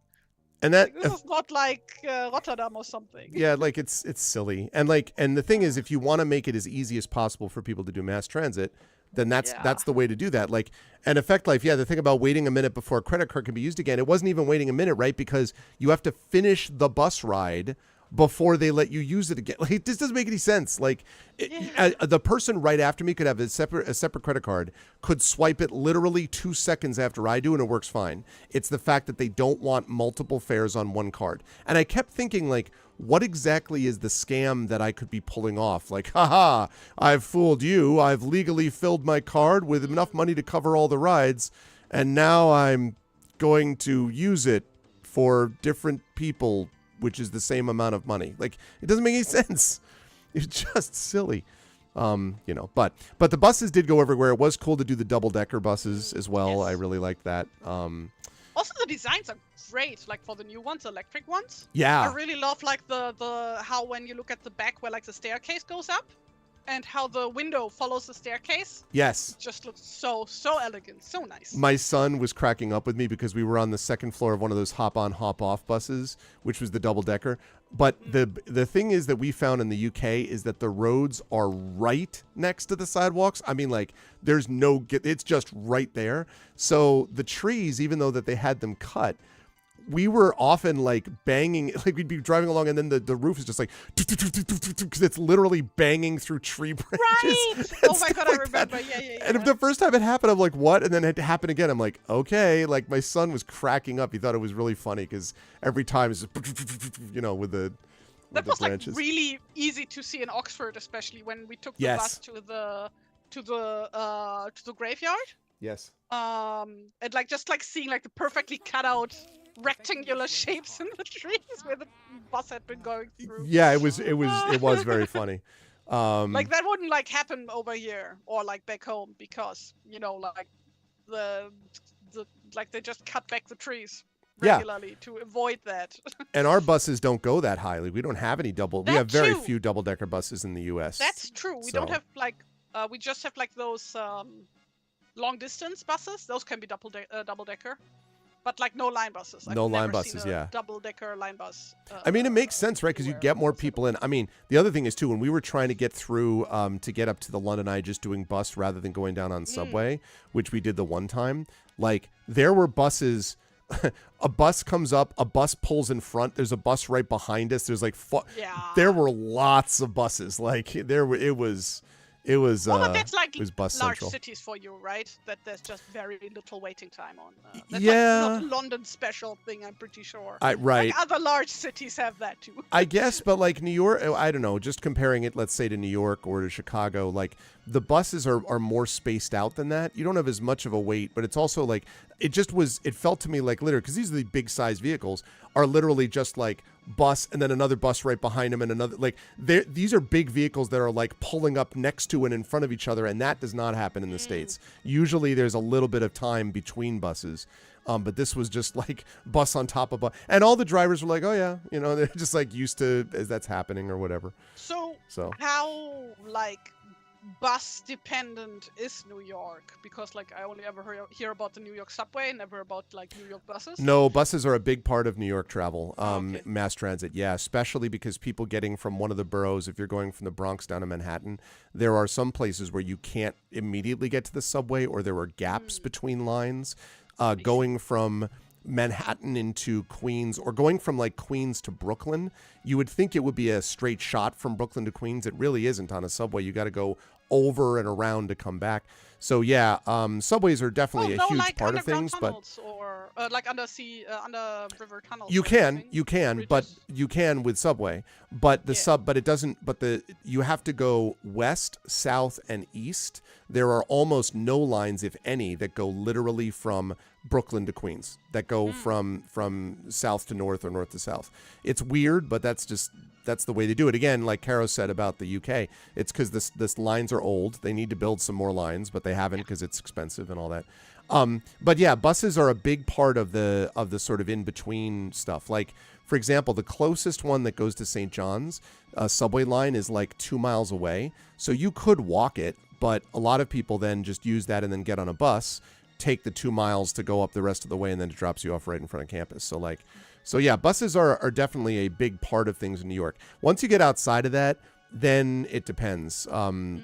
and that like this is not like Rotterdam or something. yeah, like it's silly. And like, and the thing is, if you want to make it as easy as possible for people to do mass transit, then Yeah. that's the way to do that. Like, and Effect Life, yeah, the thing about waiting a minute before a credit card can be used again, it wasn't even waiting a minute, right? Because you have to finish the bus ride before they let you use it again. Like, it just doesn't make any sense. Like, the person right after me could have a separate credit card, could swipe it literally 2 seconds after I do, and it works fine. It's the fact that they don't want multiple fares on one card. And I kept thinking, like, what exactly is the scam that I could be pulling off? Like, haha, I've fooled you. I've legally filled my card with enough money to cover all the rides, and now I'm going to use it for different people, which is the same amount of money. Like, it doesn't make any sense. It's just silly. But the buses did go everywhere. It was cool to do the double-decker buses as well. Yes. I really liked that. Also, the designs are great, like for the new ones, electric ones. Yeah. I really love like the how when you look at the back where like the staircase goes up, and how the window follows the staircase. Yes. It just looks so elegant, so nice. My son was cracking up with me because we were on the second floor of one of those hop-on, hop-off buses, which was the double-decker. But the thing is that we found in the UK is that the roads are right next to the sidewalks. I mean, like, there's it's just right there. So the trees, even though that they had them cut, we were often like banging, like we'd be driving along and then the roof is just like, because it's literally banging through tree branches. Right. Oh my god, I remember. Yeah. And the first time it happened, I'm like, what? And then it happened again. I'm like, okay. Like, my son was cracking up. He thought it was really funny because every time it's just, with the That was like branches. really easy to see in Oxford, especially when we took the Yes. bus to the graveyard. Yes. And like just like seeing like the perfectly cut out rectangular shapes in the trees where the bus had been going through. Yeah, it was very funny. Like that wouldn't like happen over here or like back home because like the like they just cut back the trees regularly to avoid that. And our buses don't go that high. Like, we don't have any we have very few double-decker buses in the US. That's true. We don't have like we just have like those long distance buses. Those can be double-decker. But like no line buses. No line buses, yeah. Double-decker line bus. I mean, it makes sense, right? Because you get more people in. I mean, the other thing is, too, when we were trying to get through to get up to the London Eye just doing bus rather than going down on subway, which we did the one time, like, there were buses. A bus comes up, a bus pulls in front. There's a bus right behind us. There's like, there were lots of buses. Like, it was but that's like it was bus large central. cities for you, right? That there's just very little waiting time on. That's like not a London special thing, I'm pretty sure. Right. Like other large cities have that too. I guess, but like New York, I don't know, just comparing it, let's say, to New York or to Chicago, like, the buses are more spaced out than that. You don't have as much of a wait, but it's also like, it felt to me like literally, because these are the big size vehicles, are literally just like bus and then another bus right behind them and another, like, these are big vehicles that are like pulling up next to and in front of each other, and that does not happen in the States. Usually there's a little bit of time between buses. But this was just like bus on top of bus. And all the drivers were like, oh yeah, they're just like used to as that's happening or whatever. So how like bus dependent is New York? Because like I only ever hear about the New York subway, never about like New York buses. No, buses are a big part of New York travel, Okay. mass transit. Yeah, especially because people getting from one of the boroughs, if you're going from the Bronx down to Manhattan, there are some places where you can't immediately get to the subway, or there are gaps between lines. Going from Manhattan into Queens, or going from like Queens to Brooklyn, you would think it would be a straight shot from Brooklyn to Queens. It really isn't on a subway. You got to go over and around to come back. So yeah, subways are definitely a huge like part of things, but or like under river tunnels. you can, but Bridges. you can with subway, but but it doesn't. But you have to go west, south, and east. There are almost no lines, if any, that go literally from Brooklyn to Queens that go from south to north or north to south. It's weird, but that's the way they do it. Again, like Caro said about the UK, it's because this lines are old. They need to build some more lines, but they haven't because it's expensive and all that. But yeah, buses are a big part of the sort of in between stuff. Like, for example, the closest one that goes to St. John's subway line is like 2 miles away. So you could walk it, but a lot of people then just use that and then get on a bus, take the 2 miles to go up the rest of the way, and then it drops you off right in front of campus. So yeah, buses are definitely a big part of things in New York. Once you get outside of that, then it depends.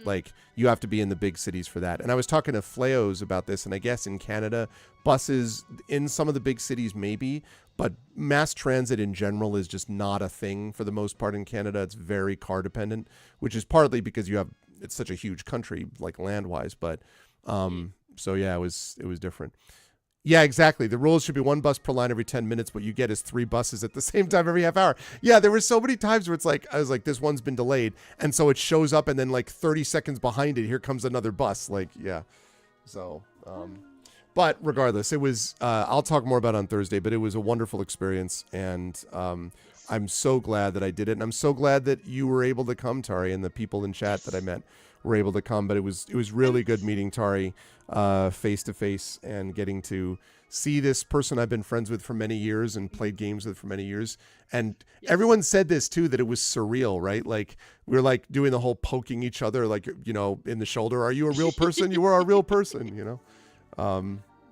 Like, you have to be in the big cities for that. And I was talking to Fleos about this, and I guess in Canada, buses in some of the big cities maybe, but mass transit in general is just not a thing for the most part in Canada. It's very car dependent, which is partly because it's such a huge country, like land-wise. But so yeah, it was different. Yeah, exactly. The rules should be 1 bus per line every 10 minutes. What you get is 3 buses at the same time every half hour. Yeah, there were so many times where it's like, I was like, this one's been delayed. And so it shows up, and then like 30 seconds behind it, here comes another bus. Like, yeah. So, but regardless, it was, I'll talk more about it on Thursday, but it was a wonderful experience. And I'm so glad that I did it. And I'm so glad that you were able to come, Tari, and the people in chat that I met were able to come. But it was really good meeting Tari face to face and getting to see this person I've been friends with for many years and played games with for many years. And everyone said this too, that it was surreal, right? Like, we were like doing the whole poking each other, like, you know, in the shoulder. Are you a real person? You are a real person, you know?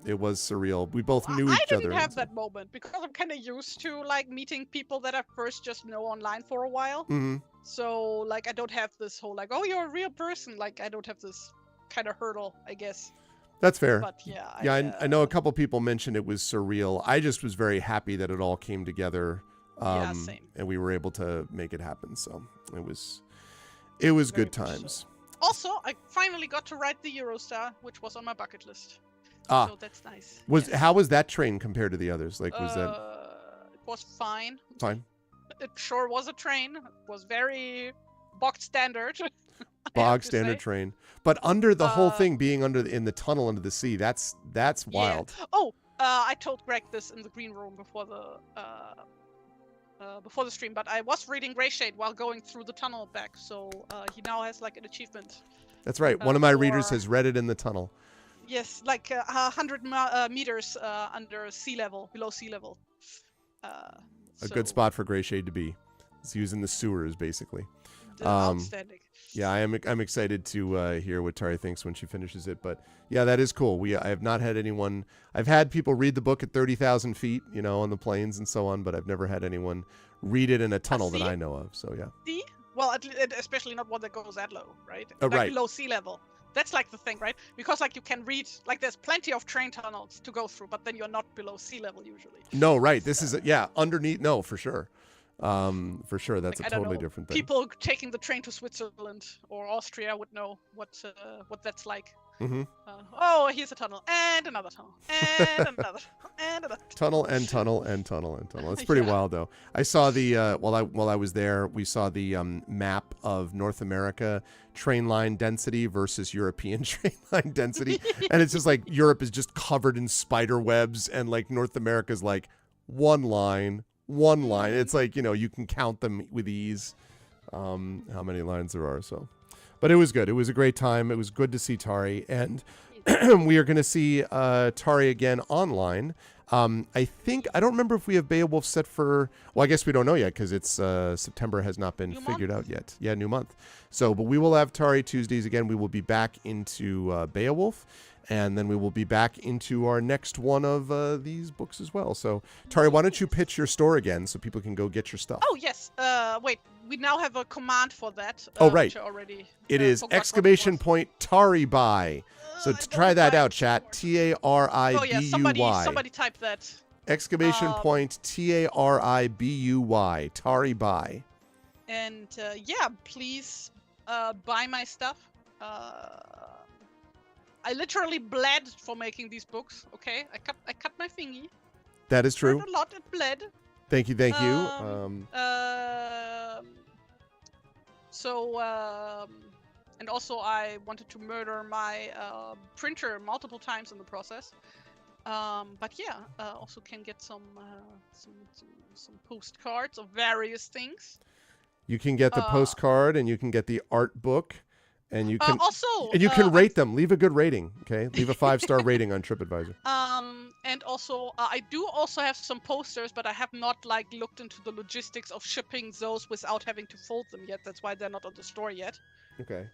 It was surreal. We both knew each other. I didn't have that moment because I'm kind of used to like meeting people that I first just know online for a while. Mm-hmm. So like, I don't have this whole like, oh, you're a real person. Like, I don't have this kind of hurdle, I guess. That's fair. But yeah. I know a couple people mentioned it was surreal. I just was very happy that it all came together. Same. And we were able to make it happen. So it was good times. So. Also, I finally got to ride the Eurostar, which was on my bucket list. So that's nice. How was that train compared to the others? Like, was that? It was fine. Fine. It sure was a train. It was very bog standard. Bog standard train, but under the whole thing being in the tunnel under the sea. That's wild. Yeah. Oh, I told Greg this in the green room before the stream, but I was reading Greyshade while going through the tunnel back, so he now has like an achievement. That's right. One of my readers has read it in the tunnel. Yes, like 100 meters under sea level, below sea level. A good spot for Greyshade to be. It's using the sewers, basically. Outstanding. Yeah, I'm excited to hear what Tari thinks when she finishes it. But yeah, that is cool. I have not had anyone. I've had people read the book at 30,000 feet, you know, on the plains and so on. But I've never had anyone read it in a tunnel that I know of. So yeah. See? Well, especially not one that goes that low, right? Right. Below sea level. That's like the thing, right? Because like you can read, like there's plenty of train tunnels to go through, but then you're not below sea level usually. No, right. This is underneath. No, for sure. For sure, that's like, a totally different thing. People taking the train to Switzerland or Austria would know what that's like. Mm-hmm. Oh, here's a tunnel and another tunnel and another and another tunnel and tunnel and tunnel and tunnel. It's pretty wild, though. I saw the while I was there, we saw the map of North America train line density versus European train line density, and it's just like Europe is just covered in spider webs, and like North America's like one line. It's like, you know, you can count them with ease, how many lines there are. So, but it was good. It was a great time. It was good to see Tari, and we are going to see Tari again online. I don't remember if we have Beowulf set for, well, I guess we don't know yet because it's September has not been figured out yet. Yeah, new month. So, but we will have Tari Tuesdays again. We will be back into Beowulf. And then we will be back into our next one of these books as well. So, Tari, why don't you pitch your store again so people can go get your stuff? Oh, yes. Wait, we now have a command for that. Right. Already, it is exclamation point Tari buy. So try that out, chat. TARIBUY. Oh, yeah, somebody type that. Exclamation point TARIBUY. Tari buy. And please buy my stuff. I literally bled for making these books. Okay, I cut my thingy. That is true. A lot. It bled. Thank you. And also I wanted to murder my printer multiple times in the process. But yeah, also can get some postcards of various things. You can get the postcard, and you can get the art book, and you can rate them. Leave a good rating, okay? Leave a 5-star rating on TripAdvisor. And also I do also have some posters, but I have not like looked into the logistics of shipping those without having to fold them yet. That's why they're not on the store yet. Okay.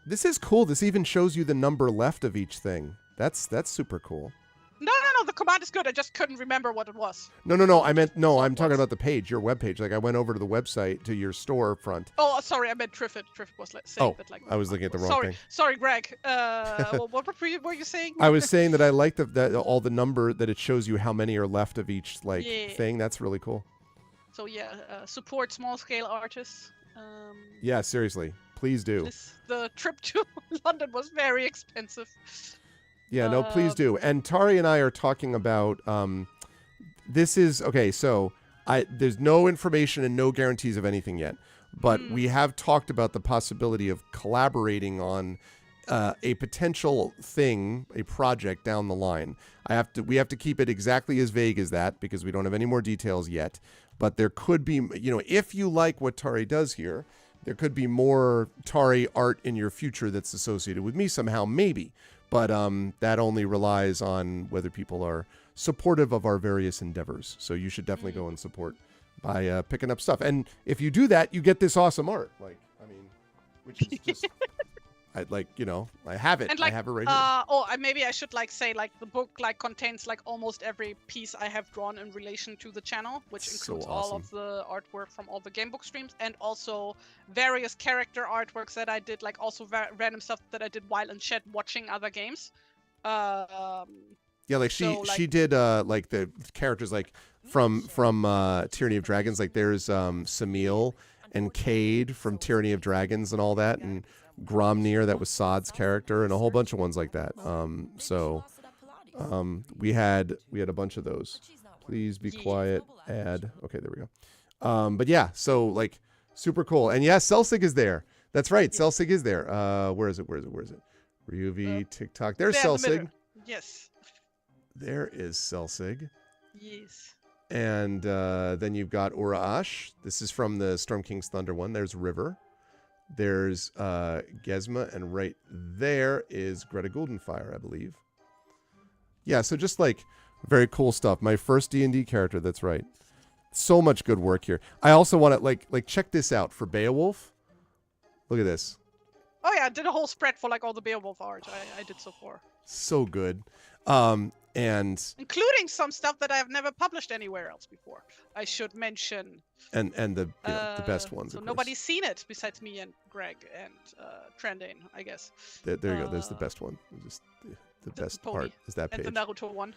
This is cool. This even shows you the number left of each thing. That's super cool. No. The command is good. I just couldn't remember what it was. No. I'm talking about the page, your webpage. Like I went over to the website to your store front. Oh, sorry. I meant Triffid. Triffid was saying that like. I was looking at the wrong thing. Sorry, Greg. What were you saying? I was saying that I like all the number that it shows you how many are left of each thing. That's really cool. So yeah, support small scale artists. Yeah, seriously, please do. The trip to London was very expensive. Yeah, no, please do. And Tari and I are talking about this is okay. So there's no information and no guarantees of anything yet, but we have talked about the possibility of collaborating on a potential thing, a project down the line. We have to keep it exactly as vague as that because we don't have any more details yet. But there could be, if you like what Tari does here, there could be more Tari art in your future that's associated with me somehow, maybe. But that only relies on whether people are supportive of our various endeavors. So you should definitely go and support by picking up stuff. And if you do that, you get this awesome art. Which is just... I have it. And I have it right here. Maybe I should say the book contains almost every piece I have drawn in relation to the channel, which includes all of the artwork from all the Gamebook streams and also various character artworks that I did, also random stuff that I did while in chat watching other games. Yeah, she did the characters from Tyranny of Dragons. There's Samil and Cade from Tyranny of Dragons and all that, and Gromnir, that was Sod's character, and a whole bunch of ones like that. We had a bunch of those. Please be quiet. Add. Okay, there we go. But yeah, so super cool. And yeah, Celsig is there. That's right, Celsig is there. Where is it? Ryuvi, TikTok. There's Celsig. Yes. There is Celsig. Yes. And then you've got Uraash. This is from the Storm King's Thunder one. There's River. There's Gesma, and right there is Greta Guldenfire, I believe. Yeah, so just very cool stuff. My first D&D character, that's right. So much good work here. I also want to check this out for Beowulf. Look at this. Oh yeah, I did a whole spread for all the Beowulf art I did so far. So good. And including some stuff that I have never published anywhere else before. I should mention. And the best ones. So nobody's seen it besides me and Greg and Trendane, I guess. There you go. There's the best one. Just the best part is that page. And the Naruto one.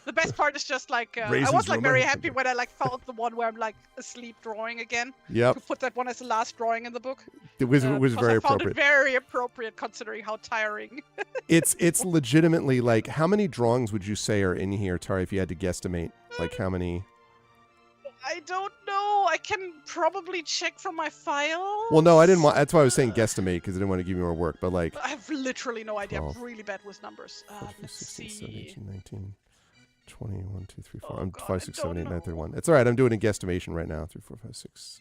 The best part is just I was very happy when I found the one where I'm asleep drawing again. Yep. To put that one as the last drawing in the book. It was very appropriate. I found it very appropriate considering how tiring. It's legitimately how many drawings would you say are in here, Tari, if you had to guesstimate? How many? I don't know. I can probably check from my file. Well, no, I didn't want. That's why I was saying guesstimate, because I didn't want to give you more work. But I have literally no idea. I'm really bad with numbers. 15, Let's 16, see. 17, 18, 19, 20, 1, 2, 3, 4. I'm 5, 6, 7, 8, 9, 31. It's all right. I'm doing a guesstimation right now. 3, 4, 5, 6,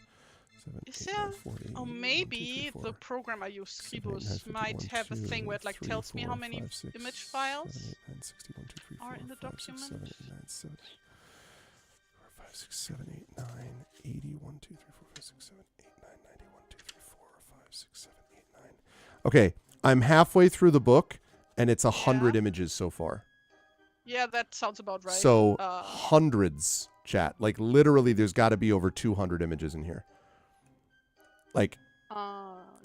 7, Is 8, there? 9, 40, Oh, maybe 1, 2, 3, 4, the program I use, 7, 8, Skibos, 9, 50, might 1, have a 2, thing where it 3, tells me 4, how many 5, 6, image 7, files 8, 9, 60, 1, 2, 3, 4, are in the 5, 6, 7, document. 8, 9, 7, 4, 5, 6, 7, 8, 9, 80, 1, 2, 3, 4, 5, 6, 7, 8, 9, 90, 1, 2, 3, 4, 5, 6, 7, 8, 9. Okay, I'm halfway through the book, and it's 100 images so far. Yeah, that sounds about right. So hundreds, chat. Literally, there's got to be over 200 images in here.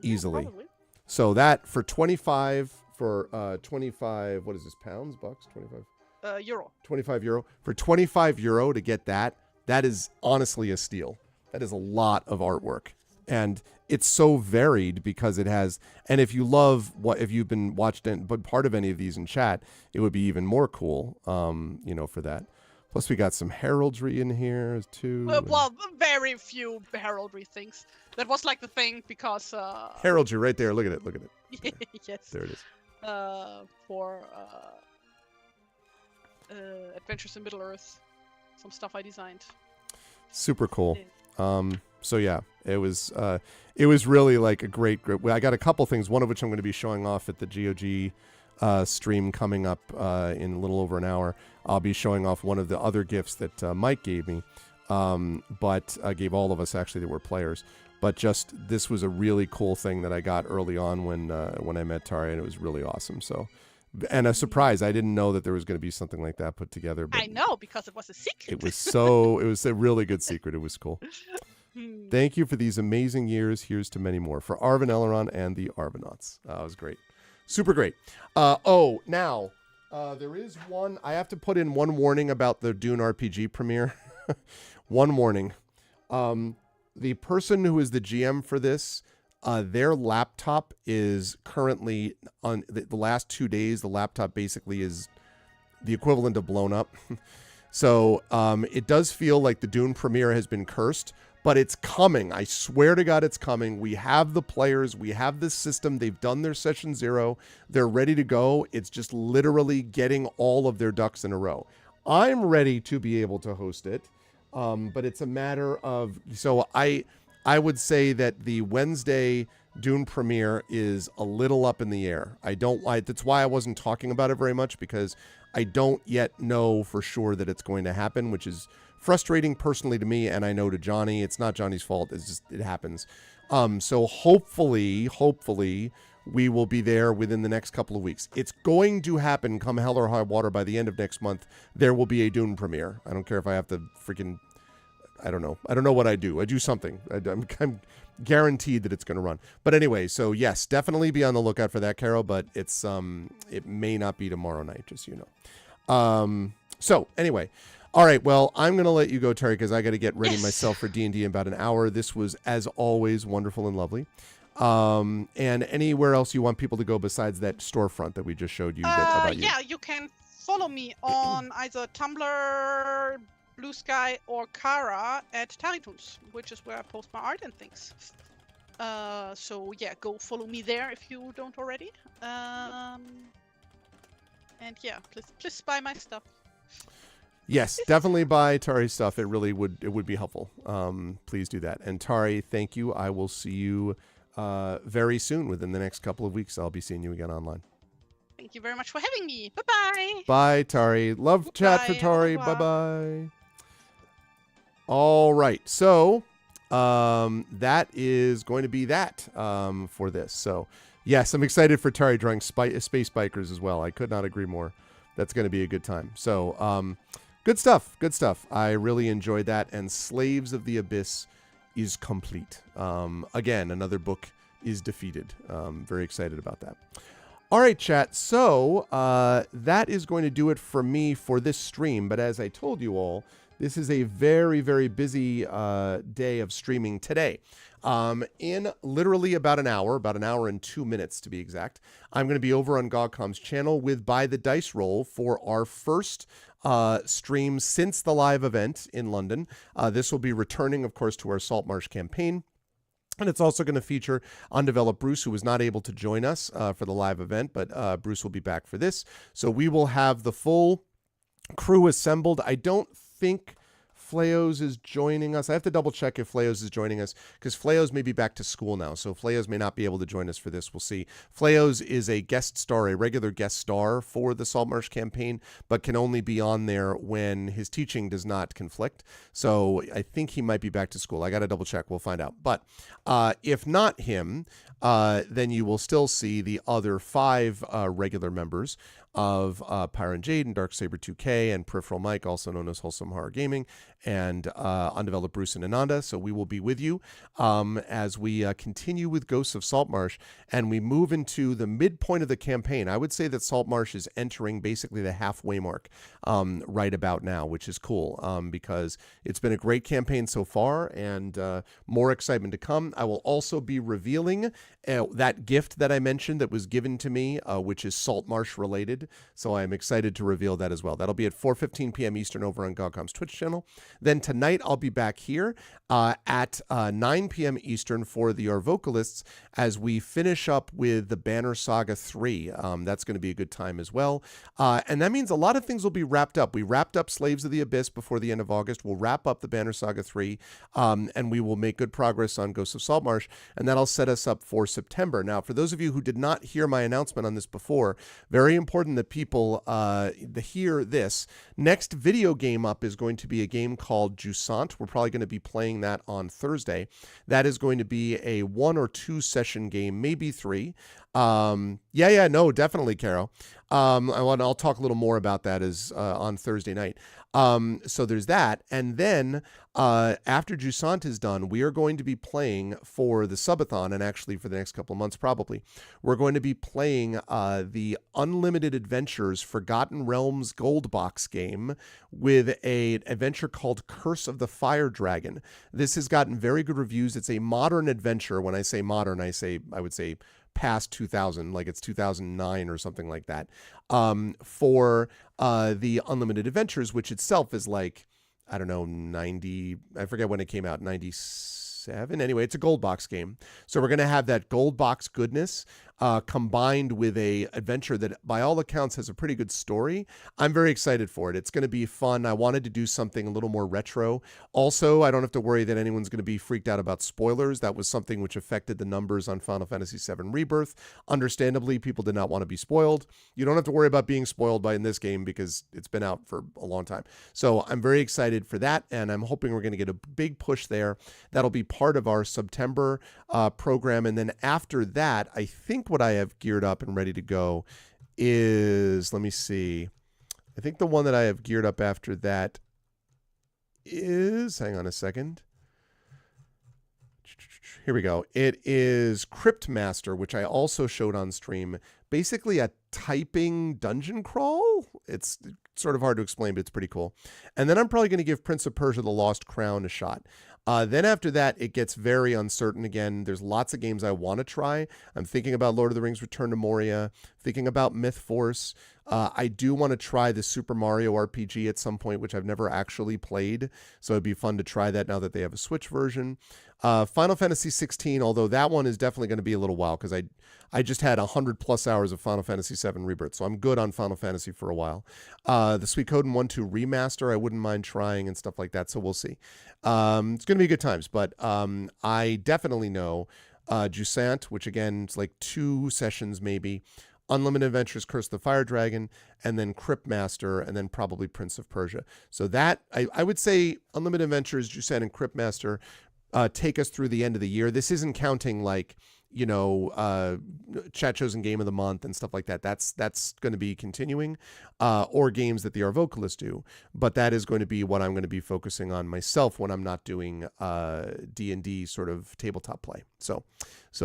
Easily. Yeah, so that for 25, what is this, pounds, bucks, 25? Euro. 25 euro. For 25 euro to get that is honestly a steal. That is a lot of artwork. And it's so varied because it has, and if you've been watching but part of any of these in chat, it would be even more cool, for that. Plus we got some heraldry in here too. Well, very few heraldry things. That was the thing because... heraldry right there. Look at it. Yes. There it is. Adventures in Middle Earth. Some stuff I designed. Super cool. So yeah, it was really like a great. I got a couple things. One of which I'm going to be showing off at the GOG stream coming up in a little over an hour. I'll be showing off one of the other gifts that Mike gave me, but gave all of us actually that were players. But just this was a really cool thing that I got early on when I met Tari, and it was really awesome. So. And a surprise, I didn't know that there was going to be something like that put together. But I know, because it was a secret. It was a really good secret. It was cool. Thank you for these amazing years. Here's to many more. For Arvin Elleron and the Arvinauts. That was great. Super great. Now, there is one. I have to put in one warning about the Dune RPG premiere. One warning. The person who is the GM for this, their laptop is currently on the last 2 days. The laptop basically is the equivalent of blown up. So it does feel like the Dune premiere has been cursed, but it's coming. I swear to God, it's coming. We have the players. We have the system. They've done their session 0. They're ready to go. It's just literally getting all of their ducks in a row. I'm ready to be able to host it, but it's a matter of... So I would say that the Wednesday Dune premiere is a little up in the air. That's why I wasn't talking about it very much, because I don't yet know for sure that it's going to happen, which is frustrating personally to me, and I know to Johnny. It's not Johnny's fault. It's just, it happens. So hopefully we will be there within the next couple of weeks. It's going to happen come hell or high water. By the end of next month, there will be a Dune premiere. I don't care if I have to freaking... I don't know what I do. I do something. I'm guaranteed that it's going to run. But anyway, so yes, definitely be on the lookout for that, Carol. But it's it may not be tomorrow night, just so you know. So anyway, all right. Well, I'm going to let you go, Terry, because I got to get ready myself for D&D in about an hour. This was, as always, wonderful and lovely. And anywhere else you want people to go besides that storefront that we just showed you about you? Yeah, you can follow me on either Tumblr, Blue Sky, or Kara at TariToons, which is where I post my art and things. So yeah, go follow me there if you don't already. And yeah, please buy my stuff. Yes, definitely buy Tari's stuff. It really would be helpful. Please do that. And Tari, thank you. I will see you very soon. Within the next couple of weeks, I'll be seeing you again online. Thank you very much for having me. Bye-bye. Bye, Tari. Love chat for Tari. Bye-bye. All right. So that is going to be that for this. So, yes, I'm excited for Tari drawing Space Bikers as well. I could not agree more. That's going to be a good time. So, good stuff. Good stuff. I really enjoyed that. And Slaves of the Abyss is complete. Again, another book is defeated. Very excited about that. All right, chat. So that is going to do it for me for this stream. But as I told you all, this is a very, very busy day of streaming today. In literally about an hour and 2 minutes to be exact, I'm going to be over on GogCom's channel with By the Dice Roll for our first stream since the live event in London. This will be returning, of course, to our Saltmarsh campaign. And it's also going to feature Undeveloped Bruce, who was not able to join us for the live event, but Bruce will be back for this. So we will have the full crew assembled. I don't think Fleos is joining us. I have to double check if Fleos is joining us, because Fleos may be back to school now. So Fleos may not be able to join us for this. We'll see. Fleos is a guest star, a regular guest star for the Saltmarsh campaign, but can only be on there when his teaching does not conflict. So I think he might be back to school. I got to double check. We'll find out. But if not him, then you will still see the other 5 regular members of Pyre and Jade and Darksaber 2K and Peripheral Mike, also known as Wholesome Horror Gaming, and Undeveloped Bruce and Ananda. So we will be with you as we continue with Ghosts of Saltmarsh, and we move into the midpoint of the campaign. I would say that Saltmarsh is entering basically the halfway mark right about now, which is cool because it's been a great campaign so far, and more excitement to come. I will also be revealing that gift that I mentioned that was given to me, which is Saltmarsh related. So I'm excited to reveal that as well. That'll be at 4:15 p.m. Eastern over on GogCom's Twitch channel. Then tonight I'll be back here at 9 p.m. Eastern for the Our Vocalists as we finish up with the Banner Saga 3. That's going to be a good time as well. And that means a lot of things will be wrapped up. We wrapped up Slaves of the Abyss before the end of August. We'll wrap up the Banner Saga 3, and we will make good progress on Ghosts of Saltmarsh, and that'll set us up for September. Now, for those of you who did not hear my announcement on this before, very important that people hear this. Next video game up is going to be a game called Jusant. We're probably going to be playing that on Thursday. That is going to be a 1 or 2 session game, maybe 3. No, definitely, Caro. I'll talk a little more about that on Thursday night. So there's that. And then after Jusant is done, we are going to be playing for the subathon, and actually for the next couple of months probably, we're going to be playing the Unlimited Adventures Forgotten Realms Gold Box game with an adventure called Curse of the Fire Dragon. This has gotten very good reviews. It's a modern adventure. When I say modern, I would say past 2000, like it's 2009 or something like that, for the Unlimited Adventures, which itself is like, I don't know, 90, I forget when it came out, 97. Anyway, it's a gold box game. So we're going to have that gold box goodness combined with a adventure that by all accounts has a pretty good story. I'm very excited for it. It's going to be fun. I wanted to do something a little more retro. Also, I don't have to worry that anyone's going to be freaked out about spoilers. That was something which affected the numbers on Final Fantasy VII Rebirth. Understandably, people did not want to be spoiled. You don't have to worry about being spoiled in this game because it's been out for a long time. So I'm very excited for that, and I'm hoping we're going to get a big push there. That'll be part of our September program, and then after that, I think what I have geared up and ready to go is, let me see, I think the one that I have geared up after that is, hang on a second, here we go. It is Crypt Master, which I also showed on stream. Basically a typing dungeon crawl. It's sort of hard to explain, but it's pretty cool. And then I'm probably going to give Prince of Persia: The Lost Crown a shot. Then after that, it gets very uncertain again. There's lots of games I want to try. I'm thinking about Lord of the Rings Return to Moria, thinking about Myth Force. I do want to try the Super Mario RPG at some point, which I've never actually played. So it'd be fun to try that now that they have a Switch version. Final Fantasy 16, although that one is definitely going to be a little while because I just had 100+ hours of Final Fantasy VII Rebirth, so I'm good on Final Fantasy for a while. The Suikoden 1-2 remaster, I wouldn't mind trying and stuff like that, so we'll see. It's going to be good times, but I definitely know Jusant, which again, it's like 2 sessions maybe, Unlimited Adventures, Curse of the Fire Dragon, and then Crypt Master, and then probably Prince of Persia. So that, I would say Unlimited Adventures, Jusant, and Crypt Master take us through the end of the year. This isn't counting like, chat chosen game of the month and stuff like that. That's going to be continuing, or games that the Our Vocalists do. But that is going to be what I'm going to be focusing on myself when I'm not doing D&D sort of tabletop play. So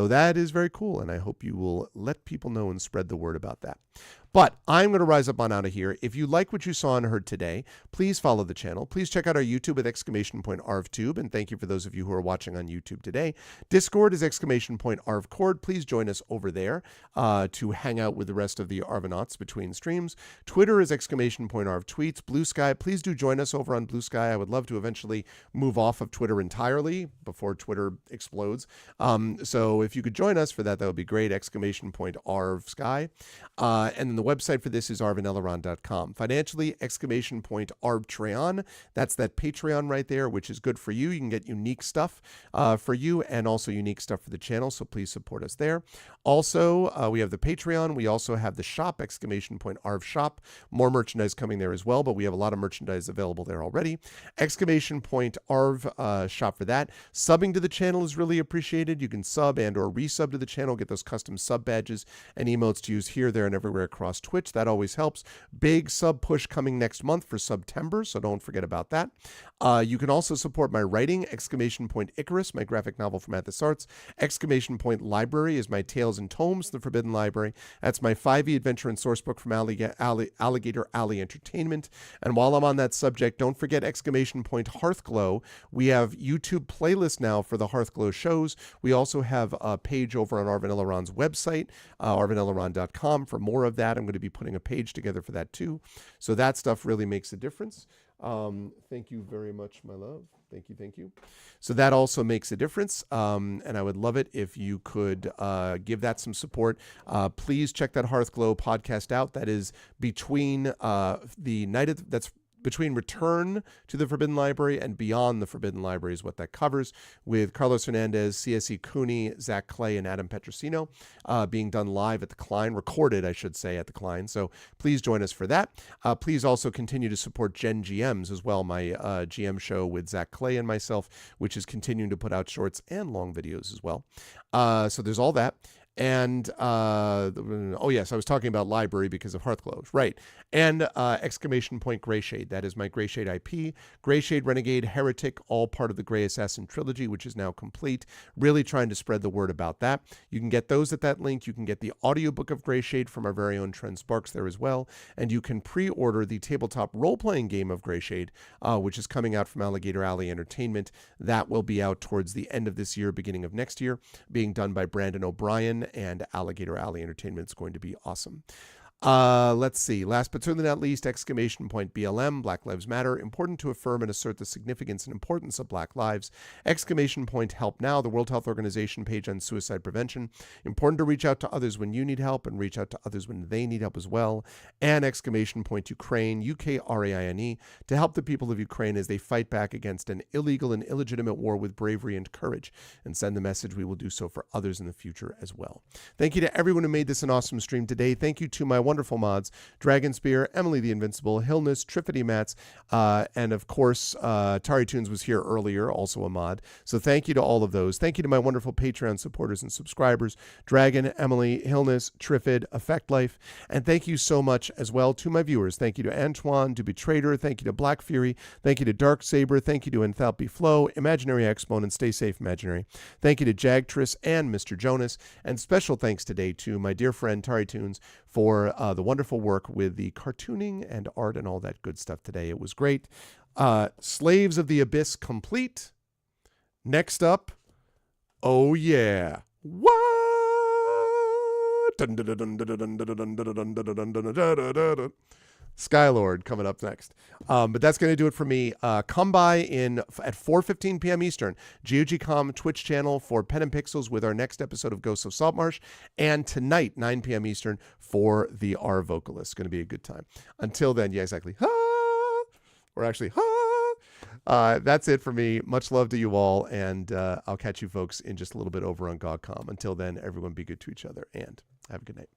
that is very cool, and I hope you will let people know and spread the word about that. But I'm going to rise up on out of here. If you like what you saw and heard today, please follow the channel. Please check out our YouTube with !ArvTube, and thank you for those of you who are watching on YouTube today. Discord is !ArvCord. Please join us over there to hang out with the rest of the Arvanauts between streams. Twitter is !ArvTweets. Blue Sky, please do join us over on Blue Sky. I would love to eventually move off of Twitter entirely before Twitter explodes. So if you could join us for that, that would be great. !ArvSky. And then the website for this is arvaneleron.com. Financially, !ArvTreon. That's that Patreon right there, which is good for you. You can get unique stuff for you and also unique stuff for the channel, so please support us there. Also, we have the Patreon. We also have the shop, !ArvShop. More merchandise coming there as well, but we have a lot of merchandise available there already. !Arv shop for that. Subbing to the channel is really appreciated. You can sub and or resub to the channel, get those custom sub badges and emotes to use here, there, and everywhere across Twitch. That always helps. Big sub push coming next month for September, so don't forget about that. You can also support my writing, !Icarus, my graphic novel from Athos Arts. !Library is my Tales and Tomes, The Forbidden Library. That's my 5e adventure and sourcebook from Alligator Alley Entertainment. And while I'm on that subject, don't forget !Hearthglow. We have YouTube playlists now for the Hearthglow shows. We also have a page over on Arvaneleron's website, arvaneleron.com, for more of that. I'm going to be putting a page together for that too. So that stuff really makes a difference. Thank you very much, my love. Thank you, thank you. So that also makes a difference, and I would love it if you could give that some support. Please check that Hearthglow podcast out. That is between the night of that's between Return to the Forbidden Library and Beyond the Forbidden Library is what that covers, with Carlos Hernandez, CSE Cooney, Zach Clay, and Adam Petrosino being done live at the Klein, recorded, I should say, at the Klein. So please join us for that. Please also continue to support Gen GMs as well, my GM show with Zach Clay and myself, which is continuing to put out shorts and long videos as well. So there's all that. And oh yes, I was talking about library because of Hearthglow, right? And exclamation point Greyshade. That is my Greyshade IP. Greyshade Renegade Heretic, all part of the Grey Assassin trilogy, which is now complete. Really trying to spread the word about that. You can get those at that link. You can get the audiobook of Greyshade from our very own Trent Sparks there as well. And you can pre-order the tabletop role-playing game of Greyshade, which is coming out from Alligator Alley Entertainment. That will be out towards the end of this year, beginning of next year, being done by Brandon O'Brien and Alligator Alley Entertainment. Is going to be awesome. Let's see. Last but certainly not least, exclamation point BLM, Black Lives Matter. Important to affirm and assert the significance and importance of Black lives. Exclamation point Help Now, the World Health Organization page on suicide prevention. Important to reach out to others when you need help and reach out to others when they need help as well. And exclamation point Ukraine, UKRAINE, to help the people of Ukraine as they fight back against an illegal and illegitimate war with bravery and courage. And send the message we will do so for others in the future as well. Thank you to everyone who made this an awesome stream today. Thank you to my wonderful mods, Dragon Spear, Emily the Invincible, Hillness, Triffity Mats, and of course, TariToons was here earlier, also a mod. So thank you to all of those. Thank you to my wonderful Patreon supporters and subscribers, Dragon, Emily, Hillness, Triffid, Effect Life, and thank you so much as well to my viewers. Thank you to Antoine, to Betrader, thank you to Black Fury, thank you to Dark Saber, thank you to Enthalpy Flow, Imaginary Exponent, stay safe, Imaginary. Thank you to Jagtris and Mr. Jonas, and special thanks today to my dear friend TariToons for the wonderful work with the cartooning and art and all that good stuff today. It was great. Slaves of the Abyss complete. Next up, oh yeah. What? Skylord coming up next. But that's going to do it for me. Come by at 4:15 p.m. Eastern, GOGcom Twitch channel for Pen and Pixels with our next episode of Ghosts of Saltmarsh. And tonight, 9 p.m. Eastern, for the R Vocalist. Going to be a good time. Until then, yeah, exactly. Or actually, that's it for me. Much love to you all. And I'll catch you folks in just a little bit over on GOGcom. Until then, everyone be good to each other and have a good night.